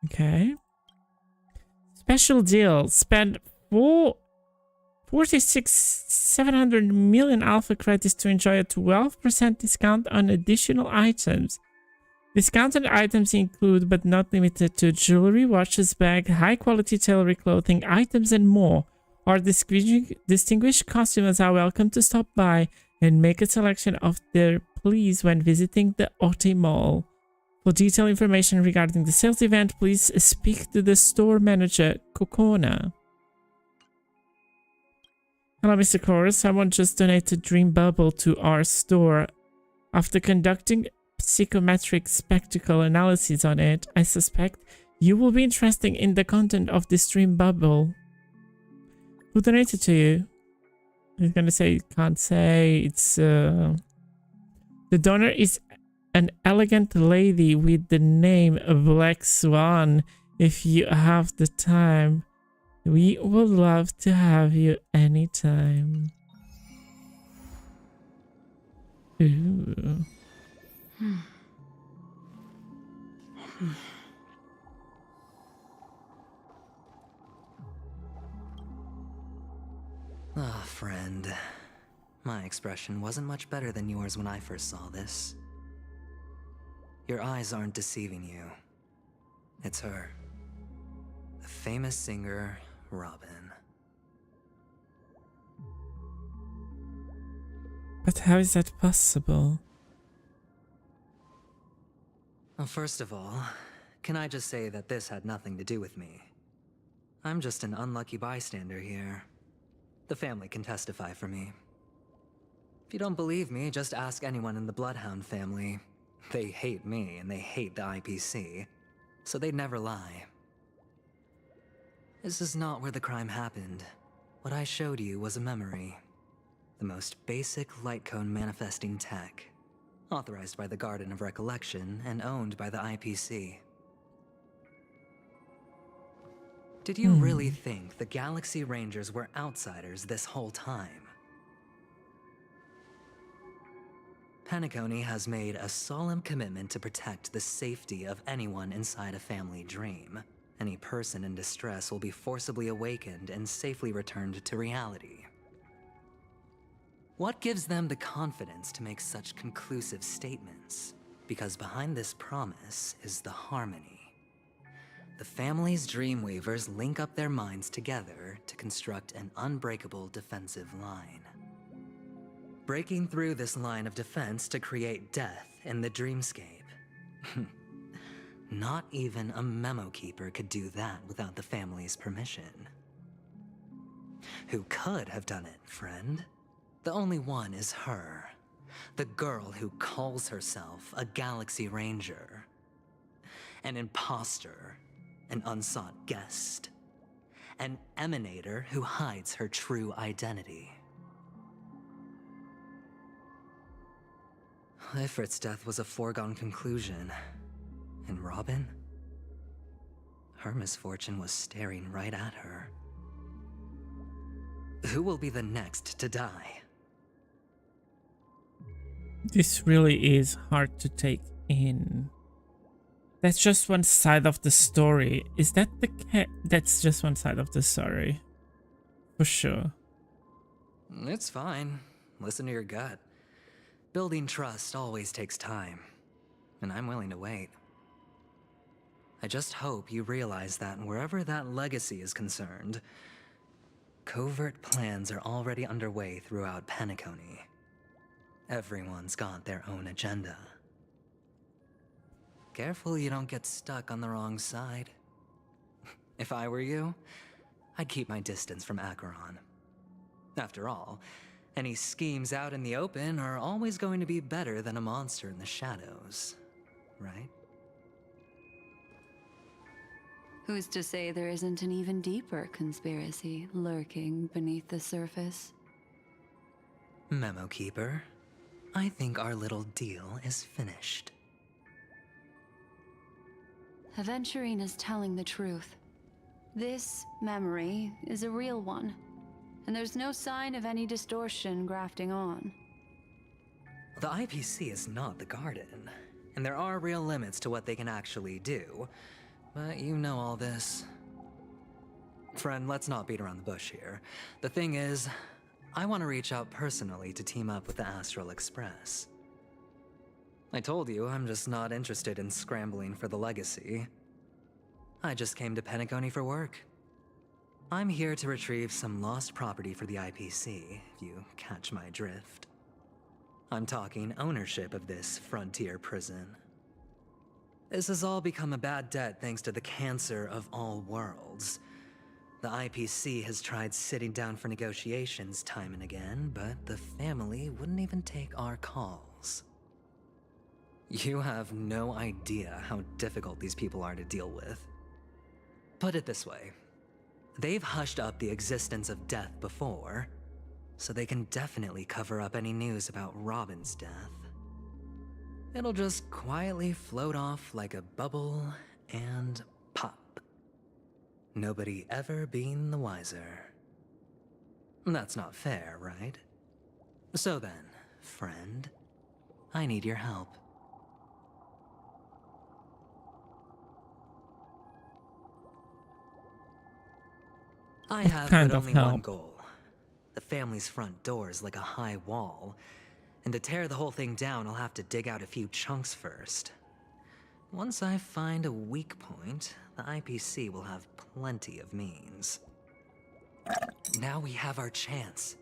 Okay. Special deal. Spend 700 million alpha credits to enjoy a 12% discount on additional items. Discounted items include, but not limited to, jewelry, watches, bag, high-quality tailoring clothing, items, and more. Our distinguished customers are welcome to stop by and make a selection of their please when visiting the Otte Mall. For detailed information regarding the sales event, please speak to the store manager, Kokona. Hello, Mr. Core. Someone just donated Dream Bubble to our store. After conducting psychometric spectacle analysis on it, I suspect you will be interested in the content of this Dream Bubble. Who donated to you? He's gonna say, can't say. It's the donor is an elegant lady with the name Black Swan. If you have the time, we would love to have you anytime. Ooh. Ah, friend. My expression wasn't much better than yours when I first saw this. Your eyes aren't deceiving you. It's her. The famous singer, Robin. But how is that possible? Well, first of all, can I just say that this had nothing to do with me? I'm just an unlucky bystander here. The family can testify for me. If you don't believe me, just ask anyone in the Bloodhound family. They hate me and they hate the IPC, so they'd never lie. This is not where the crime happened. What I showed you was a memory. The most basic light cone manifesting tech. Authorized by the Garden of Recollection and owned by the IPC. Did you really think the Galaxy Rangers were outsiders this whole time? Penacony has made a solemn commitment to protect the safety of anyone inside a family dream. Any person in distress will be forcibly awakened and safely returned to reality. What gives them the confidence to make such conclusive statements? Because behind this promise is the harmony. The family's Dreamweavers link up their minds together to construct an unbreakable defensive line. Breaking through this line of defense to create death in the dreamscape. Not even a memo keeper could do that without the family's permission. Who could have done it, friend? The only one is her. The girl who calls herself a Galaxy Ranger. An imposter. An unsought guest. An emanator who hides her true identity. Ifrit's death was a foregone conclusion. And Robin? Her misfortune was staring right at her. Who will be the next to die? This really is hard to take in. That's just one side of the story. Is that the that's just one side of the story. For sure. It's fine. Listen to your gut. Building trust always takes time. And I'm willing to wait. I just hope you realize that wherever that legacy is concerned, covert plans are already underway throughout Penacony. Everyone's got their own agenda. Careful you don't get stuck on the wrong side. If I were you, I'd keep my distance from Acheron. After all, any schemes out in the open are always going to be better than a monster in the shadows, right? Who's to say there isn't an even deeper conspiracy lurking beneath the surface? Memo Keeper, I think our little deal is finished. Aventurine is telling the truth. This memory is a real one, and there's no sign of any distortion grafting on. The IPC is not the Garden, and there are real limits to what they can actually do, but you know all this. Friend, let's not beat around the bush here. The thing is, I want to reach out personally to team up with the Astral Express. I told you I'm just not interested in scrambling for the legacy. I just came to Penacony for work. I'm here to retrieve some lost property for the IPC, if you catch my drift. I'm talking ownership of this frontier prison. This has all become a bad debt thanks to the cancer of all worlds. The IPC has tried sitting down for negotiations time and again, but the family wouldn't even take our calls. You have no idea how difficult these people are to deal with. Put it this way. They've hushed up the existence of death before, so they can definitely cover up any news about Robin's death. It'll just quietly float off like a bubble and pop. Nobody ever being the wiser. That's not fair, right? So then, friend, I need your help. I have but only one goal. The family's front door is like a high wall, and to tear the whole thing down, I'll have to dig out a few chunks first. Once I find a weak point, the IPC will have plenty of means. Now we have our chance.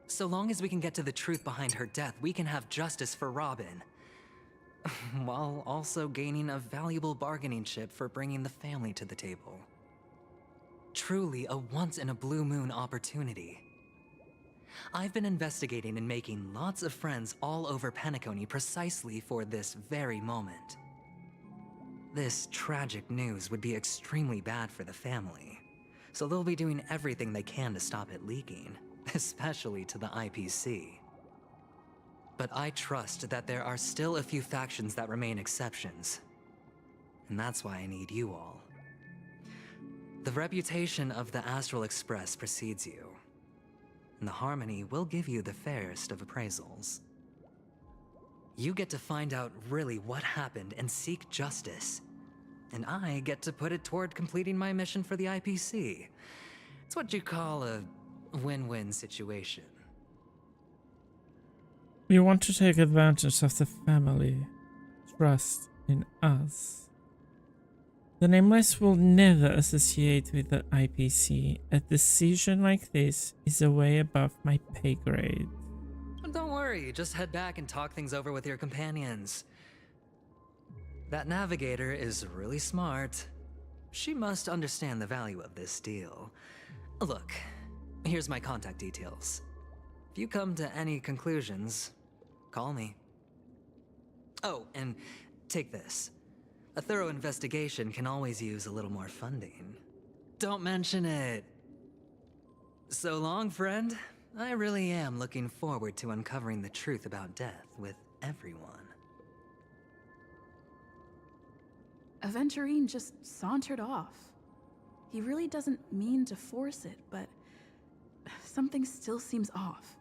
So long as we can get to the truth behind her death, we can have justice for Robin. While also gaining a valuable bargaining chip for bringing the family to the table. Truly a once-in-a-blue-moon opportunity. I've been investigating and making lots of friends all over Penacony precisely for this very moment. This tragic news would be extremely bad for the family, so they'll be doing everything they can to stop it leaking, especially to the IPC. But I trust that there are still a few factions that remain exceptions, and that's why I need you all. The reputation of the Astral Express precedes you, and the Harmony will give you the fairest of appraisals. You get to find out really what happened and seek justice, and I get to put it toward completing my mission for the IPC. It's what you call a win-win situation. We want to take advantage of the family trust in us. The Nameless will never associate with the IPC. A decision like this is a way above my pay grade. Don't worry, just head back and talk things over with your companions. That navigator is really smart. She must understand the value of this deal. Look, here's my contact details. If you come to any conclusions, call me. Oh, and take this. A thorough investigation can always use a little more funding. Don't mention it. So long, friend. I really am looking forward to uncovering the truth about death with everyone. Aventurine just sauntered off. He really doesn't mean to force it, but something still seems off.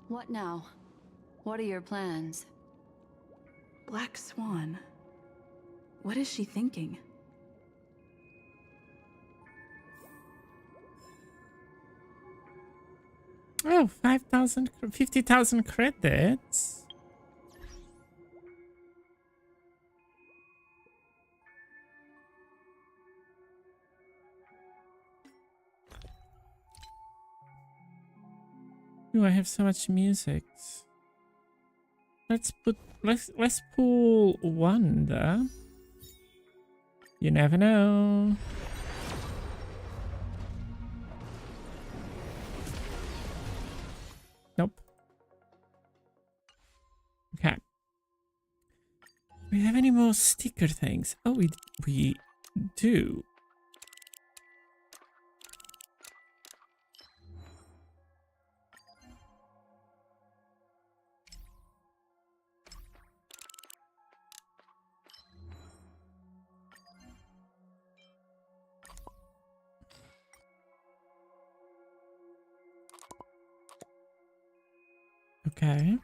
What now? What are your plans? Black Swan. What is she thinking? Oh, 50,000 credits. Ooh, I have so much music. Let's pull Wanda. You never know. Nope. Okay. Do we have any more sticker things? Oh, we do. Okay.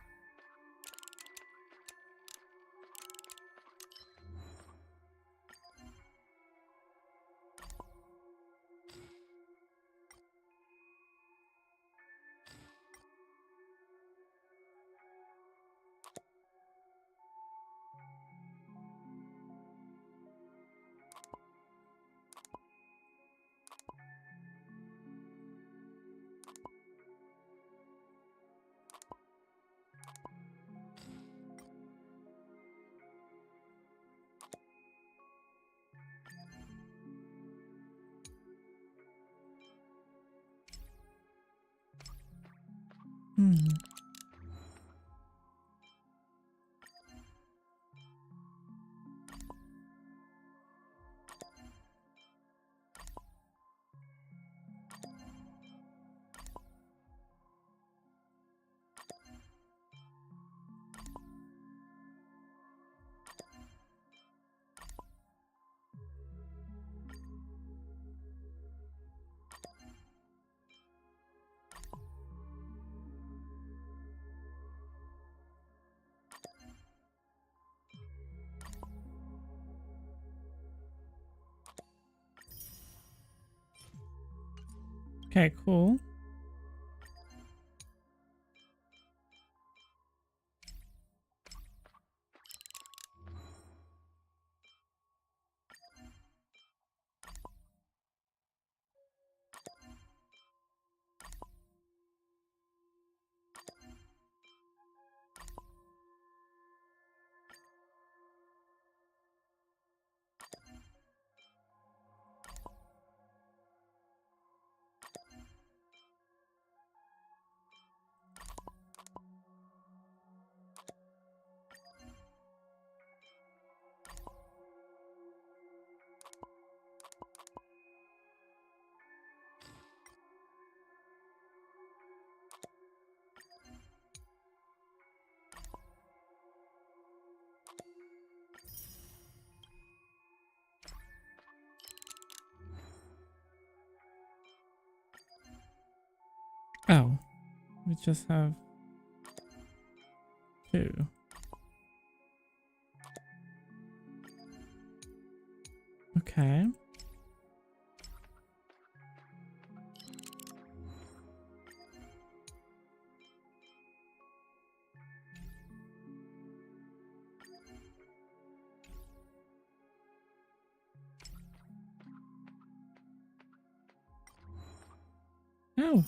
Okay, cool. Oh, we just have 2. Okay. Oh.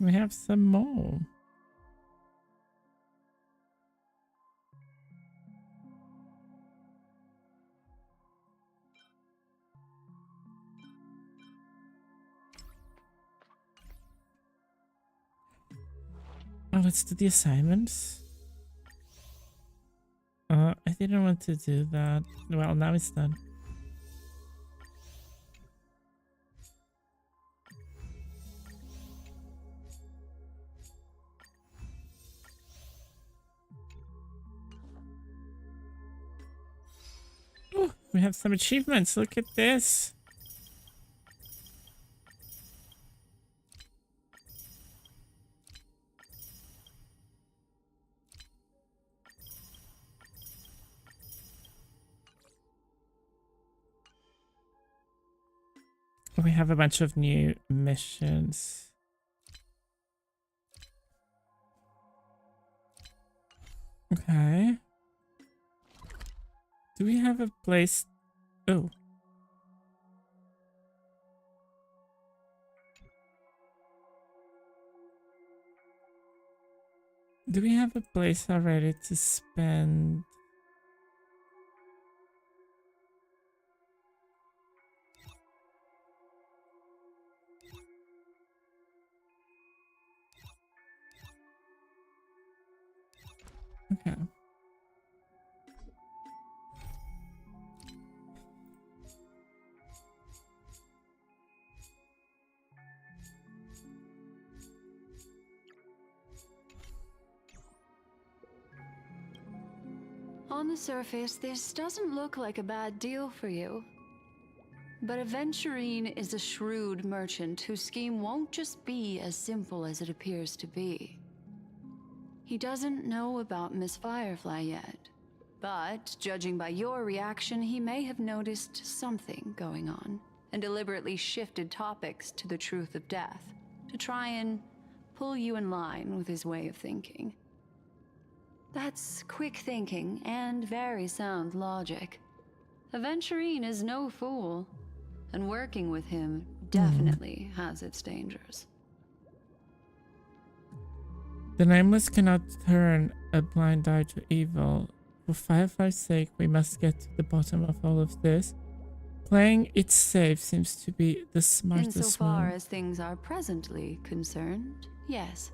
We have some more. Oh, let's do the assignments. I didn't want to do that. Well, now it's done. Oh, we have some achievements. Look at this. We have a bunch of new missions. Okay. Do we have a place? Oh. Do we have a place already to spend? Okay. On the surface, this doesn't look like a bad deal for you. But Aventurine is a shrewd merchant whose scheme won't just be as simple as it appears to be. He doesn't know about Miss Firefly yet, but judging by your reaction, he may have noticed something going on and deliberately shifted topics to the truth of death to try and pull you in line with his way of thinking. That's quick thinking and very sound logic. Aventurine is no fool, and working with him definitely has its dangers. The Nameless cannot turn a blind eye to evil. For Firefly's sake, we must get to the bottom of all of this. Playing it safe seems to be the smartest Insofar move. as things are presently concerned, yes.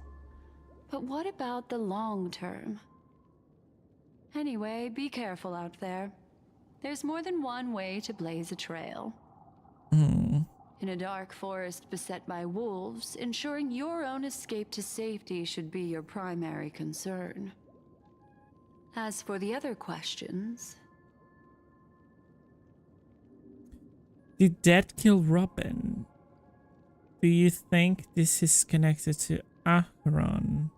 But what about the long term? Anyway, be careful out there. There's more than one way to blaze a trail. In a dark forest beset by wolves, ensuring your own escape to safety should be your primary concern. As for the other questions... Did Dead kill Robin? Do you think this is connected to Acheron?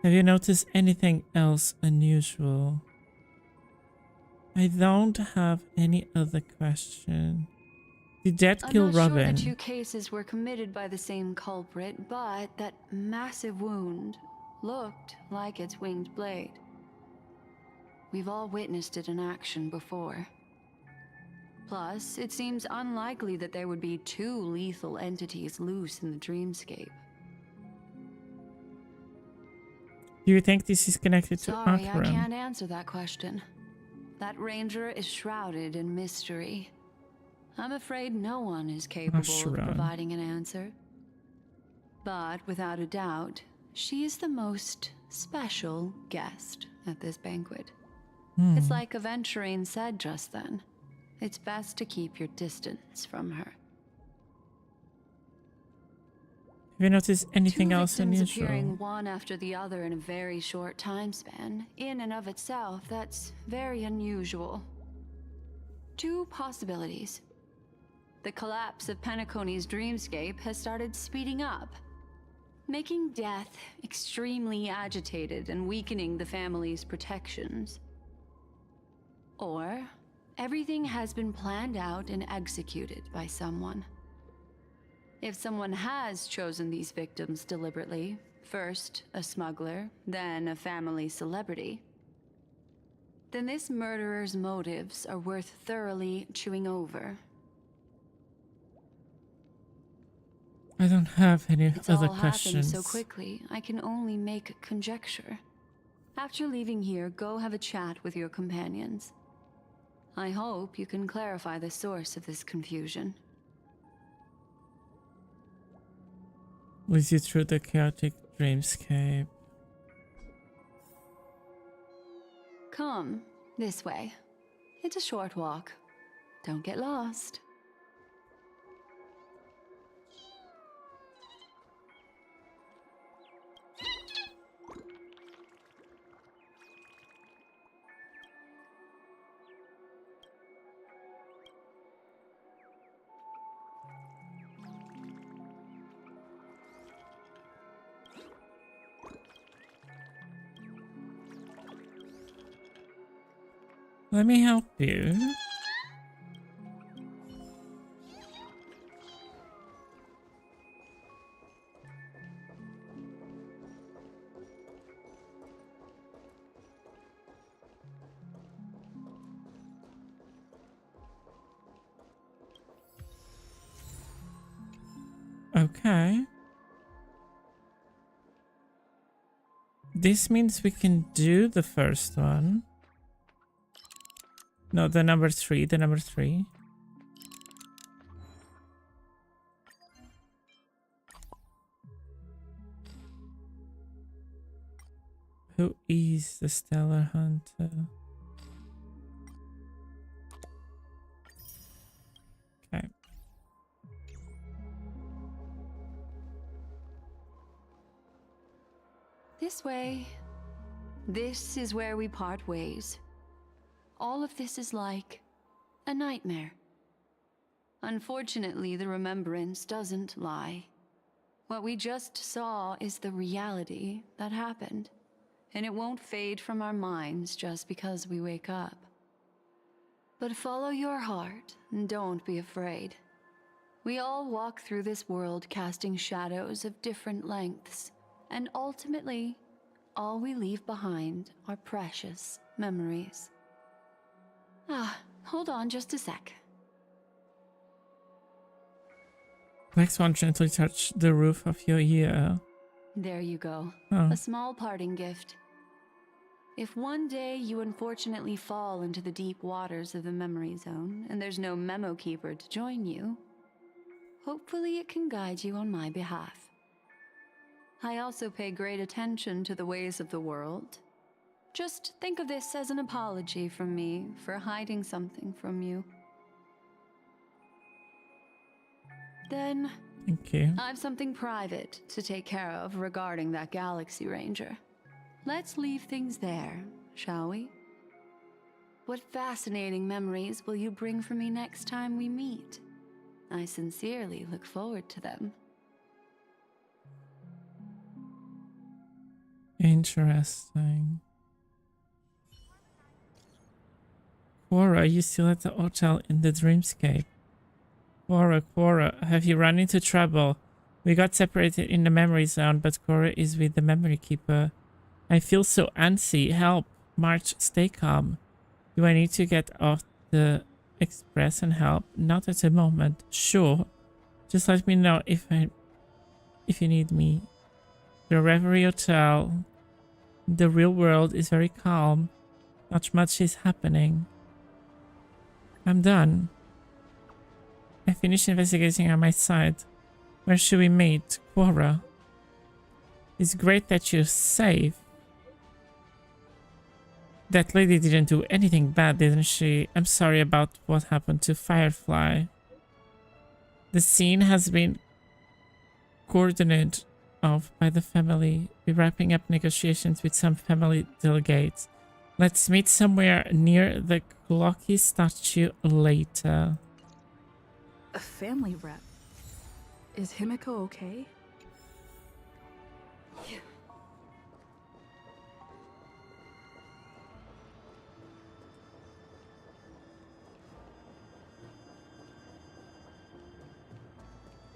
Have you noticed anything else unusual? I don't have any other question. Did Dead kill I'm not Robin? sure the two cases were committed by the same culprit, but that massive wound looked like its winged blade. We've all witnessed it in action before. Plus, it seems unlikely that there would be two lethal entities loose in the dreamscape. Do you think this is connected to Sorry, Acheron? I can't answer that question. That ranger is shrouded in mystery. I'm afraid no one is capable of providing an answer. But without a doubt, she is the most special guest at this banquet. It's like Aventurine said just then. It's best to keep your distance from her. Have you noticed anything Two else victims unusual? appearing one after the other in a very short time span, in and of itself, that's very unusual. Two possibilities. The collapse of Penacony's dreamscape has started speeding up, making death extremely agitated and weakening the family's protections. Or everything has been planned out and executed by someone. If someone has chosen these victims deliberately, first a smuggler, then a family celebrity, then this murderer's motives are worth thoroughly chewing over. I don't have any It's other all questions. happened so quickly, I can only make conjecture. After leaving here, go have a chat with your companions. I hope you can clarify the source of this confusion. Leads you through the chaotic dreamscape. Come, this way. It's a short walk. Don't get lost. Let me help you. Okay. This means we can do the first one. No, the number 3, the number 3. Who is the Stellar Hunter? Okay. This way. This is where we part ways. All of this is like a nightmare. Unfortunately, the remembrance doesn't lie. What we just saw is the reality that happened, and it won't fade from our minds just because we wake up. But follow your heart and don't be afraid. We all walk through this world casting shadows of different lengths, and ultimately, all we leave behind are precious memories. Hold on just a sec. Black Swan gently touched the roof of your ear. There you go. Oh. A small parting gift. If one day you unfortunately fall into the deep waters of the memory zone and there's no memo keeper to join you, hopefully it can guide you on my behalf. I also pay great attention to the ways of the world. Just think of this as an apology from me for hiding something from you. Then, thank you. I've something private to take care of regarding that Galaxy Ranger. Let's leave things there, shall we? What fascinating memories will you bring for me next time we meet? I sincerely look forward to them. Interesting. Quora, you still at the hotel in the dreamscape? Quora, have you run into trouble? We got separated in the memory zone, but Quora is with the memory keeper. I feel so antsy. Help. March, stay calm. Do I need to get off the express and help? Not at the moment. Sure. Just let me know if you need me. The Reverie Hotel. The real world is very calm. Not much is happening. I'm done. I finished investigating on my side. Where should we meet? Quora. It's great that you're safe. That lady didn't do anything bad, didn't she? I'm sorry about what happened to Firefly. The scene has been coordinated of by the family. We're wrapping up negotiations with some family delegates. Let's meet somewhere near the Clocky statue later. A family rep. Is Himiko okay?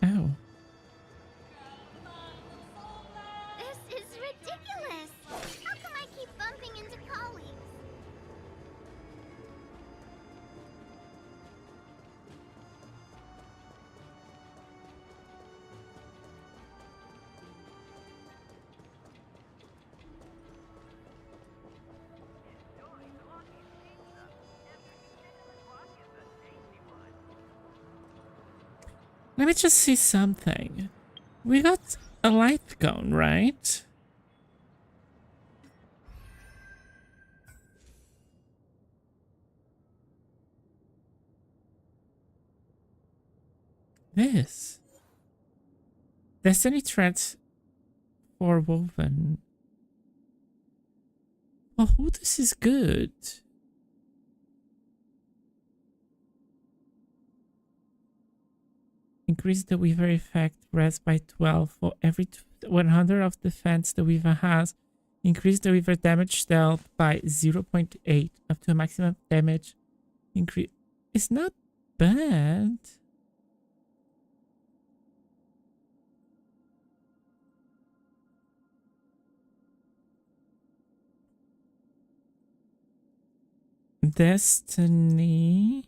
Oh. This is ridiculous! How come I keep bumping into colleagues? Let me just see something. We got a light gun, right? This. Destiny threats for Woven. Oh, this is good. Increase the Weaver effect res by 12 for every 100 of defense the Weaver has. Increase the Weaver damage dealt by 0.8 up to a maximum damage increase. It's not bad. Destiny.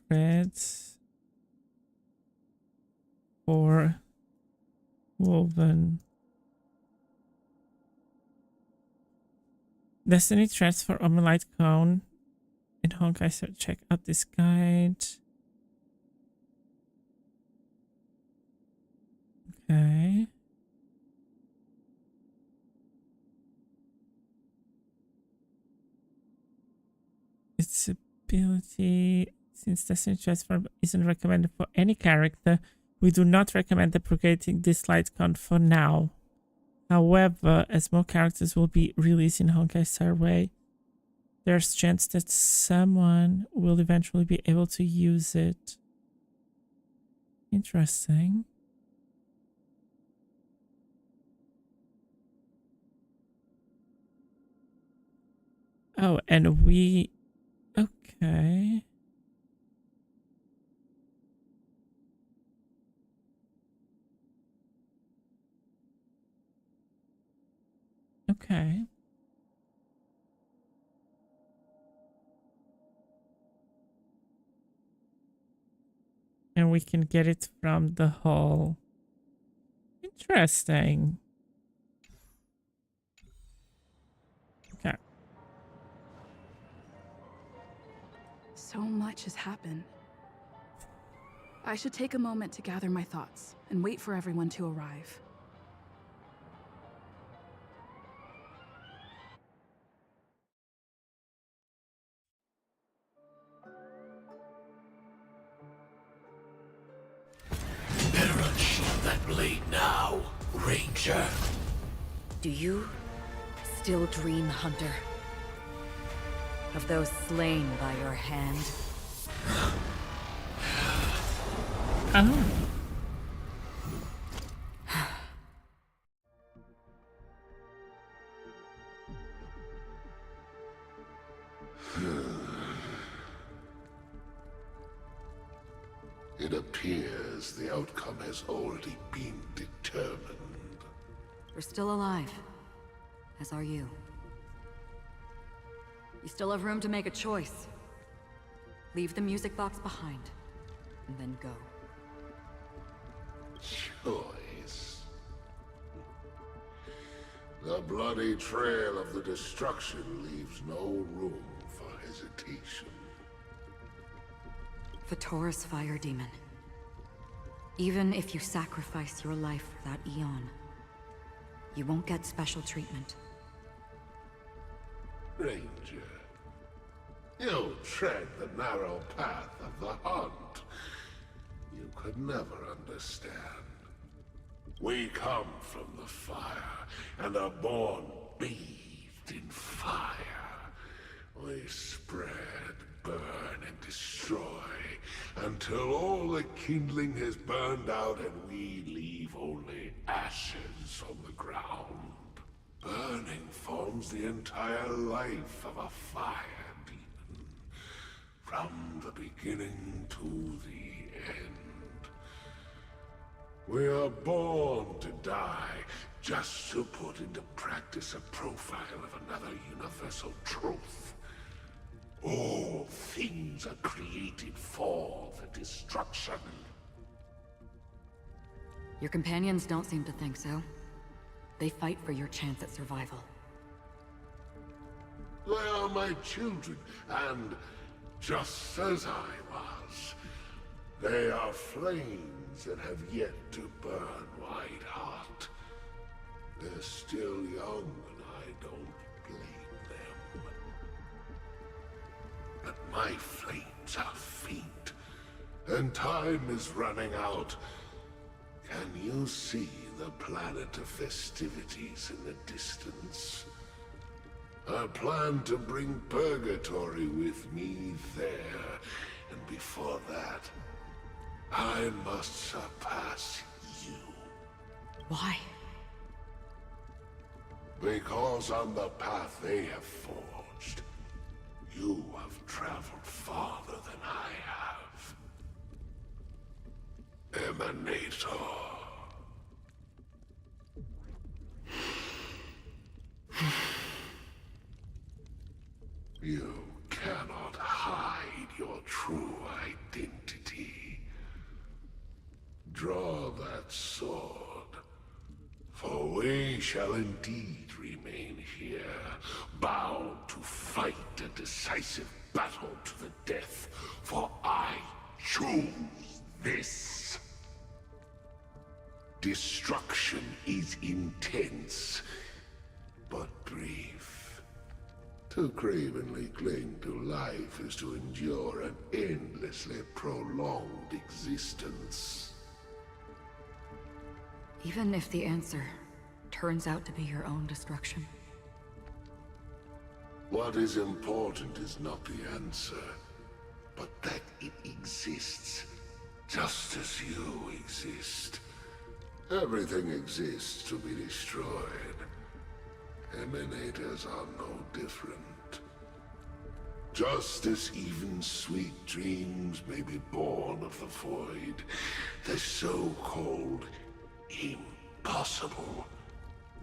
Threads for Woven. Destiny threads for Omelite Cone in Honkai. So check out this guide. Okay. Its ability. Since Destiny Transform isn't recommended for any character, we do not recommend deprecating this light count for now. However, as more characters will be released in Honkai Star Rail, there's chance that someone will eventually be able to use it. Interesting. Oh, and we... Okay. Okay. And we can get it from the hall. Interesting. Okay. So much has happened. I should take a moment to gather my thoughts and wait for everyone to arrive. Better unsheath that blade now, Ranger. Do you still dream, Hunter? Of those slain by your hand? Oh. It appears the outcome has already been determined. We're still alive, as are you. You still have room to make a choice. Leave the music box behind, and then go. Choice? The bloody trail of the destruction leaves no room for hesitation. Vatora's fire demon. Even if you sacrifice your life for that eon, you won't get special treatment. Ranger, you tread the narrow path of the hunt. You could never understand. We come from the fire, and are born bathed in fire. We spread, burn, and destroy, until all the kindling has burned out and we leave only ashes on the ground. Burning forms the entire life of a fire demon, from the beginning to the end. We are born to die, just to put into practice a profile of another universal truth. All things are created for the destruction. Your companions don't seem to think so. They fight for your chance at survival. They are my children, and just as I was, they are flames that have yet to burn white hot. They're still young, and I don't blame them. But my flames are faint, and time is running out. Can you see the planet of festivities in the distance? I plan to bring Purgatory with me there, and before that, I must surpass you. Why? Because on the path they have forged, you have traveled farther than I have. Emanator. You cannot hide your true identity. Draw that sword, for we shall indeed remain here, bound to fight a decisive battle to the death, for I choose this. Destruction is intense, but brief. To cravenly cling to life is to endure an endlessly prolonged existence. Even if the answer turns out to be your own destruction. What is important is not the answer, but that it exists, just as you exist. Everything exists to be destroyed. Emanators are no different. Just as even sweet dreams may be born of the void, the so-called impossible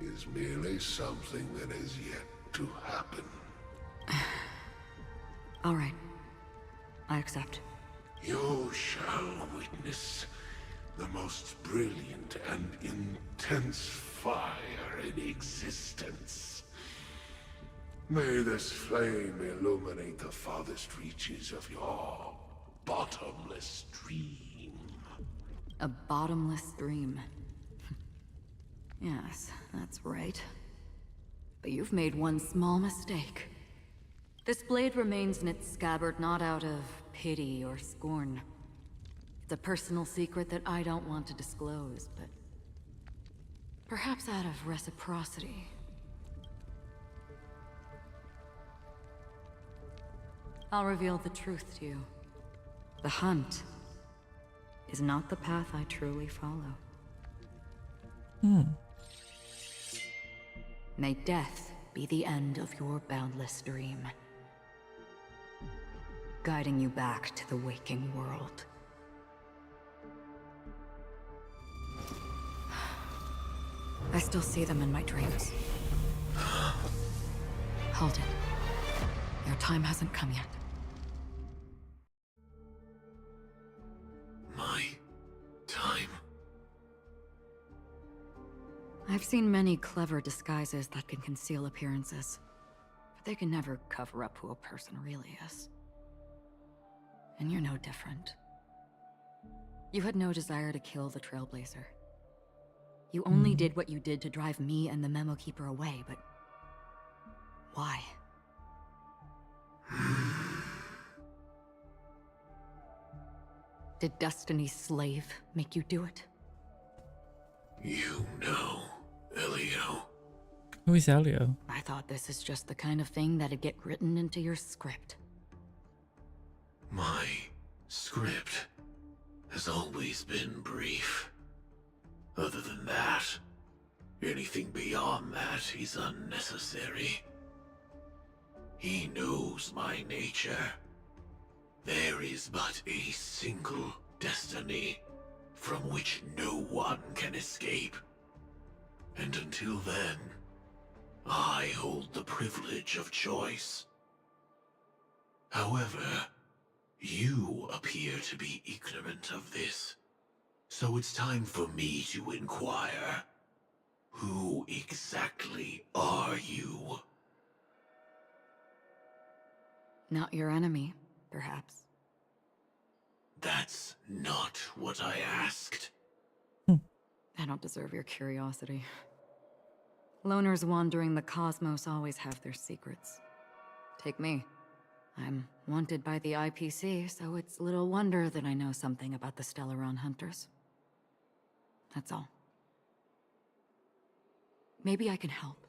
is merely something that is yet to happen. All right. I accept. You shall witness the most brilliant and intense fire in existence. May this flame illuminate the farthest reaches of your bottomless dream. A bottomless dream. Yes, that's right. But you've made one small mistake. This blade remains in its scabbard not out of pity or scorn. It's a personal secret that I don't want to disclose, but perhaps out of reciprocity. I'll reveal the truth to you. The hunt is not the path I truly follow. May death be the end of your boundless dream, guiding you back to the waking world. I still see them in my dreams. Hold it. Your time hasn't come yet. My time? I've seen many clever disguises that can conceal appearances, but they can never cover up who a person really is. And you're no different. You had no desire to kill the Trailblazer. You only did what you did to drive me and the Memo Keeper away, but why? Did Destiny's slave make you do it? You know, Elio. Who is Elio? I thought this is just the kind of thing that'd get written into your script. My script has always been brief. Other than that, anything beyond that is unnecessary. He knows my nature. There is but a single destiny from which no one can escape. And until then, I hold the privilege of choice. However, you appear to be ignorant of this. So it's time for me to inquire. Who exactly are you? Not your enemy, perhaps. That's not what I asked. I don't deserve your curiosity. Loners wandering the cosmos always have their secrets. Take me. I'm wanted by the IPC, so it's little wonder that I know something about the Stellaron Hunters. That's all. Maybe I can help.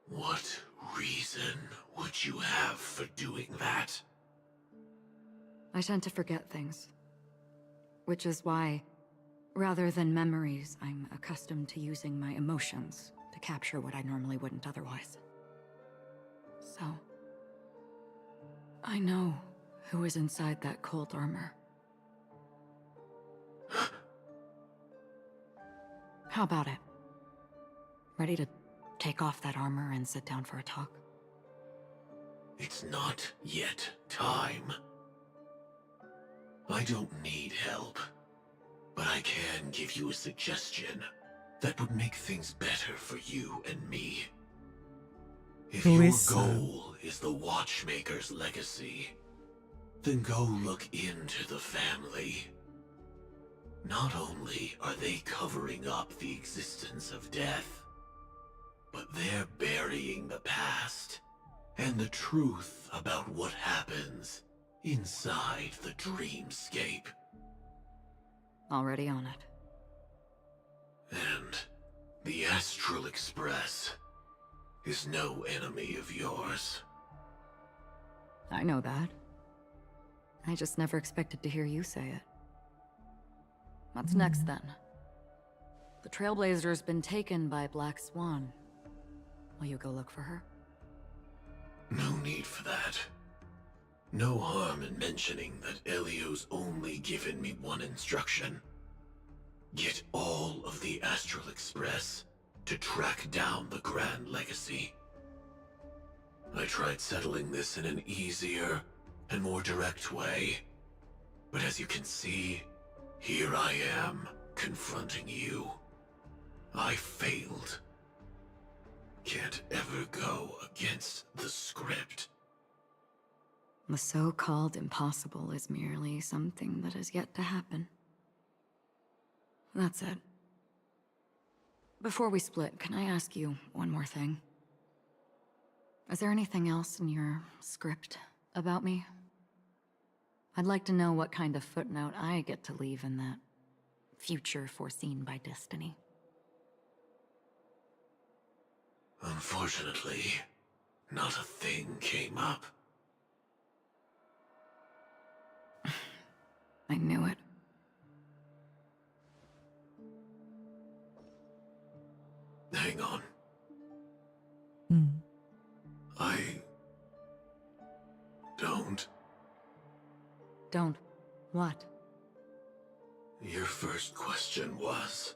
What reason would you have for doing that? I tend to forget things. Which is why, rather than memories, I'm accustomed to using my emotions to capture what I normally wouldn't otherwise. So, I know who is inside that cold armor. How about it? Ready to take off that armor and sit down for a talk? It's not yet time. I don't need help, but I can give you a suggestion that would make things better for you and me. If your goal is the Watchmaker's legacy, then go look into the family. Not only are they covering up the existence of death, but they're burying the past and the truth about what happens inside the dreamscape. Already on it. And the Astral Express is no enemy of yours. I know that. I just never expected to hear you say it. What's next, then? The Trailblazer's been taken by Black Swan. Will you go look for her? No need for that. No harm in mentioning that Elio's only given me one instruction. Get all of the Astral Express to track down the Grand Legacy. I tried settling this in an easier and more direct way, But as you can see, here I am, confronting you. I failed. Can't ever go against the script. The so-called impossible is merely something that has yet to happen. That's it. Before we split, can I ask you one more thing? Is there anything else in your script about me? I'd like to know what kind of footnote I get to leave in that future foreseen by destiny. Unfortunately, not a thing came up. I knew it. Hang on. I don't. Don't. What? Your first question was,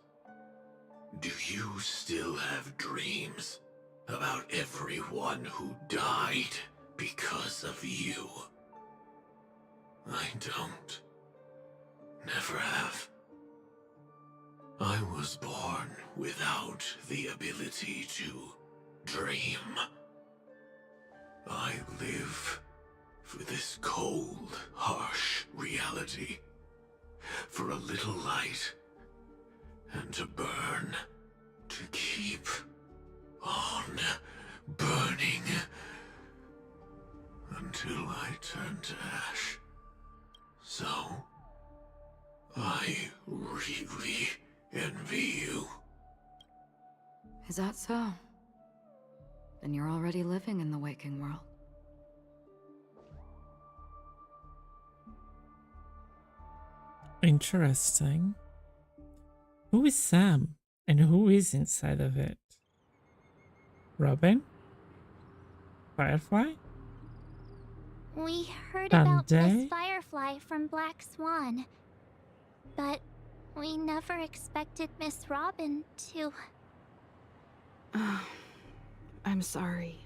do you still have dreams about everyone who died because of you? I don't. Never have. I was born without the ability to dream. I live for this cold, harsh reality. For a little light, and to burn, to keep on burning, until I turn to ash. So, I really envy you. Is that so? Then you're already living in the waking world. Interesting. Who is Sam? And who is inside of it? Robin? Firefly? We heard about Sunday? Miss Firefly from Black Swan, but we never expected Miss Robin to... I'm sorry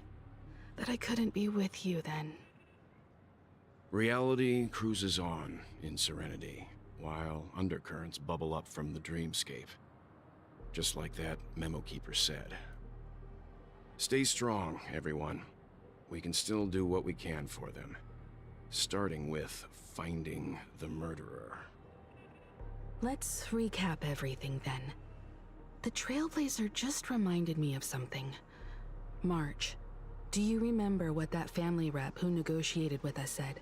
that I couldn't be with you then. Reality cruises on in serenity, while undercurrents bubble up from the dreamscape. Just like that memo keeper said. Stay strong, everyone. We can still do what we can for them. Starting with finding the murderer. Let's recap everything then. The Trailblazer just reminded me of something. March, do you remember what that family rep who negotiated with us said?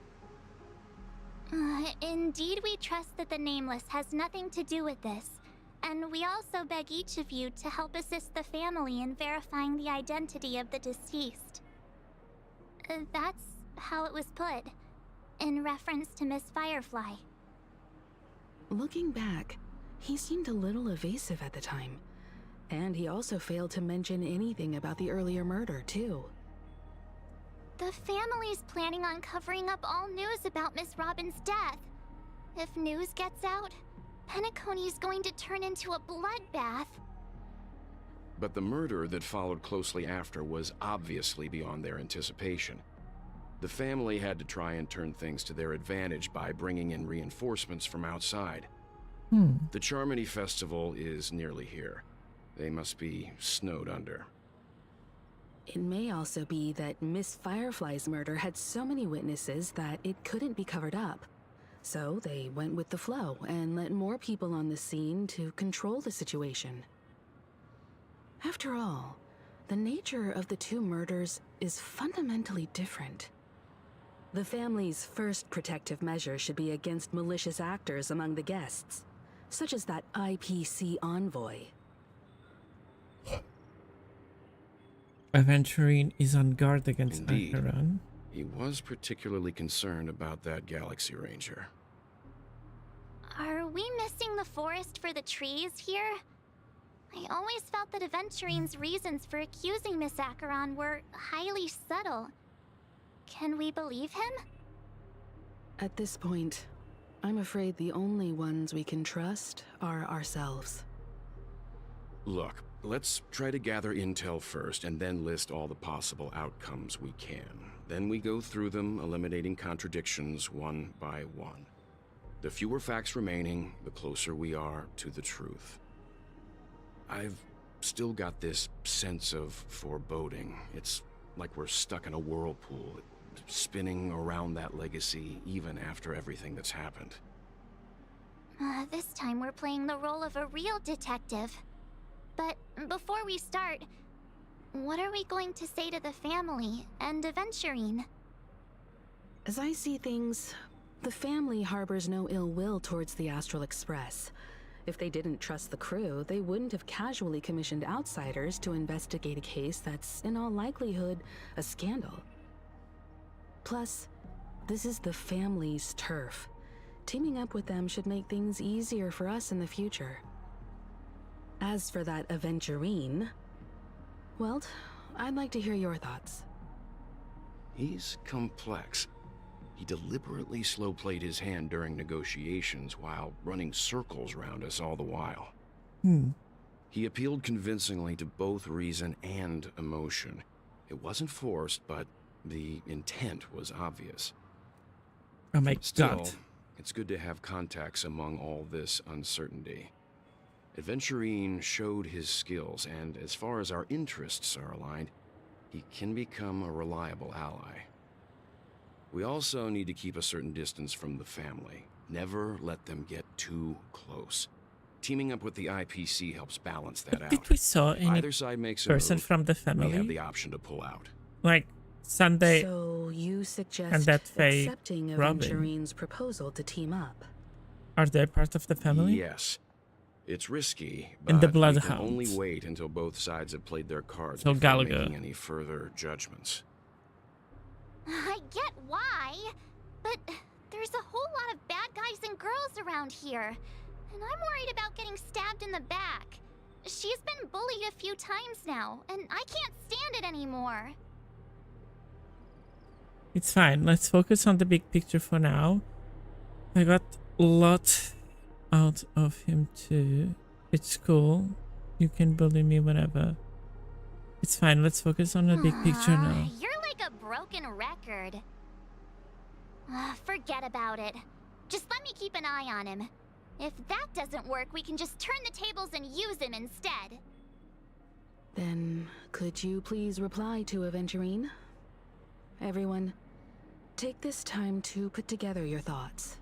Indeed, we trust that the Nameless has nothing to do with this, and we also beg each of you to help assist the family in verifying the identity of the deceased. That's how it was put, in reference to Miss Firefly. Looking back, he seemed a little evasive at the time, and he also failed to mention anything about the earlier murder, too. The family's planning on covering up all news about Miss Robin's death. If news gets out, Penacony's going to turn into a bloodbath. But the murder that followed closely after was obviously beyond their anticipation. The family had to try and turn things to their advantage by bringing in reinforcements from outside. The Charmony Festival is nearly here. They must be snowed under. It may also be that Miss Firefly's murder had so many witnesses that it couldn't be covered up. So they went with the flow and let more people on the scene to control the situation. After all, the nature of the two murders is fundamentally different. The family's first protective measure should be against malicious actors among the guests, such as that IPC envoy. Aventurine is on guard against Indeed. Acheron. He was particularly concerned about that Galaxy Ranger. Are we missing the forest for the trees here? I always felt that Aventurine's reasons for accusing Miss Acheron were highly subtle. Can we believe him? At this point, I'm afraid the only ones we can trust are ourselves. Look, let's try to gather intel first and then list all the possible outcomes we can. Then we go through them, eliminating contradictions one by one. The fewer facts remaining, the closer we are to the truth. I've still got this sense of foreboding. It's like we're stuck in a whirlpool, spinning around that legacy even after everything that's happened. This time we're playing the role of a real detective. But before we start, what are we going to say to the family and Aventurine? As I see things, the family harbors no ill will towards the Astral Express. If they didn't trust the crew, they wouldn't have casually commissioned outsiders to investigate a case that's, in all likelihood, a scandal. Plus, this is the family's turf. Teaming up with them should make things easier for us in the future. As for that Aventurine, well, I'd like to hear your thoughts. He's complex. He deliberately slow-played his hand during negotiations while running circles around us all the while. He appealed convincingly to both reason and emotion. It wasn't forced, but the intent was obvious. Oh my Still, god. it's good to have contacts among all this uncertainty. Aventurine showed his skills, and as far as our interests are aligned, he can become a reliable ally. We also need to keep a certain distance from the family. Never let them get too close. Teaming up with the IPC helps balance that out. Did we saw any Either side makes a person move, from the we family? have the option to pull out. Like Sunday So you suggest and that Faye accepting Robin. Aventurine's proposal to team up? Are they part of the family? Yes. It's risky, And but the we can only Bloodhounds. wait until both sides have played their cards So before Gallagher. making any further judgments. I get why, but there's a whole lot of bad guys and girls around here, and I'm worried about getting stabbed in the back. She's been bullied a few times now, and I can't stand it anymore. It's fine. Let's focus on the big picture for now. I got a lot out of him too. It's cool. You can bully me whenever. It's fine. Let's focus on the big picture now. You're like a broken record. Forget about it. Just let me keep an eye on him. If that doesn't work, we can just turn the tables and use him instead. Then, could you please reply to Aventurine? Everyone, take this time to put together your thoughts.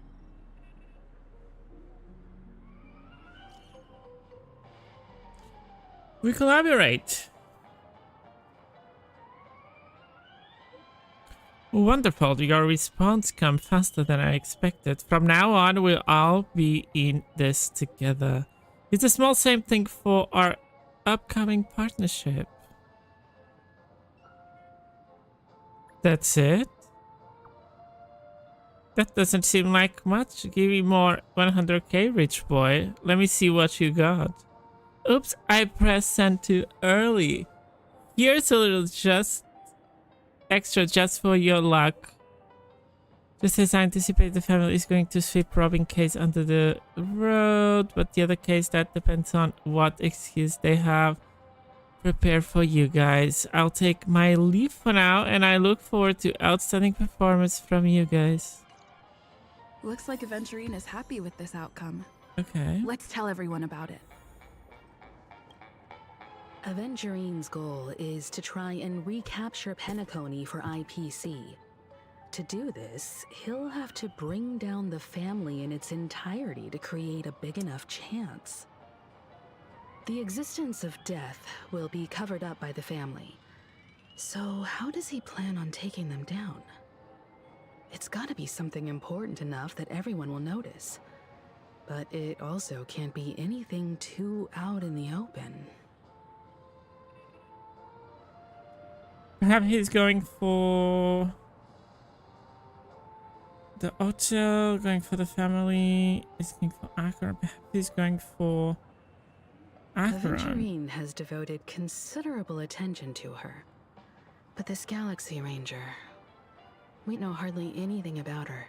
We collaborate. Wonderful. Your response came faster than I expected. From now on, we'll all be in this together. It's a small same thing for our upcoming partnership. That's it? That doesn't seem like much. Give me more 100k, rich boy. Let me see what you got. Oops, I pressed send too early. Here's a little extra just for your luck. Just as I anticipate, the family is going to sweep Robin case under the road, but the other case, that depends on what excuse they have prepared for you guys. I'll take my leave for now, and I look forward to outstanding performance from you guys. Looks like Aventurine is happy with this outcome. Okay. Let's tell everyone about it. Aventurine's goal is to try and recapture Penacony for IPC. To do this, he'll have to bring down the family in its entirety to create a big enough chance. The existence of death will be covered up by the family. So how does he plan on taking them down? It's gotta be something important enough that everyone will notice. But it also can't be anything too out in the open. Perhaps he's going for the hotel, going for the family, he's going for Acheron. Perhaps he's going for Acheron. Aventurine has devoted considerable attention to her. But this Galaxy Ranger, we know hardly anything about her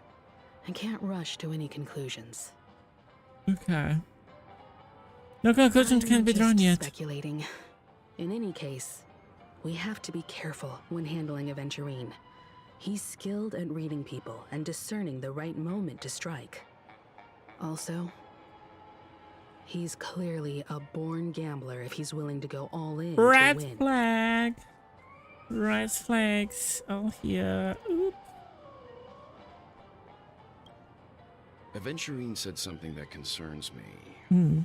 and can't rush to any conclusions. Okay. No conclusions can be drawn yet. Speculating. In any case, we have to be careful when handling Aventurine. He's skilled at reading people and discerning the right moment to strike. Also, he's clearly a born gambler if he's willing to go all in to Red win. flag. Red flags all here. Oop. Aventurine said something that concerns me. Hmm.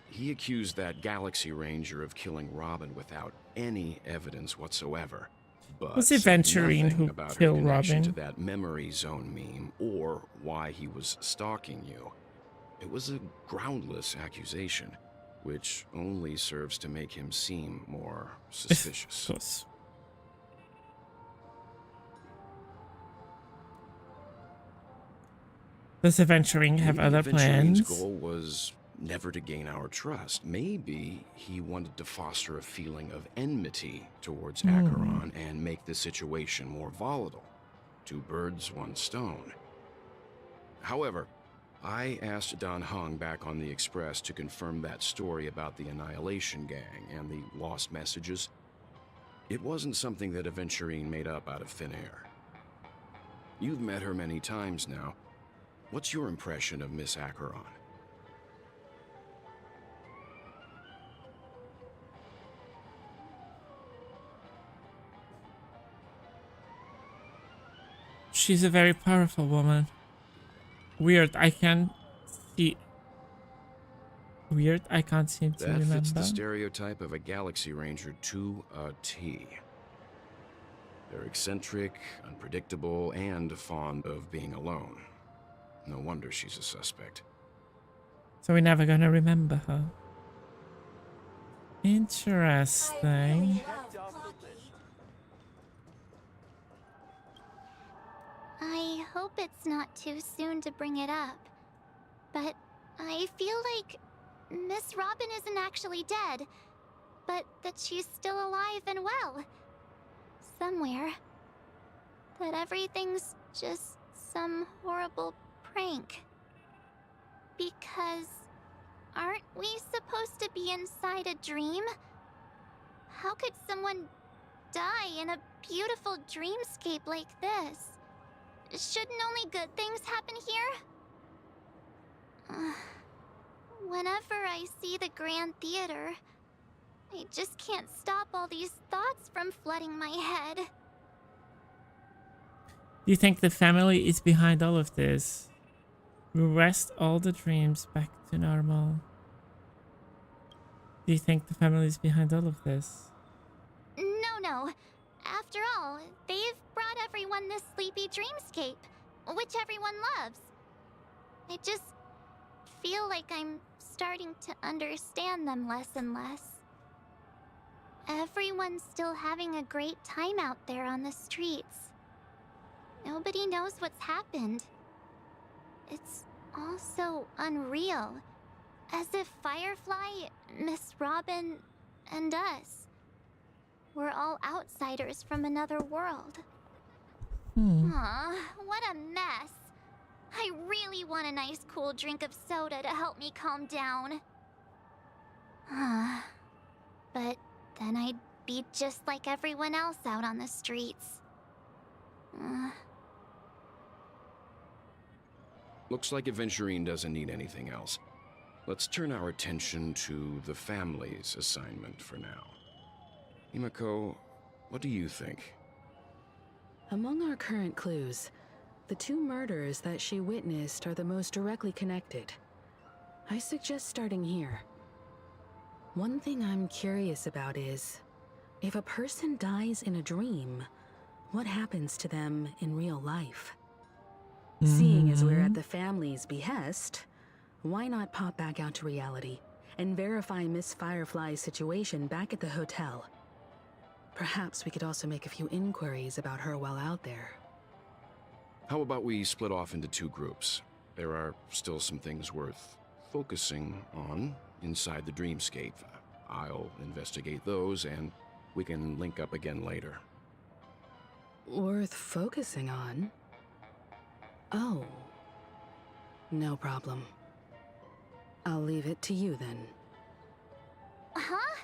He accused that Galaxy Ranger of killing Robin without any evidence whatsoever. But Was said Aventurine nothing who about her killed connection Robin? to that memory zone meme or why he was stalking you. It was a groundless accusation, which only serves to make him seem more suspicious. Does Aventurine have Maybe other Aventurine's plans? goal was never to gain our trust. Maybe he wanted to foster a feeling of enmity towards Acheron and make the situation more volatile. Two birds, one stone. However, I asked Don Hung back on the Express to confirm that story about the Annihilation Gang and the lost messages. It wasn't something that Aventurine made up out of thin air. You've met her many times now. What's your impression of Miss Acheron? She's a very powerful woman. Weird, I can't see. Weird, I can't seem to That remember. fits the stereotype of a Galaxy Ranger to a T. They're eccentric, unpredictable, and fond of being alone. No wonder she's a suspect. So we're never gonna remember her. Interesting. I hope it's not too soon to bring it up, but I feel like Miss Robin isn't actually dead, but that she's still alive and well. Somewhere. That everything's just some horrible prank. Because aren't we supposed to be inside a dream? How could someone die in a beautiful dreamscape like this? Shouldn't only good things happen here? Whenever I see the Grand Theater, I just can't stop all these thoughts from flooding my head. Do you think the family is behind all of this? We rest all the dreams back to normal. Do you think the family is behind all of this? No. After all, they've brought everyone this sleepy dreamscape, which everyone loves. I just feel like I'm starting to understand them less and less. Everyone's still having a great time out there on the streets. Nobody knows what's happened. It's all so unreal. As if Firefly, Miss Robin, and us we're all outsiders from another world. Aw, what a mess. I really want a nice cool drink of soda to help me calm down. But then I'd be just like everyone else out on the streets. Looks like Aventurine doesn't need anything else. Let's turn our attention to the family's assignment for now. Himiko, what do you think? Among our current clues, the two murders that she witnessed are the most directly connected. I suggest starting here. One thing I'm curious about is, if a person dies in a dream, what happens to them in real life? Seeing as we're at the family's behest, why not pop back out to reality and verify Miss Firefly's situation back at the hotel? Perhaps we could also make a few inquiries about her while out there. How about we split off into two groups? There are still some things worth focusing on inside the dreamscape. I'll investigate those, and we can link up again later. Worth focusing on? Oh. No problem. I'll leave it to you then. Huh?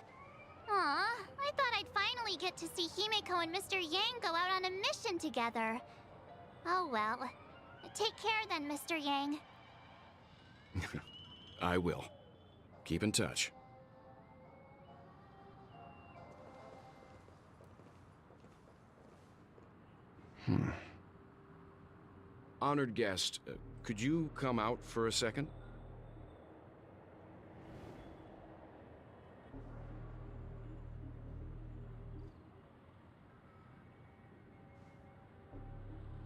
Aw, I thought I'd finally get to see Himiko and Mr. Yang go out on a mission together. Oh well. Take care then, Mr. Yang. I will. Keep in touch. Honored guest, could you come out for a second?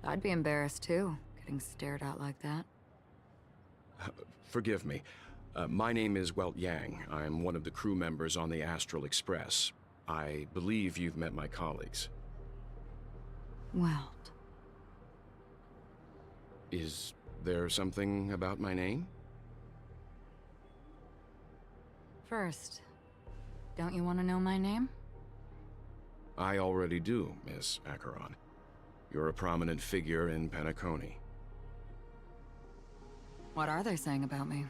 I'd be embarrassed too, getting stared at like that. Forgive me. My name is Welt Yang. I'm one of the crew members on the Astral Express. I believe you've met my colleagues. Welt. Is there something about my name? First, don't you want to know my name? I already do, Miss Acheron. You're a prominent figure in Penacony. What are they saying about me?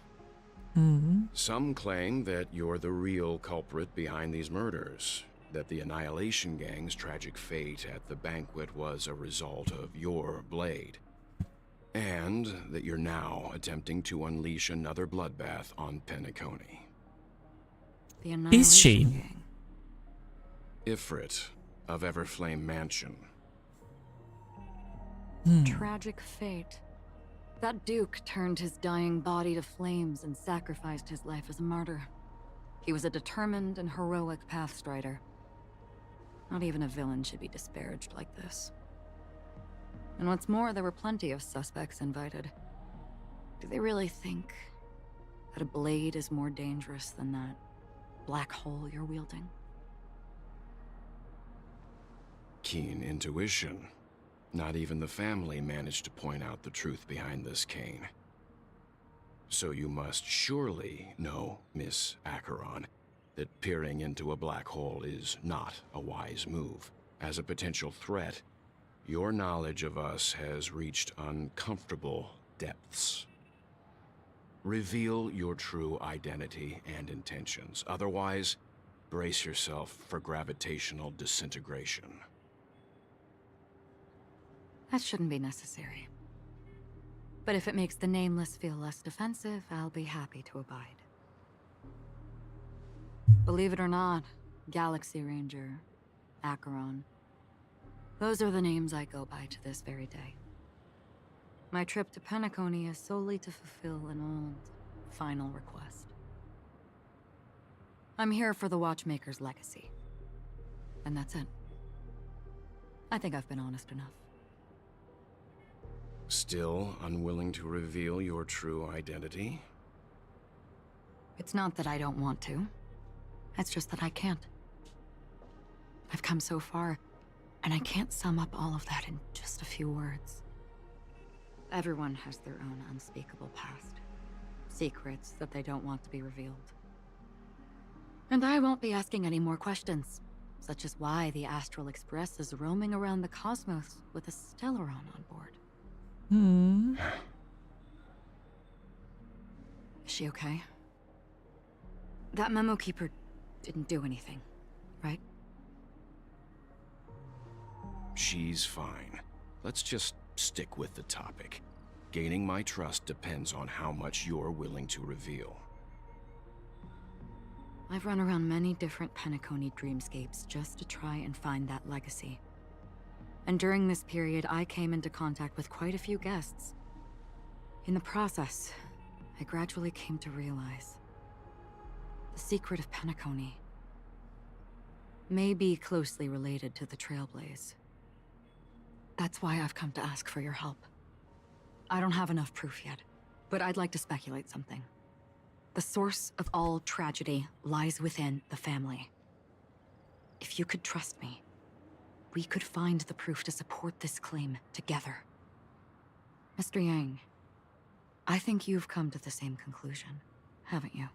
Some claim that you're the real culprit behind these murders, that the Annihilation Gang's tragic fate at the banquet was a result of your blade, and that you're now attempting to unleash another bloodbath on Penacony. The Annihilation Gang. Ifrit of Everflame Mansion. Tragic fate. That Duke turned his dying body to flames and sacrificed his life as a martyr. He was a determined and heroic pathstrider. Not even a villain should be disparaged like this. And what's more, there were plenty of suspects invited. Do they really think that a blade is more dangerous than that black hole you're wielding? Keen intuition. Not even the family managed to point out the truth behind this cane. So you must surely know, Miss Acheron, that peering into a black hole is not a wise move. As a potential threat, your knowledge of us has reached uncomfortable depths. Reveal your true identity and intentions. Otherwise, brace yourself for gravitational disintegration. That shouldn't be necessary. But if it makes the Nameless feel less defensive, I'll be happy to abide. Believe it or not, Galaxy Ranger, Acheron, those are the names I go by to this very day. My trip to Penacony is solely to fulfill an old, final request. I'm here for the Watchmaker's legacy. And that's it. I think I've been honest enough. Still unwilling to reveal your true identity? It's not that I don't want to. It's just that I can't. I've come so far, and I can't sum up all of that in just a few words. Everyone has their own unspeakable past. Secrets that they don't want to be revealed. And I won't be asking any more questions, such as why the Astral Express is roaming around the cosmos with a Stellaron on board. Is she okay? That memo keeper didn't do anything, right? She's fine. Let's just stick with the topic. Gaining my trust depends on how much you're willing to reveal. I've run around many different Penacony dreamscapes just to try and find that legacy. And during this period, I came into contact with quite a few guests. In the process, I gradually came to realize the secret of Penacony may be closely related to the Trailblaze. That's why I've come to ask for your help. I don't have enough proof yet, but I'd like to speculate something. The source of all tragedy lies within the family. If you could trust me, we could find the proof to support this claim together. Mr. Yang, I think you've come to the same conclusion, haven't you?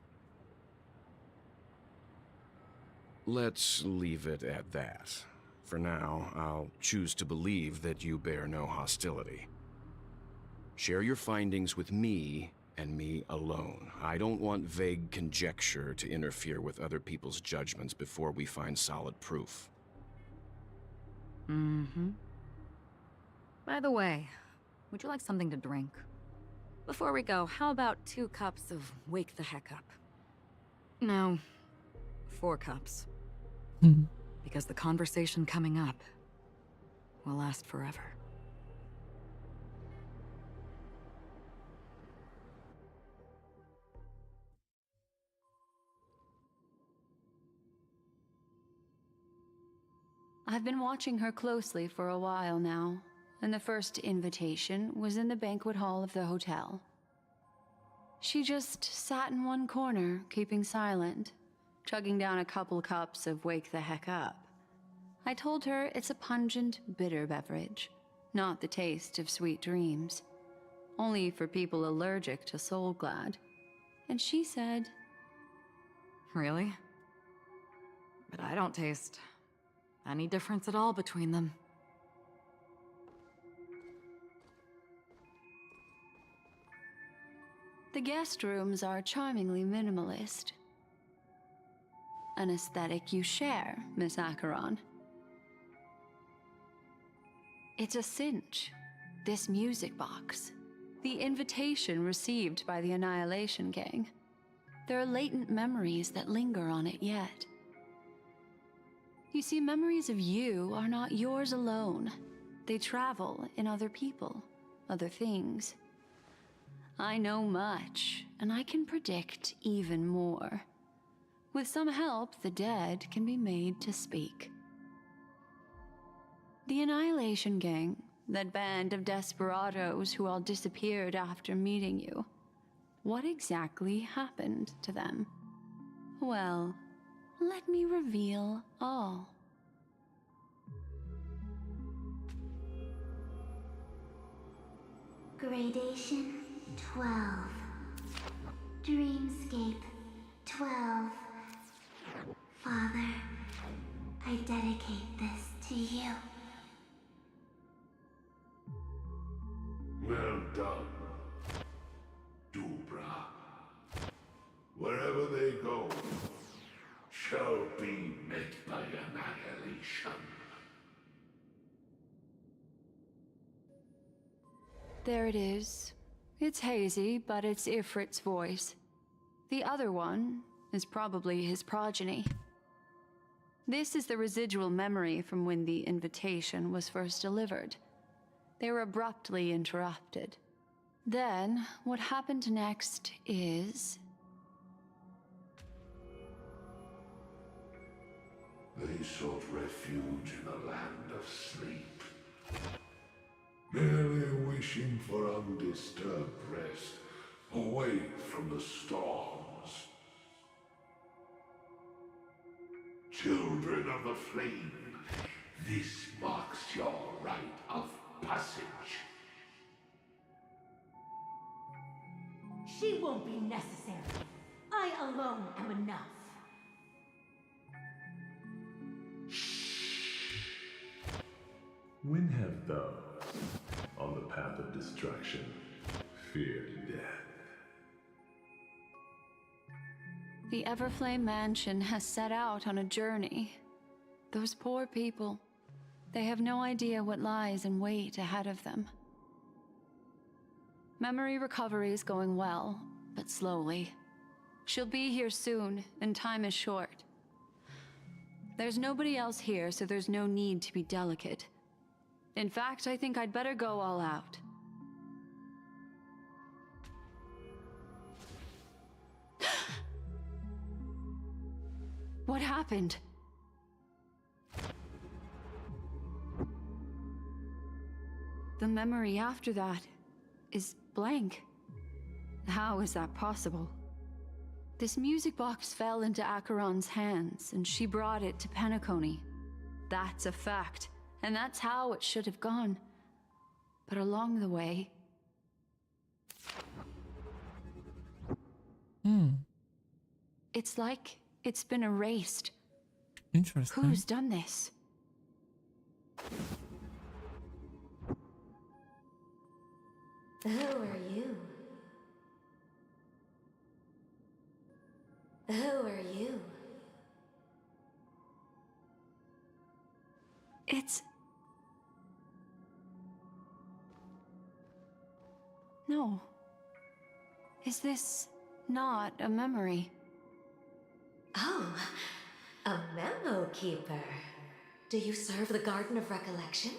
Let's leave it at that. For now, I'll choose to believe that you bear no hostility. Share your findings with me, and me alone. I don't want vague conjecture to interfere with other people's judgments before we find solid proof. By the way, would you like something to drink? Before we go, how about 2 cups of Wake the Heck Up? No, 4 cups. Because the conversation coming up will last forever. I've been watching her closely for a while now, and the first invitation was in the banquet hall of the hotel. She just sat in one corner, keeping silent, chugging down a couple cups of Wake the Heck Up. I told her it's a pungent, bitter beverage, not the taste of sweet dreams, only for people allergic to Soul Glad. And she said, Really? But I don't taste any difference at all between them. the guest rooms are charmingly minimalist. An aesthetic you share, Miss Acheron. It's a cinch, this music box. The invitation received by the Annihilation Gang. There are latent memories that linger on it yet. You see, memories of you are not yours alone. They travel in other people, other things. I know much, and I can predict even more. With some help, the dead can be made to speak. The Annihilation Gang, that band of desperados who all disappeared after meeting you. What exactly happened to them? Well, let me reveal all. Gradation 12. Dreamscape 12. Father, I dedicate this to you. Well done, Dubra. Wherever they go, shall be met by annihilation. There it is. It's hazy, but it's Ifrit's voice. The other one is probably his progeny. This is the residual memory from when the invitation was first delivered. They were abruptly interrupted. Then, what happened next is... They sought refuge in a land of sleep, merely wishing for undisturbed rest, away from the storms. Children of the Flame, this marks your rite of passage. She won't be necessary. I alone am enough. When have those on the path of destruction feared death? The Everflame Mansion has set out on a journey. Those poor people, they have no idea what lies in wait ahead of them. Memory recovery is going well, but slowly. She'll be here soon, and time is short. There's nobody else here, so there's no need to be delicate. In fact, I think I'd better go all out. What happened? The memory after that is blank. How is that possible? This music box fell into Acheron's hands, and she brought it to Penacony. That's a fact, and that's how it should have gone. But along the way... It's like it's been erased. Interesting. Who's done this? Who are you? Who are you? It's... No. Is this not a memory? Oh, a memo keeper. Do you serve the Garden of Recollection?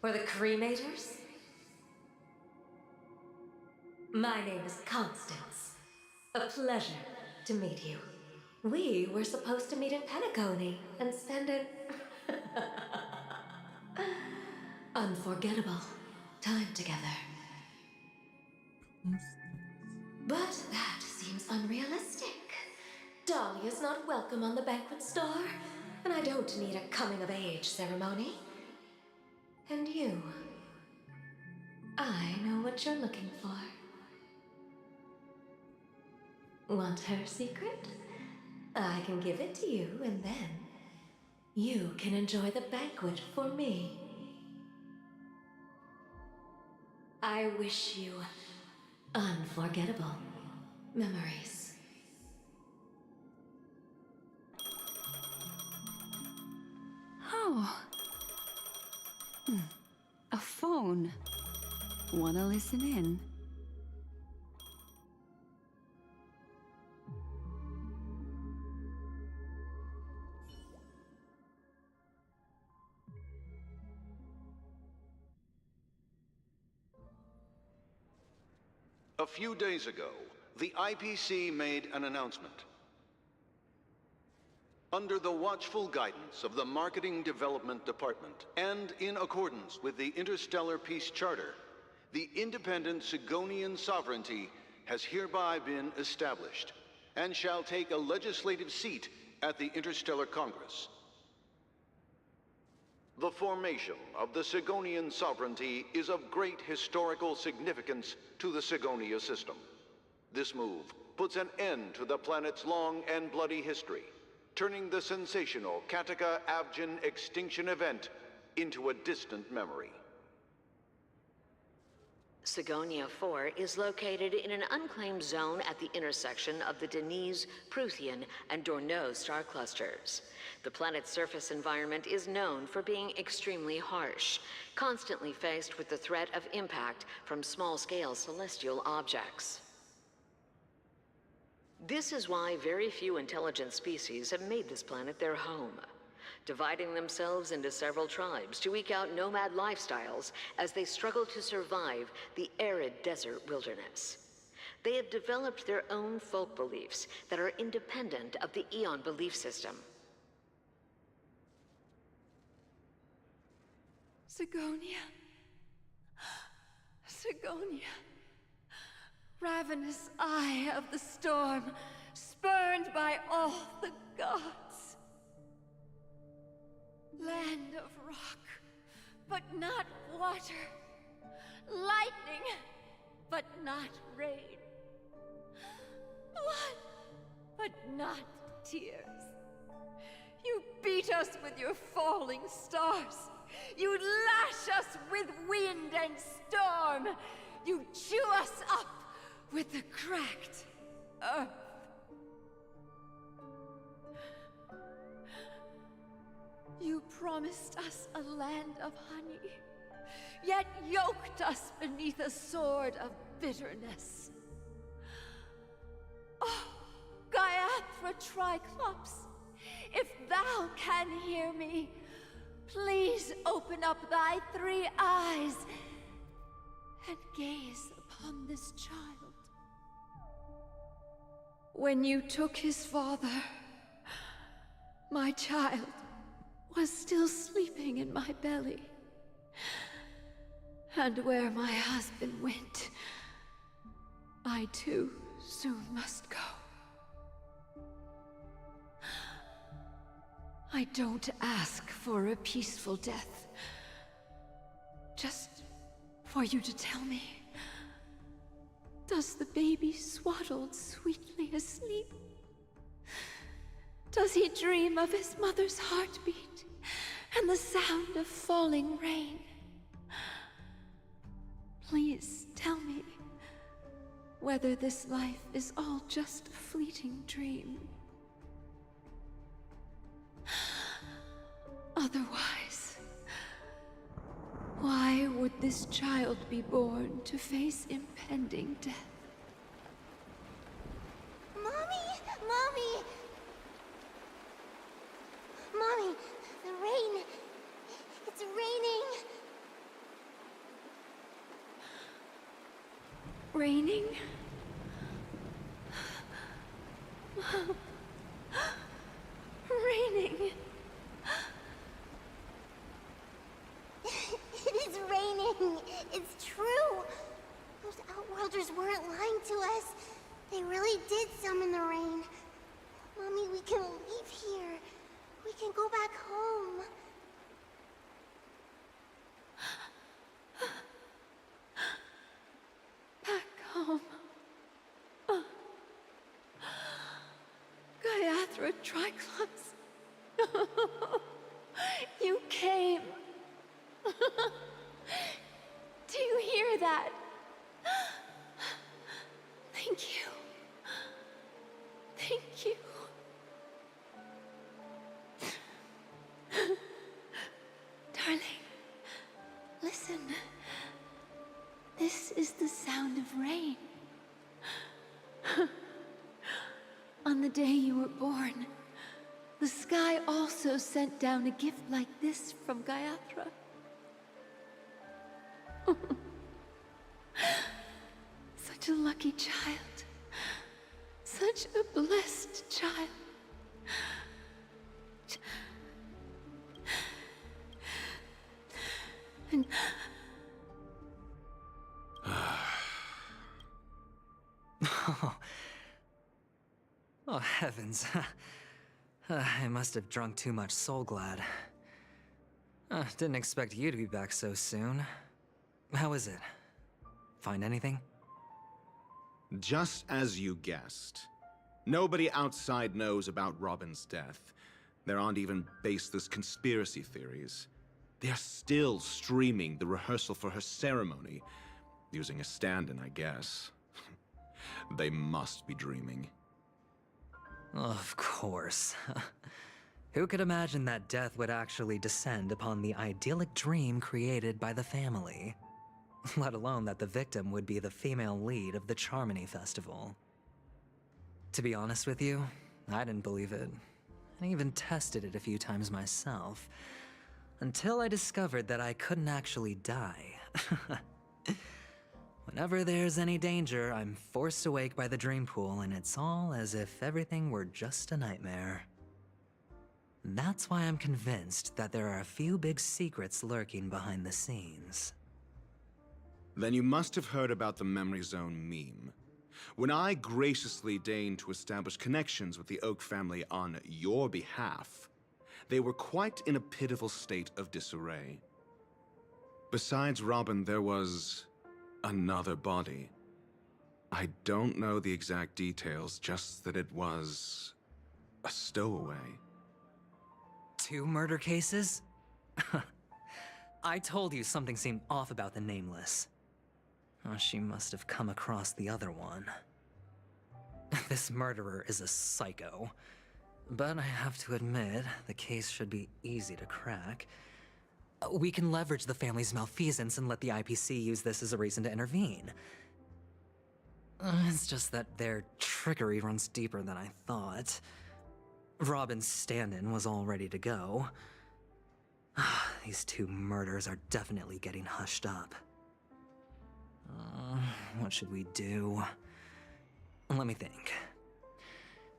Or the Cremators? My name is Constance. A pleasure to meet you. We were supposed to meet in Penacony and spend an unforgettable time together. But that seems unrealistic. Dahlia's not welcome on the banquet star, and I don't need a coming-of-age ceremony. And you, I know what you're looking for. Want her secret? I can give it to you, and then you can enjoy the banquet for me. I wish you unforgettable memories. Oh. A phone. Wanna listen in? A few days ago, the IPC made an announcement. Under the watchful guidance of the Marketing Development Department, and in accordance with the Interstellar Peace Charter, the independent Sigonian sovereignty has hereby been established, and shall take a legislative seat at the Interstellar Congress. The formation of the Sigonian sovereignty is of great historical significance to the Sigonia system. This move puts an end to the planet's long and bloody history, turning the sensational Kataka-Abjin extinction event into a distant memory. Sigonia 4 is located in an unclaimed zone at the intersection of the Denise, Prothean, and Dorneau star clusters. The planet's surface environment is known for being extremely harsh, constantly faced with the threat of impact from small-scale celestial objects. This is why very few intelligent species have made this planet their home, dividing themselves into several tribes to eke out nomad lifestyles as they struggle to survive the arid desert wilderness. They have developed their own folk beliefs that are independent of the Eon belief system. Sigonia. Sigonia. Ravenous eye of the storm, spurned by all the gods. Land of rock, but not water. Lightning, but not rain. Blood, but not tears. You beat us with your falling stars. You lash us with wind and storm. You chew us up with the cracked earth. You promised us a land of honey, yet yoked us beneath a sword of bitterness. Oh, Gaiathra Triclops, if thou can hear me, please open up thy 3 eyes and gaze upon this child. When you took his father, my child was still sleeping in my belly. And where my husband went, I too soon must go. I don't ask for a peaceful death. Just for you to tell me, does the baby swaddled sweetly asleep? Does he dream of his mother's heartbeat and the sound of falling rain? Please tell me whether this life is all just a fleeting dream. Otherwise, why would this child be born to face impending death? Mommy! Mommy, the rain. It's raining. Raining? Raining. It is raining. It's true. Those Outworlders weren't lying to us. They really did summon the rain. Mommy, we can leave here. We can go back home. Back home. Gaiathra Triclops. You came. Do you hear that? Thank you. Thank you. Darling, listen. This is the sound of rain. On the day you were born, the sky also sent down a gift like this from Gaiathra. Such a lucky child. Such a blessed child. And oh, heavens. I must have drunk too much Soul Glad. Didn't expect you to be back so soon. How is it? Find anything? Just as you guessed. Nobody outside knows about Robin's death. There aren't even baseless conspiracy theories. They're still streaming the rehearsal for her ceremony, using a stand-in, I guess. They must be dreaming. Of course. Who could imagine that death would actually descend upon the idyllic dream created by the family? Let alone that the victim would be the female lead of the Charmony Festival. To be honest with you, I didn't believe it. I even tested it a few times myself, until I discovered that I couldn't actually die. Whenever there's any danger, I'm forced awake by the dream pool, and it's all as if everything were just a nightmare. That's why I'm convinced that there are a few big secrets lurking behind the scenes. Then you must have heard about the Memory Zone meme. When I graciously deigned to establish connections with the Oak family on your behalf, they were quite in a pitiful state of disarray. Besides Robin, there was another body. I don't know the exact details, just that it was a stowaway. 2 murder cases? I told you something seemed off about the Nameless. Oh, she must have come across the other one. This murderer is a psycho. But I have to admit, the case should be easy to crack. We can leverage the family's malfeasance and let the IPC use this as a reason to intervene. It's just that their trickery runs deeper than I thought. Robin's stand-in was all ready to go. These 2 murders are definitely getting hushed up. What should we do? Let me think.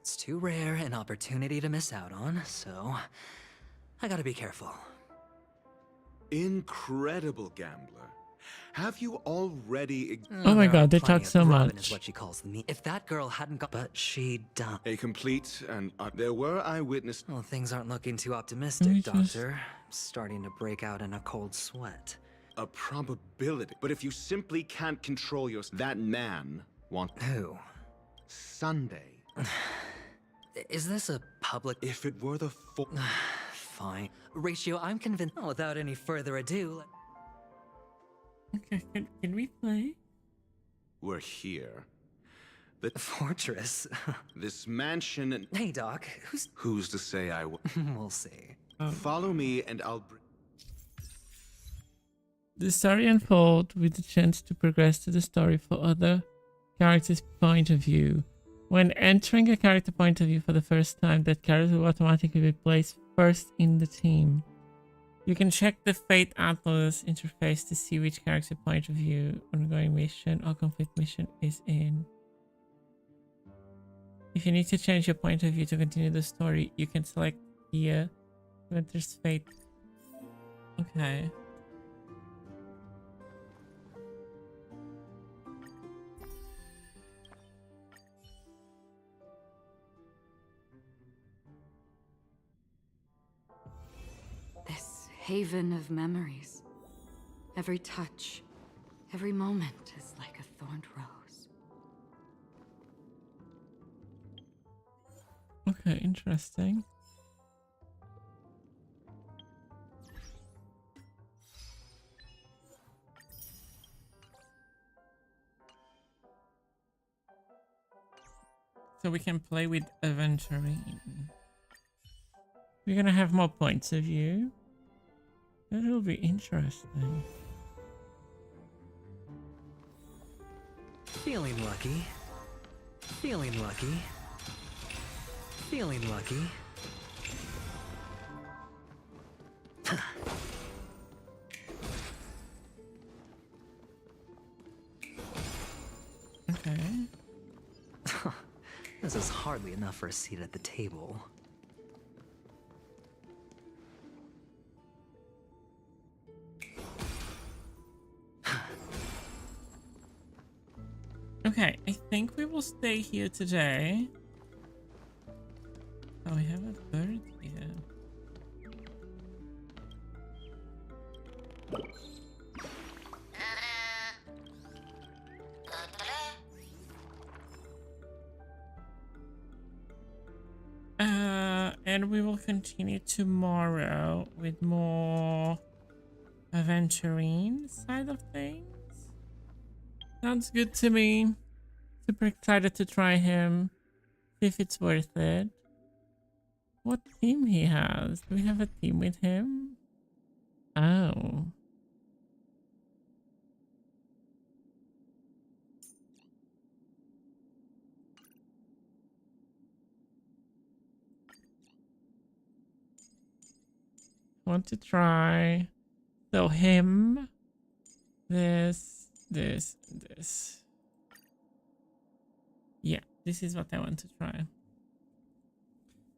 It's too rare an opportunity to miss out on, so I gotta be careful. Incredible gambler. Have you already... Oh my god, they talk so Robin much. Is what she calls me. If that girl hadn't got... But she done. A complete and... there were eyewitnesses... Well, things aren't looking too optimistic, Doctor. I'm starting to break out in a cold sweat. A probability. But if you simply can't control your... That man want... Who? Sunday. Is this a public... If it were the Fine. Ratio, I'm convinced... Without any further ado... Okay, can we play? We're here. The fortress. This mansion and... Hey, Doc. Who's to say I will... We'll see. Follow me and I'll... The story unfolds with the chance to progress to the story for other characters' point of view. When entering a character point of view for the first time, that character will automatically be placed first in the team. You can check the Fate Atlas interface to see which character point of view ongoing mission or complete mission is in. If you need to change your point of view to continue the story, you can select here to enter Fate. Okay. This haven of memories. Every touch, every moment is like a thorned rose. Okay, interesting. So we can play with Aventurine. We're gonna have more points of view. That will be interesting. Feeling lucky. Feeling lucky. Feeling lucky. Okay. This is hardly enough for a seat at the table. Okay, I think we will stay here today. Oh, we have a bird here. And we will continue tomorrow with more Aventurine side of things. Sounds good to me. Super excited to try him. See if it's worth it. What team he has? Do we have a team with him? Oh. Want to try. So him. This. Yeah, this is what I want to try.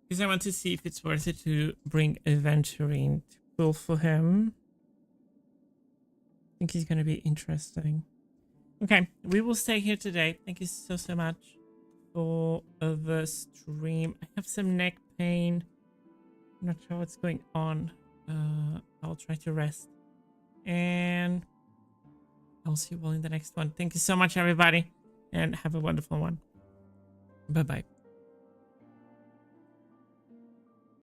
Because I want to see if it's worth it to bring Aventurine to pull for him. I think he's going to be interesting. Okay, we will stay here today. Thank you so much for the stream. I have some neck pain. I'm not sure what's going on. I'll try to rest. And I'll see you all in the next one. Thank you so much, everybody. And have a wonderful one. Bye-bye.